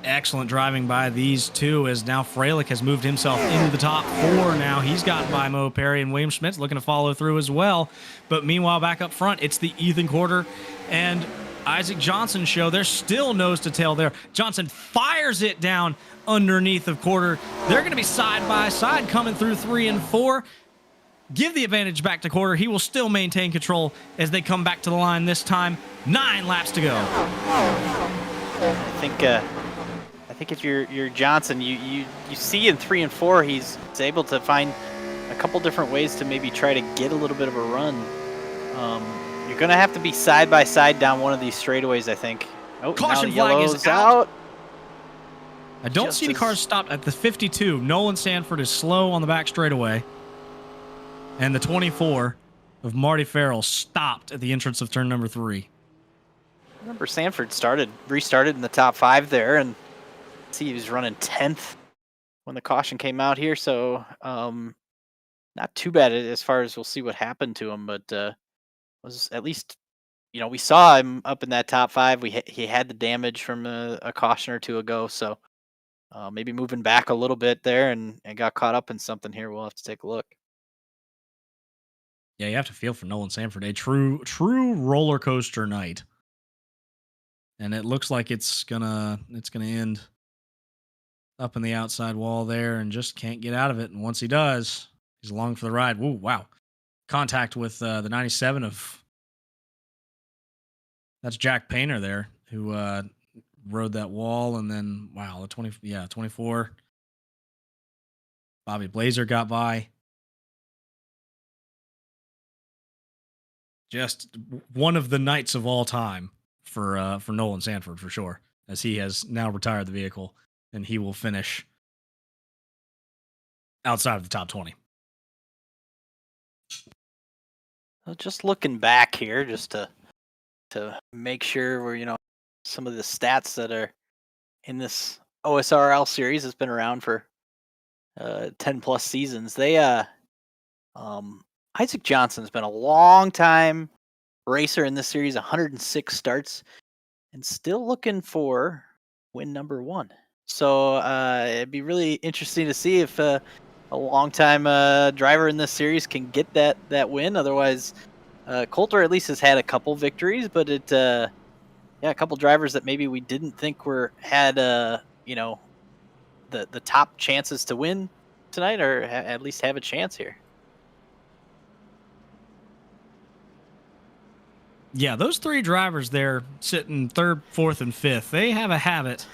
Excellent driving by these two, as now Freilich has moved himself into the top 4 now. He's gotten by Mo Perry, and William Schmidt's looking to follow through as well. But meanwhile, back up front, it's the Ethan Corder and Isaac Johnson show. They're still nose to tail there. Johnson fires it down underneath of Corder. They're going to be side by side coming through 3 and 4. Give the advantage back to Corder. He will still maintain control as they come back to the line this time. 9 laps to go. I think if you're Johnson, you see in 3 and 4 he's able to find a couple different ways to maybe try to get a little bit of a run. You're gonna have to be side by side down one of these straightaways, I think. Oh, caution flag is out. I don't see any cars stopped at the 52. Nolan Sanford is slow on the back straightaway. And the 24 of Marty Farrell stopped at the entrance of turn number 3. I remember Sanford restarted in the top 5 there, and see he was running 10th when the caution came out here. So not too bad as far as we'll see what happened to him, but was at least we saw him up in that top 5. He had the damage from a caution or two ago, so maybe moving back a little bit there and got caught up in something here. We'll have to take a look. Yeah, you have to feel for Nolan Sanford. A true roller coaster night. And it looks like it's gonna end up in the outside wall there and just can't get out of it. And once he does, he's along for the ride. Whoa, wow. Contact with the 97 of... That's Jack Painter there, who rode that wall. And then, wow, the 24. Bobby Blazer got by. Just one of the knights of all time for Nolan Sanford for sure, as he has now retired the vehicle and he will finish outside of the top 20. Well, just looking back here, just to make sure we're some of the stats that are in this OSRL series has been around for 10 plus seasons. Isaac Johnson's been a long time racer in this series, 106 starts, and still looking for win number 1. So it'd be really interesting to see if a long-time driver in this series can get that win. Otherwise, Coulter at least has had a couple victories, but a couple drivers that maybe we didn't think had the top chances to win tonight, or at least have a chance here. Yeah, those 3 drivers there sitting 3rd, 4th, and 5th, they have a habit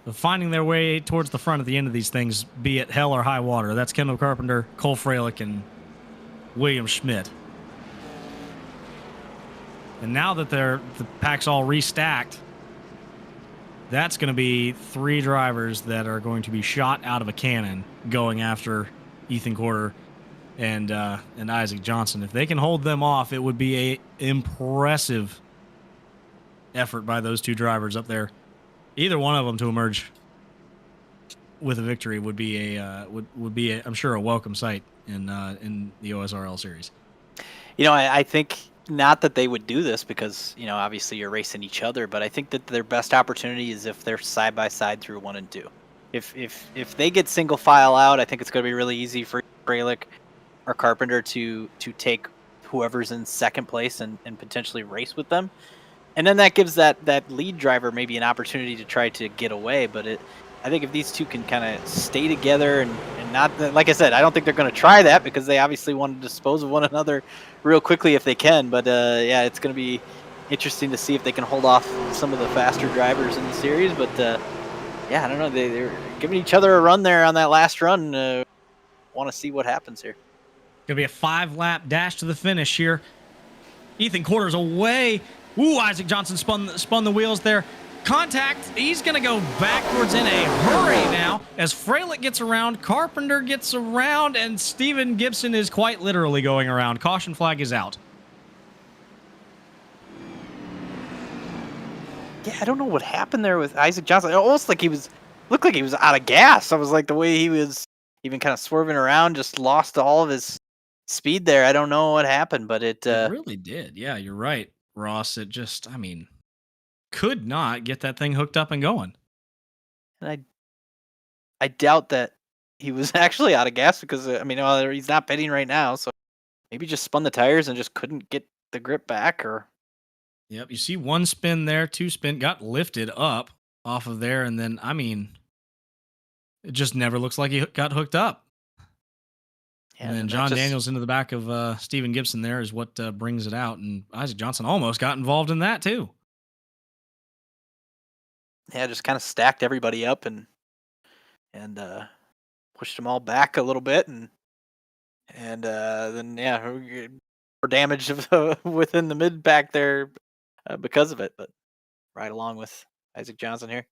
of finding their way towards the front at the end of these things, be it hell or high water. That's Kendall Carpenter, Cole Freilich, and William Schmidt. And now that the pack's all restacked, that's going to be 3 drivers that are going to be shot out of a cannon going after Ethan Corder and Isaac Johnson. If they can hold them off, it would be a impressive effort by those 2 drivers up there. Either one of them to emerge with a victory would be I'm sure a welcome sight in the OSRL series. I think not that they would do this because obviously you're racing each other, but I think that their best opportunity is if they're side by side through 1 and 2. If they get single file out, I think it's going to be really easy for Freilich or Carpenter to take whoever's in second place and potentially race with them. And then that gives that lead driver maybe an opportunity to try to get away. But I think if these 2 can kind of stay together and not, like I said, I don't think they're going to try that because they obviously want to dispose of one another real quickly if they can. But it's going to be interesting to see if they can hold off some of the faster drivers in the series. But I don't know. They're giving each other a run there on that last run. Want to see what happens here. Going to be a 5-lap dash to the finish here. Ethan Corder's away. Ooh, Isaac Johnson spun the wheels there. Contact. He's going to go backwards in a hurry now as Freilich gets around, Carpenter gets around, and Steven Gibson is quite literally going around. Caution flag is out. Yeah, I don't know what happened there with Isaac Johnson. It almost looked like he was out of gas. I was like, the way he was even kind of swerving around, just lost all of his speed there. I don't know what happened, but it really did. Yeah, you're right, Ross. It just, could not get that thing hooked up and going. And I doubt that he was actually out of gas because he's not pitting right now, so maybe just spun the tires and just couldn't get the grip back. Or yep, you see 1 spin there, 2 spin, got lifted up off of there, and then it just never looks like he got hooked up. Yeah, and then John Daniels into the back of Steven Gibson there is what brings it out, and Isaac Johnson almost got involved in that too. Yeah, just kind of stacked everybody up and pushed them all back a little bit, and then more damage within the mid pack there because of it, but right along with Isaac Johnson here.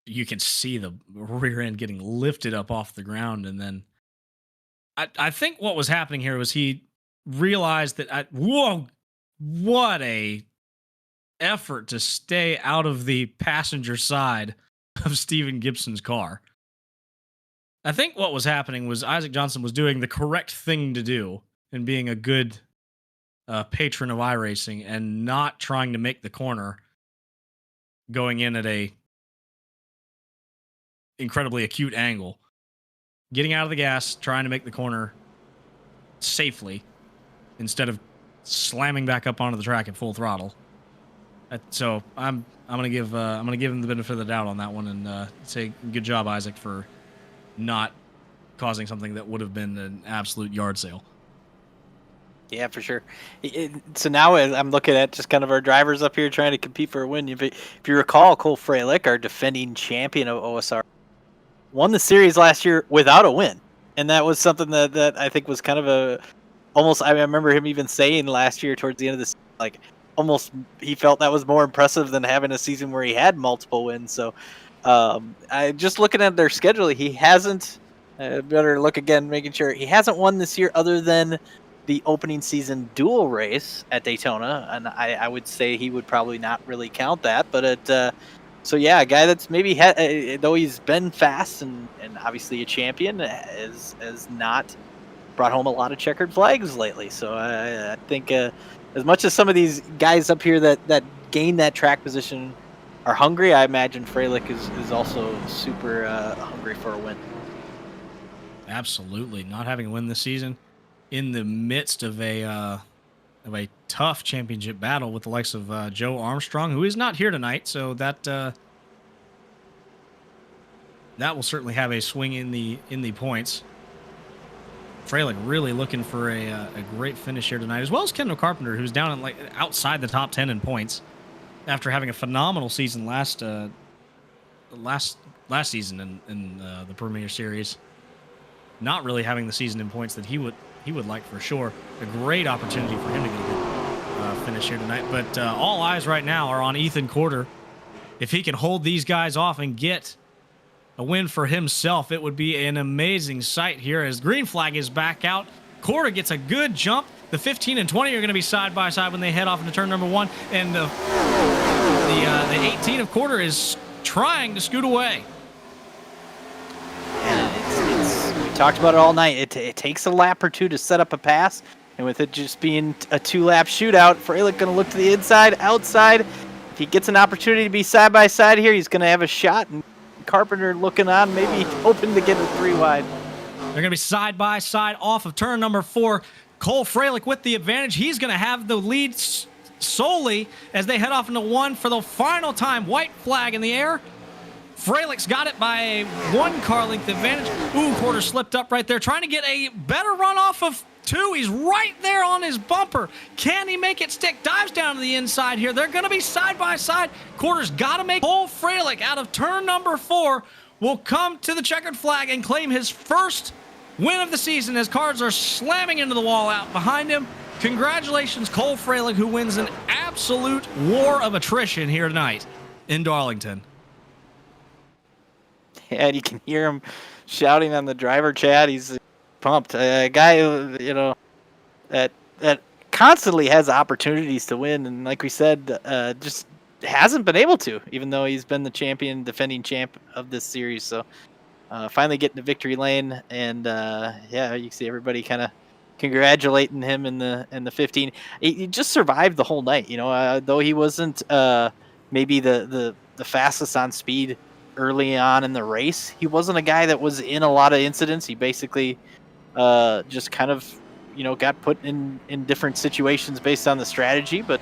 You can see the rear end getting lifted up off the ground. And then I think what was happening here was he realized that, whoa, what a effort to stay out of the passenger side of Steven Gibson's car. I think what was happening was Isaac Johnson was doing the correct thing to do and being a good patron of iRacing and not trying to make the corner going in at a incredibly acute angle, getting out of the gas, trying to make the corner safely instead of slamming back up onto the track at full throttle. So I'm gonna give him the benefit of the doubt on that one and say good job, Isaac, for not causing something that would have been an absolute yard sale. Yeah, for sure. So now I'm looking at just kind of our drivers up here trying to compete for a win. If you recall, Cole Freilich, our defending champion of OSR, won the series last year without a win. And that was something that I think was kind of almost. I remember him even saying last year towards the end of this, like almost he felt that was more impressive than having a season where he had multiple wins. So I just looking at their schedule, he hasn't. Better look again, making sure he hasn't won this year other than the opening season dual race at Daytona, and I would say he would probably not really count that. But so yeah, a guy that's maybe though he's been fast and obviously a champion, has not brought home a lot of checkered flags lately. So I think as much as some of these guys up here that gain that track position are hungry, I imagine Freilich is also super hungry for a win. Absolutely, not having a win this season, in the midst of a tough championship battle with the likes of Joe Armstrong, who is not here tonight, so that will certainly have a swing in the points. Freilich really looking for a great finish here tonight, as well as Kendall Carpenter, who's down in, like, outside the top 10 in points after having a phenomenal season last season in the Premier Series. Not really having the season in points that he would like for sure. A great opportunity for him to get a good finish here tonight. But all eyes right now are on Ethan Corder. If he can hold these guys off and get a win for himself, it would be an amazing sight here as green flag is back out. Corder gets a good jump. The 15 and 20 are going to be side by side when they head off into turn number 1, and the 18 of Corder is trying to scoot away. We talked about it all night. It takes a lap or two to set up a pass, and with it just being a 2-lap shootout, Freilich going to look to the inside, outside. If he gets an opportunity to be side by side here, he's going to have a shot. And Carpenter looking on, maybe hoping to get a 3 wide. They're going to be side by side off of turn number 4. Cole Freilich with the advantage. He's going to have the lead solely as they head off into 1 for the final time. White flag in the air. Freilich's got it by a 1 car length advantage. Ooh, Corder slipped up right there, trying to get a better run off of 2. He's right there on his bumper. Can he make it stick? Dives down to the inside here. They're going to be side by side. Corder's got to make Cole Freilich out of turn number 4 will come to the checkered flag and claim his first win of the season as cars are slamming into the wall out behind him. Congratulations, Cole Freilich, who wins an absolute war of attrition here tonight in Darlington. Yeah, and you can hear him shouting on the driver chat. He's pumped. A guy, that constantly has opportunities to win, and like we said, just hasn't been able to, even though he's been the defending champ of this series. So finally getting to victory lane, and yeah, you can see everybody kind of congratulating him in the 15. He just survived the whole night, though he wasn't maybe the fastest on speed early on in the race. He wasn't a guy that was in a lot of incidents. He basically just kind of got put in different situations based on the strategy, but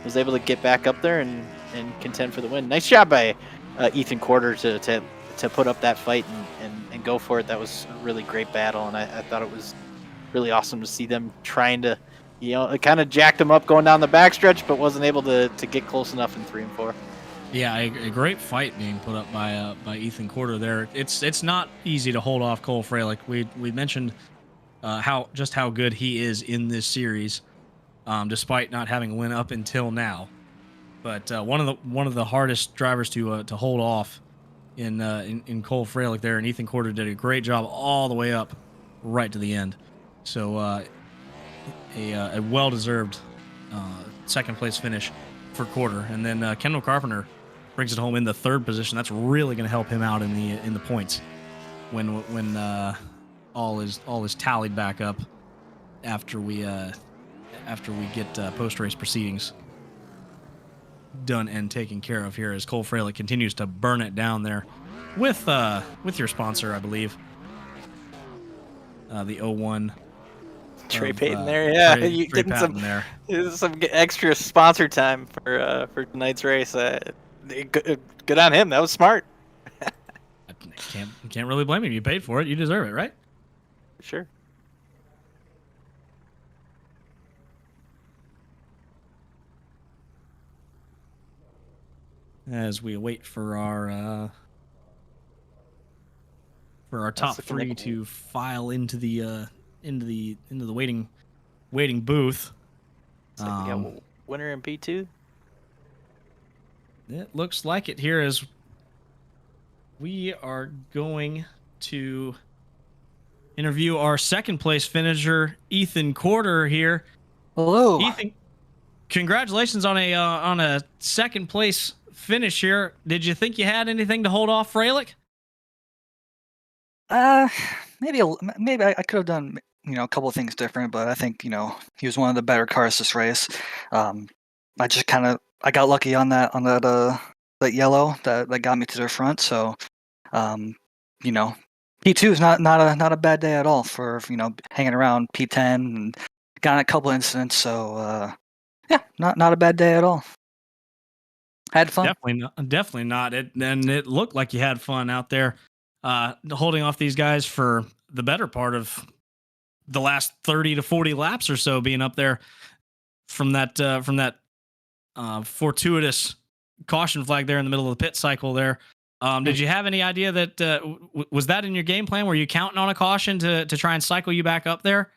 was able to get back up there and contend for the win. Nice job by Ethan Corder to put up that fight and go for it. That was a really great battle, and I thought it was really awesome to see them trying to, it kind of jacked them up going down the backstretch, but wasn't able to get close enough in 3 and 4. Yeah, a great fight being put up by Ethan Corder there. It's not easy to hold off Cole Freilich. We mentioned how good he is in this series, despite not having a win up until now. But one of the hardest drivers to hold off in Cole Freilich there, and Ethan Corder did a great job all the way up, right to the end. So a well-deserved second place finish for Corder, and then Kendall Carpenter brings it home in the 3rd position. That's really going to help him out in the points when all is tallied back up after we get post-race proceedings done and taken care of here, as Cole Freilich continues to burn it down there with your sponsor, I believe, the 01. Trey Payton there, yeah. Trey You getting there. some extra sponsor time for tonight's race. Good on him. That was smart. Can't really blame him. You paid for it. You deserve it, right? Sure. As we wait for our for our top three to file into the waiting booth. We got winner in P2. It looks like it here as we are going to interview our second place finisher, Ethan Corder here. Hello, Ethan. Congratulations on a second place finish here. Did you think you had anything to hold off Freilich? maybe I could have done a couple of things different, but I think he was one of the better cars this race. I just I got lucky on that yellow that got me to the front. So, P2 is not a bad day at all for hanging around P10 and got in a couple incidents. So yeah, not a bad day at all. Had fun. Definitely not. It looked like you had fun out there, holding off these guys for the better part of the last 30 to 40 laps or so, being up there from that fortuitous caution flag there in the middle of the pit cycle there. Did you have any idea that was that in your game plan? Were you counting on a caution to try and cycle you back up there?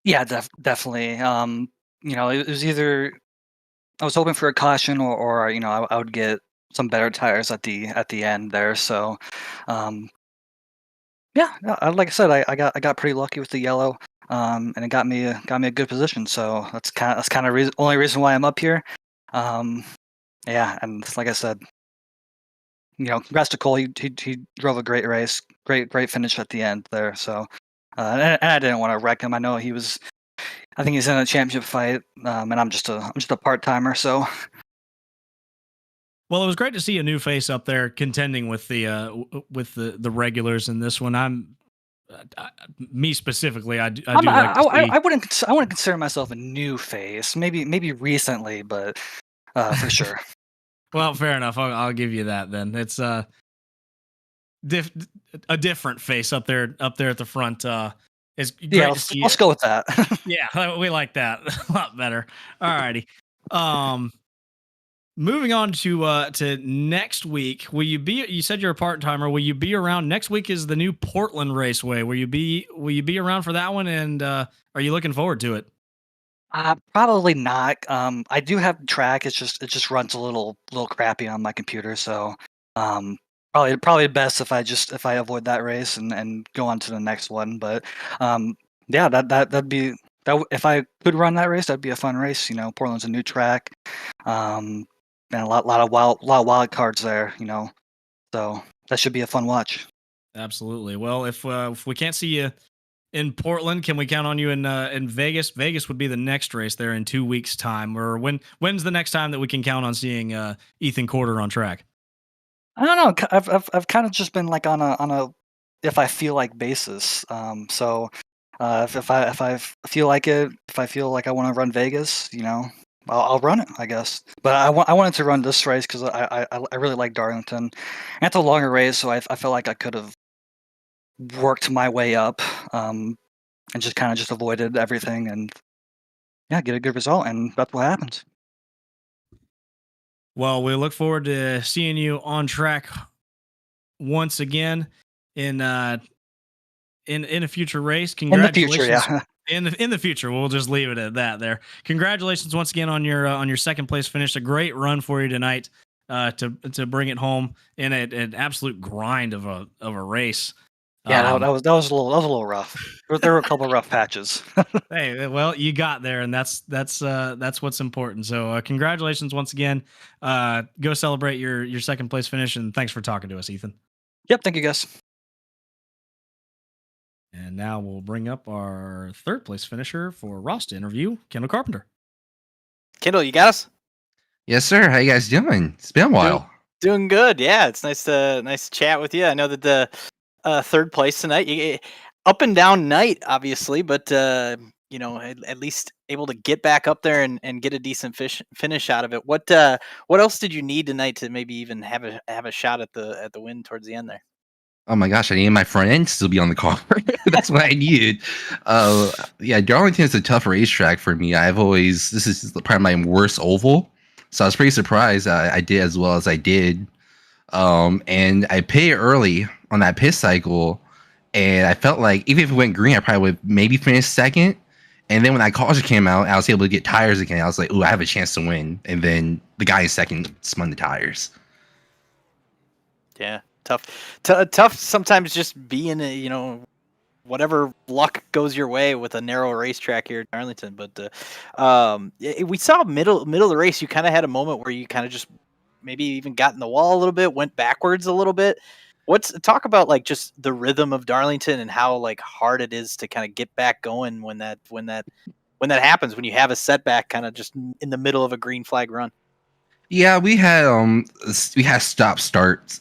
Yeah, definitely. It was either I was hoping for a caution or I would get some better tires at the end there. So, yeah, like I said, I got pretty lucky with the yellow, and it got me a good position. So that's kind of only reason why I'm up here. Yeah, and like I said, congrats to Cole. He drove a great race, great finish at the end there. So, and I didn't want to wreck him. I know I think he's in a championship fight, and I'm just a part timer. So, well, it was great to see a new face up there contending with the regulars in this one. Me specifically, I wouldn't consider myself a new face. Maybe recently, but for sure. Well, fair enough. I'll give you that then. It's a different face up there at the front. It's great to see. Let's go with that. Yeah, we like that a lot better. Alrighty. Moving on to next week. Will you be? You said you're a part timer. Will you be around? Next week is the new Portland Raceway. Will you be around for that one? And are you looking forward to it? Probably not. I do have the track. It just runs a little crappy on my computer. So probably best if I avoid that race and go on to the next one. But yeah, that'd be that. If I could run that race, that'd be a fun race. Portland's a new track. And a lot of wild cards there, so that should be a fun watch. Absolutely. Well, if we can't see you in Portland, can we count on you in Vegas? Vegas would be the next race there in 2 weeks' time. Or when's the next time that we can count on seeing Ethan Corder on track? I don't know. I've kind of just been like on a if I feel like basis. So if I feel like it, if I feel like I want to run Vegas, I'll run it, I guess. But I wanted to run this race because I really like Darlington. And it's a longer race, so I felt like I could have worked my way up and just kind of avoided everything and get a good result. And that's what happened. Well, we look forward to seeing you on track once again in a future race. Congratulations. In the future, yeah. In the future, we'll just leave it at that. There, congratulations once again on your second place finish. A great run for you tonight to bring it home in an absolute grind of a race. Yeah, that was a little rough. There were a couple of rough patches. Hey, well, you got there, and that's what's important. So, congratulations once again. Go celebrate your second place finish, and thanks for talking to us, Ethan. Yep, thank you, guys. And now we'll bring up our third place finisher for Ross to interview, Kendall Carpenter. Kendall, you got us? Yes, sir. How you guys doing? It's been a while. Doing good. Yeah, it's nice to chat with you. I know that the third place tonight, up and down night, obviously, but at least able to get back up there and get a decent finish out of it. What else did you need tonight to maybe even have a shot at the win towards the end there? Oh my gosh, I needed my front end to still be on the car. That's what I needed. Yeah, Darlington is a tough racetrack for me. This is probably my worst oval. So I was pretty surprised I did as well as I did. And I pitted early on that pit cycle, and I felt like even if it went green, I probably would maybe finish second. And then when that caution came out, I was able to get tires again. I was like, "Ooh, I have a chance to win." And then the guy in second spun the tires. Yeah, tough. Sometimes just being whatever luck goes your way with a narrow racetrack here at Darlington. But we saw middle of the race. You kind of had a moment where you kind of just maybe even got in the wall a little bit, went backwards a little bit. Talk about like just the rhythm of Darlington and how like hard it is to kind of get back going when that happens, when you have a setback kind of just in the middle of a green flag run. Yeah, we had stop starts,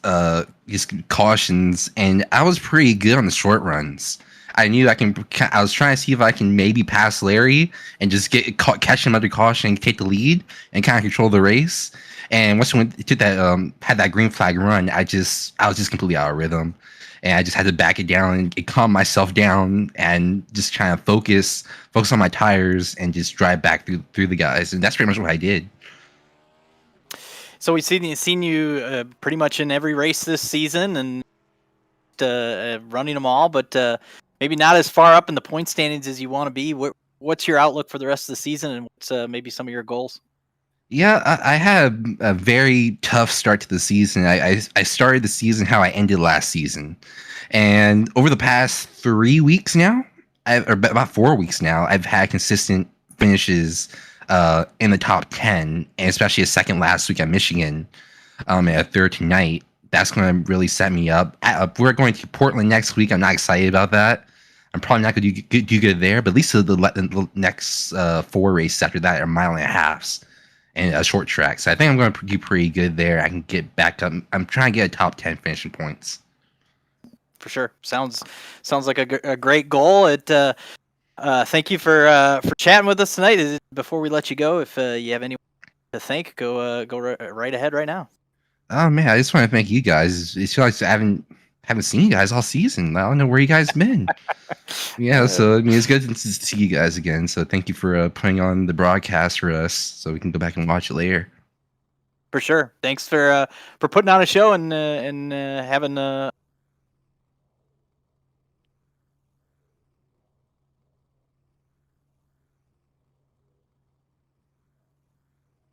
just cautions, and I was pretty good on the short runs. I knew I was trying to see if I can maybe pass Larry and just catch him under caution and take the lead and kind of control the race. And once we did that, had that green flag run, I was just completely out of rhythm, and I just had to back it down and calm myself down and just try to focus on my tires and just drive back through the guys. And that's pretty much what I did. So we've seen you pretty much in every race this season and running them all, but maybe not as far up in the point standings as you want to be. What's your outlook for the rest of the season, and what's maybe some of your goals? Yeah, I had a very tough start to the season. I started the season how I ended last season. And over the past 3 weeks now, or about 4 weeks now, I've had consistent finishes in the top 10, and especially a second last week at Michigan, and a third tonight. That's going to really set me up. We're going to Portland next week. I'm not excited about that. I'm probably not going to do good there, but at least the next 4 races after that are 1.5 miles and a short track. So I think I'm going to do pretty good there. I can get back up. I'm trying to get a top 10 finishing points. For sure. Sounds like a great goal. Thank you for chatting with us tonight. Before we let you go, if you have anyone to thank, go right ahead right now. Oh man, I just want to thank you guys. It's like I haven't seen you guys all season. I don't know where you guys been. Yeah, so I mean, it's good to see you guys again. So thank you for putting on the broadcast for us, so we can go back and watch it later. For sure. Thanks for putting on a show and having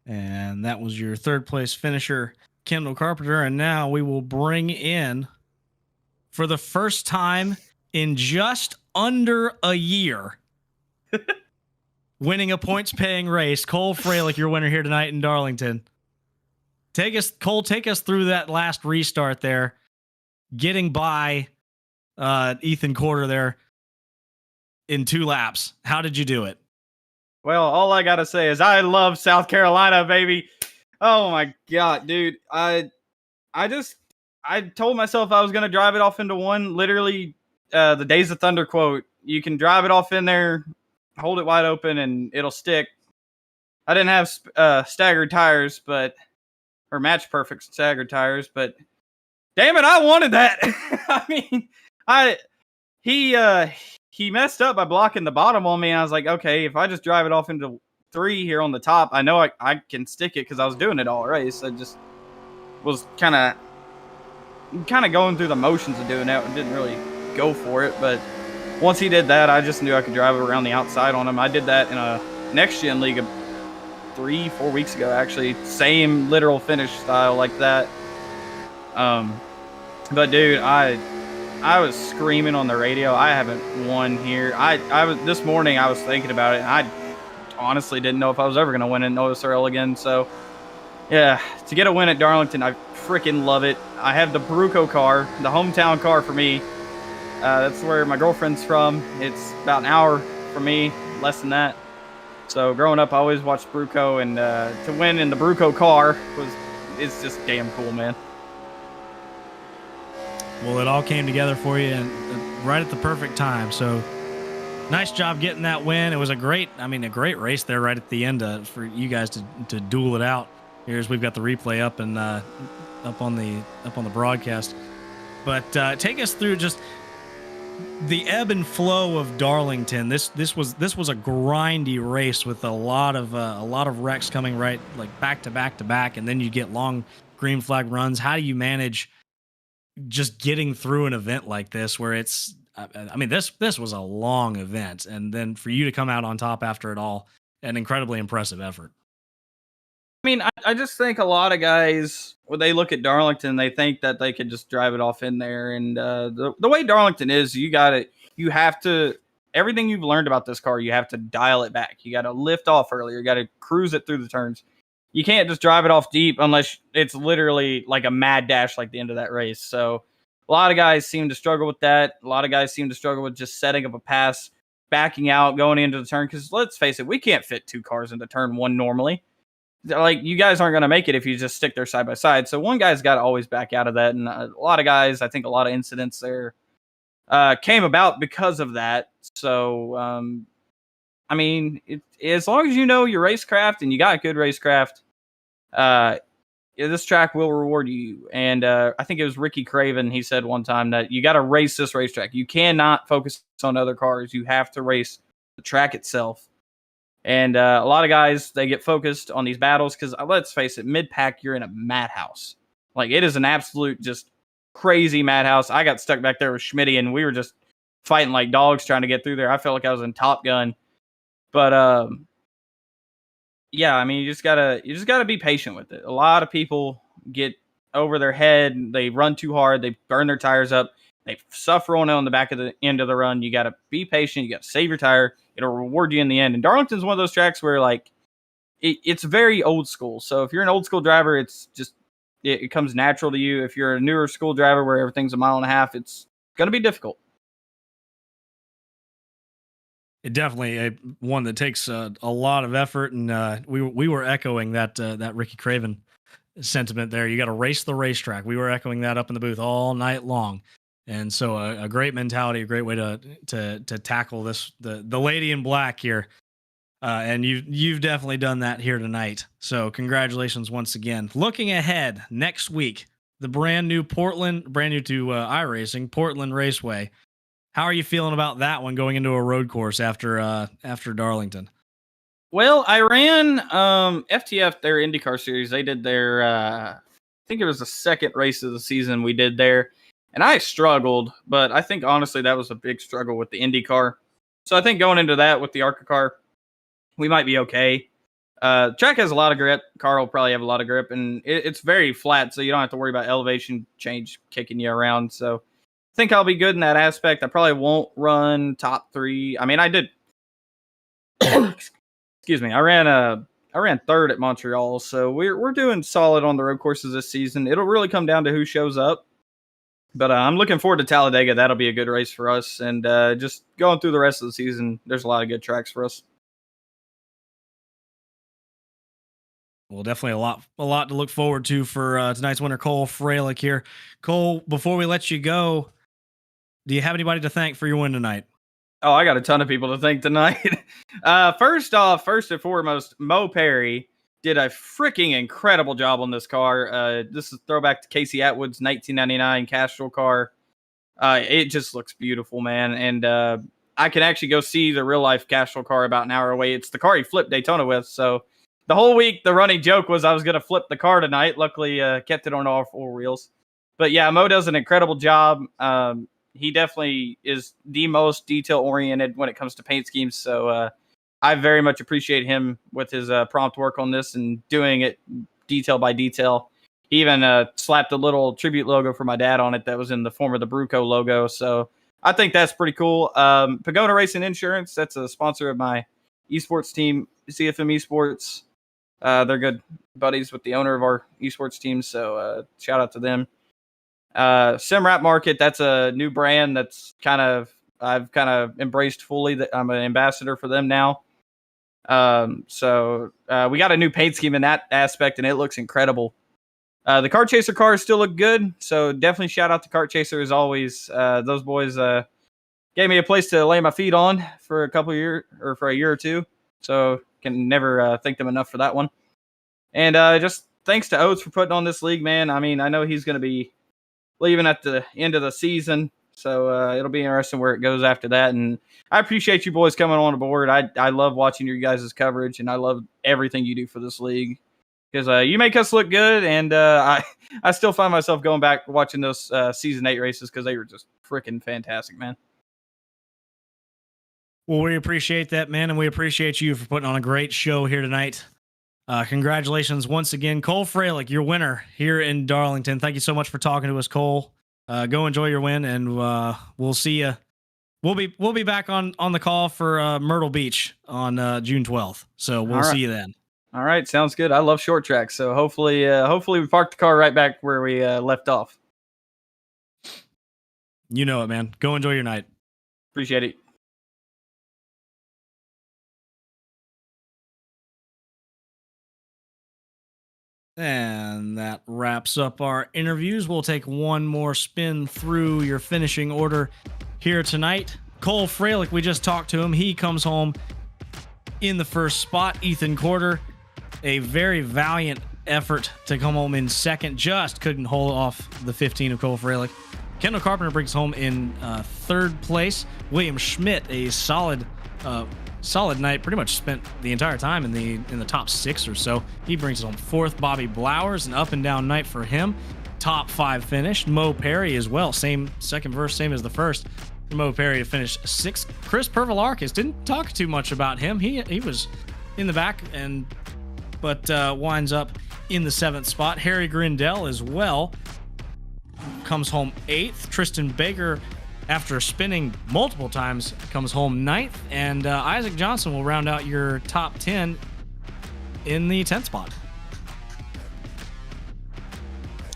And that was your third place finisher, Kendall Carpenter. And now we will bring in, for the first time in just under a year, winning a points-paying race, Cole Freilich, your winner here tonight in Darlington. Take us through that last restart there, getting by Ethan Corder there in 2 laps. How did you do it? Well, all I gotta say is I love South Carolina, baby. Oh my god, dude. I told myself I was gonna drive it off into one. Literally, the Days of Thunder quote: "You can drive it off in there, hold it wide open, and it'll stick." I didn't have staggered tires, or match perfect staggered tires, but damn it, I wanted that. I mean, he messed up by blocking the bottom on me. And I was like, okay, if I just drive it off into 3 here on the top, I know I can stick it because I was doing it all race. I just was kind of going through the motions of doing that and didn't really go for it. But once he did that, I just knew I could drive it around the outside on him. I did that in a next gen league 3-4 weeks ago, actually. Same literal finish style like that. But dude, I was screaming on the radio. I haven't won here. I was this morning. I was thinking about it. And I honestly didn't know if I was ever gonna win in OSRL again. So yeah, to get a win at Darlington, I freaking love it. I have the Baruco car, the hometown car for me. That's where my girlfriend's from. It's about an hour from me, less than that. So growing up, I always watched Baruco, and to win in the Baruco car it's just damn cool, man. Well, it all came together for you and right at the perfect time. So nice job getting that win. It was a great race there right at the end for you guys to duel it out. Here's we've got the replay up and up on the broadcast. But take us through just the ebb and flow of Darlington. This was a grindy race with a lot of wrecks coming right like back to back to back, and then you get long green flag runs. How do you manage just getting through an event like this where it's, I mean, this was a long event, and then for you to come out on top after it all, an incredibly impressive effort. I mean, I just think a lot of guys, when they look at Darlington, they think that they could just drive it off in there. And the way Darlington is, you have to, everything you've learned about this car, you have to dial it back. You got to lift off earlier. You got to cruise it through the turns. You can't just drive it off deep unless it's literally like a mad dash like the end of that race. So a lot of guys seem to struggle with that. A lot of guys seem to struggle with just setting up a pass, backing out, going into the turn. Because let's face it, we can't fit 2 cars into turn 1 normally. Like, you guys aren't going to make it if you just stick there side by side. So one guy's got to always back out of that. And a lot of guys, I think a lot of incidents there came about because of that. So, I mean, as long as you know your racecraft and you got good racecraft, this track will reward you. And I think it was Ricky Craven. He said one time that you got to race this racetrack. You cannot focus on other cars. You have to race the track itself. And a lot of guys, they get focused on these battles because, let's face it, mid-pack, you're in a madhouse. Like, it is an absolute just crazy madhouse. I got stuck back there with Schmitty, and we were just fighting like dogs trying to get through there. I felt like I was in Top Gun. But, yeah, I mean, you just gotta be patient with it. A lot of people get over their head. They run too hard. They burn their tires up. They suffer on the back of the end of the run. You got to be patient. You got to save your tire. It'll reward you in the end. And Darlington's one of those tracks where, like, it's very old school. So if you're an old school driver, it's just it comes natural to you. If you're a newer school driver where everything's a mile and a half, it's going to be difficult. It definitely one that takes a lot of effort, and we were echoing that Ricky Craven sentiment there. You got to race the racetrack. We were echoing that up in the booth all night long. And so a great mentality, a great way to tackle this, the lady in black here. And you've definitely done that here tonight. So congratulations once again. Looking ahead next week, the brand new to iRacing, Portland Raceway. How are you feeling about that one going into a road course after Darlington? Well, I ran FTF, their IndyCar series. They did their, I think it was the second race of the season we did there. And I struggled, but I think honestly that was a big struggle with the IndyCar. So I think going into that with the ARCA car, we might be okay. Track has a lot of grip. Car will probably have a lot of grip, and it's very flat, so you don't have to worry about elevation change kicking you around. So I think I'll be good in that aspect. I probably won't run top 3. I mean, I did. Excuse me. I ran third at Montreal, so we're doing solid on the road courses this season. It'll really come down to who shows up. But I'm looking forward to Talladega. That'll be a good race for us. And just going through the rest of the season, there's a lot of good tracks for us. Well, definitely a lot to look forward to for tonight's winner, Cole Freilich here. Cole, before we let you go, do you have anybody to thank for your win tonight? Oh, I got a ton of people to thank tonight. First and foremost, Mo Perry did a freaking incredible job on this car. This is throwback to Casey Atwood's 1999 Castrol car. It just looks beautiful, man. And I can actually go see the real life Castrol car about an hour away. It's the car he flipped Daytona with. So the whole week, the running joke was I was going to flip the car tonight. Luckily, kept it on all 4 wheels. But yeah, Mo does an incredible job. He definitely is the most detail oriented when it comes to paint schemes. So I very much appreciate him with his prompt work on this and doing it detail by detail. He even slapped a little tribute logo for my dad on it that was in the form of the Bruco logo. So I think that's pretty cool. Pagoda Racing Insurance, that's a sponsor of my esports team, CFM Esports. They're good buddies with the owner of our esports team. So shout out to them. SimRap Market, that's a new brand that's I've kind of embraced fully. That I'm an ambassador for them now. So we got a new paint scheme in that aspect, and it looks incredible. The Kart Chaser cars still look good, so definitely shout out to Kart Chaser as always. Those boys gave me a place to lay my feet on for a year or two, so can never thank them enough for that one. And just thanks to Oates for putting on this league, man. I mean, I know he's going to be leaving at the end of the season, so it'll be interesting where it goes after that. And I appreciate you boys coming on board. I love watching your guys' coverage, and I love everything you do for this league. because you make us look good, and I still find myself going back watching those season 8 races because they were just freaking fantastic, man. Well, we appreciate that, man, and we appreciate you for putting on a great show here tonight. Congratulations once again, Cole Freilich, your winner here in Darlington. Thank you so much for talking to us, Cole. Go enjoy your win, and we'll see you. We'll be back on the call for Myrtle Beach on June 12th. So we'll see you then. All right, sounds good. I love short tracks, so hopefully we park the car right back where we left off. You know it, man. Go enjoy your night. Appreciate it. And that wraps up our interviews. We'll take one more spin through your finishing order here tonight. Cole Freilich, we just talked to him. He comes home in the first spot. Ethan Corder, a very valiant effort to come home in second. Just couldn't hold off the 15 of Cole Freilich. Kendall Carpenter brings home in third place. William Schmidt, a solid night, pretty much spent the entire time in the top 6 or so. He brings it home fourth. Bobby Blowers, an up and down night for him. Top 5 finish. Mo Perry as well. Same second verse, same as the first. Mo Perry to finish 6th. Chris Pervalarkis, didn't talk too much about him. He was in the back but winds up in the 7th spot. Harry Grindell as well comes home 8th. Tristan Baker, after spinning multiple times, comes home 9th. And Isaac Johnson will round out your top 10 in the 10th spot.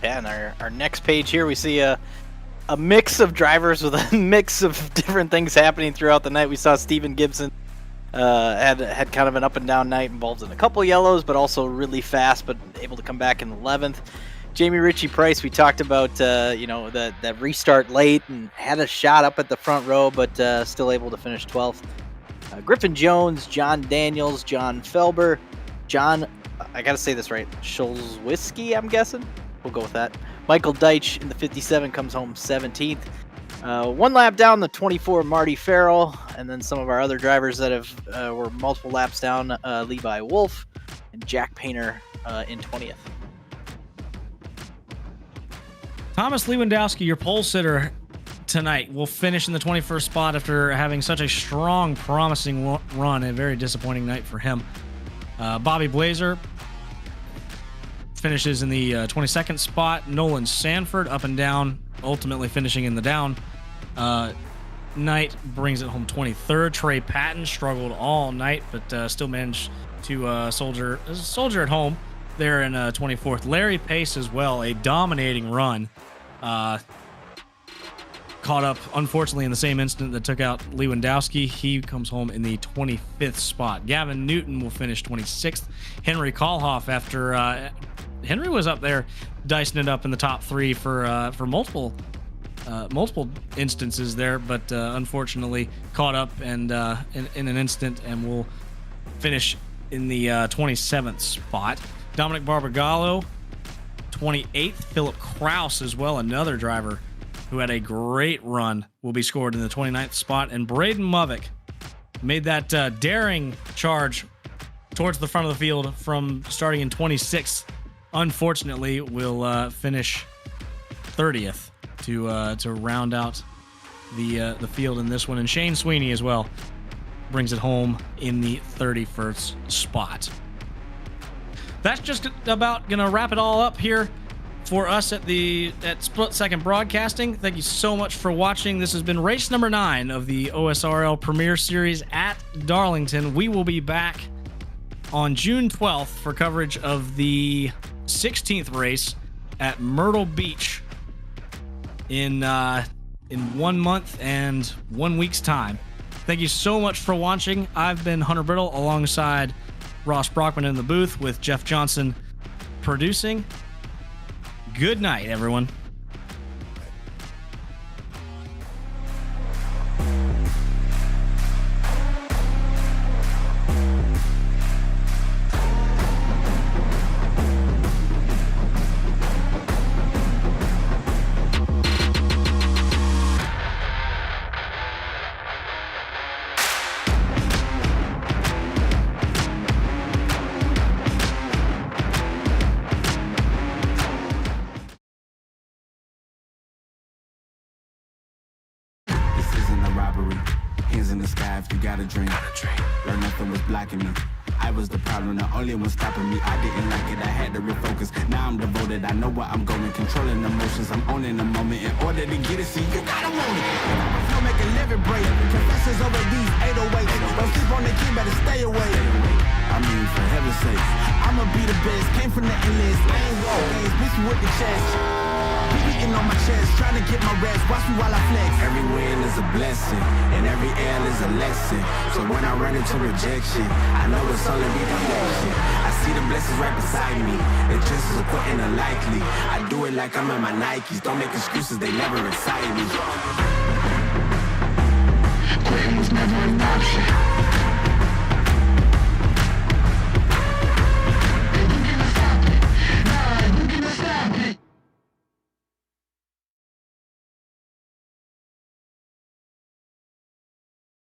Yeah, and our next page here, we see a mix of drivers with a mix of different things happening throughout the night. We saw Steven Gibson had kind of an up and down night, involved in a couple yellows, but also really fast, but able to come back in 11th. Jamie Ritchie Price, we talked about, that restart late and had a shot up at the front row, but still able to finish 12th. Griffin Jones, John Daniels, John Felber, John, I got to say this right, Scholzwiski, I'm guessing. We'll go with that. Michael Deitch in the 57 comes home 17th. One lap down, the 24, Marty Farrell, and then some of our other drivers that were multiple laps down, Levi Wolf and Jack Painter in 20th. Thomas Lewandowski, your pole sitter tonight, will finish in the 21st spot after having such a strong, promising run. A very disappointing night for him. Bobby Blazer finishes in the 22nd spot. Nolan Sanford, up and down, ultimately finishing in the down. Night brings it home 23rd. Trey Patton struggled all night, but still managed to soldier at home there in 24th. Larry Pace as well, a dominating run. Caught up, unfortunately, in the same instant that took out Lewandowski. He comes home in the 25th spot. Gavin Newton will finish 26th. Henry Kohlhoff, after Henry was up there dicing it up in the top 3 for multiple instances there, but unfortunately caught up and in an instant, and will finish in the 27th spot. Dominic Barbagallo, 28th. Philip Kraus as well, another driver who had a great run, will be scored in the 29th spot. And Braden Movick made that daring charge towards the front of the field from starting in 26th. Unfortunately, will finish 30th to round out the field in this one. And Shane Sweeney as well brings it home in the 31st spot. That's just about gonna wrap it all up here for us at Split Second Broadcasting. Thank you so much for watching. This has been race number 9 of the OSRL Premier Series at Darlington. We will be back on June 12th for coverage of the 16th race at Myrtle Beach in 1 month and 1 week's time. Thank you so much for watching. I've been Hunter Brittle alongside Ross Brockman in the booth with Jeff Johnson producing. Good night, everyone. You gotta drink. Learn nothing was blocking me. I was the problem, the only one stopping me. I didn't like it, I had to refocus. Now I'm devoted, I know where I'm going. Controlling emotions, I'm owning the moment. In order to get it, see, you gotta want it. Don't make a living break. Confessions over these 808s. Don't sleep on the key, better stay away. I mean, for heaven's sake, I'ma be the best. Came from the endless lane walk games, miss you with the chest. Beating on my chest, trying to get my rest. Watch me while I flex. Every win is a blessing, and every L is a lesson. So when I run into rejection, I know it's only redirection. I see the blessings right beside me. It's just as important and likely. I do it like I'm in my Nikes. Don't make excuses, they never excite me. Quitting was never an option.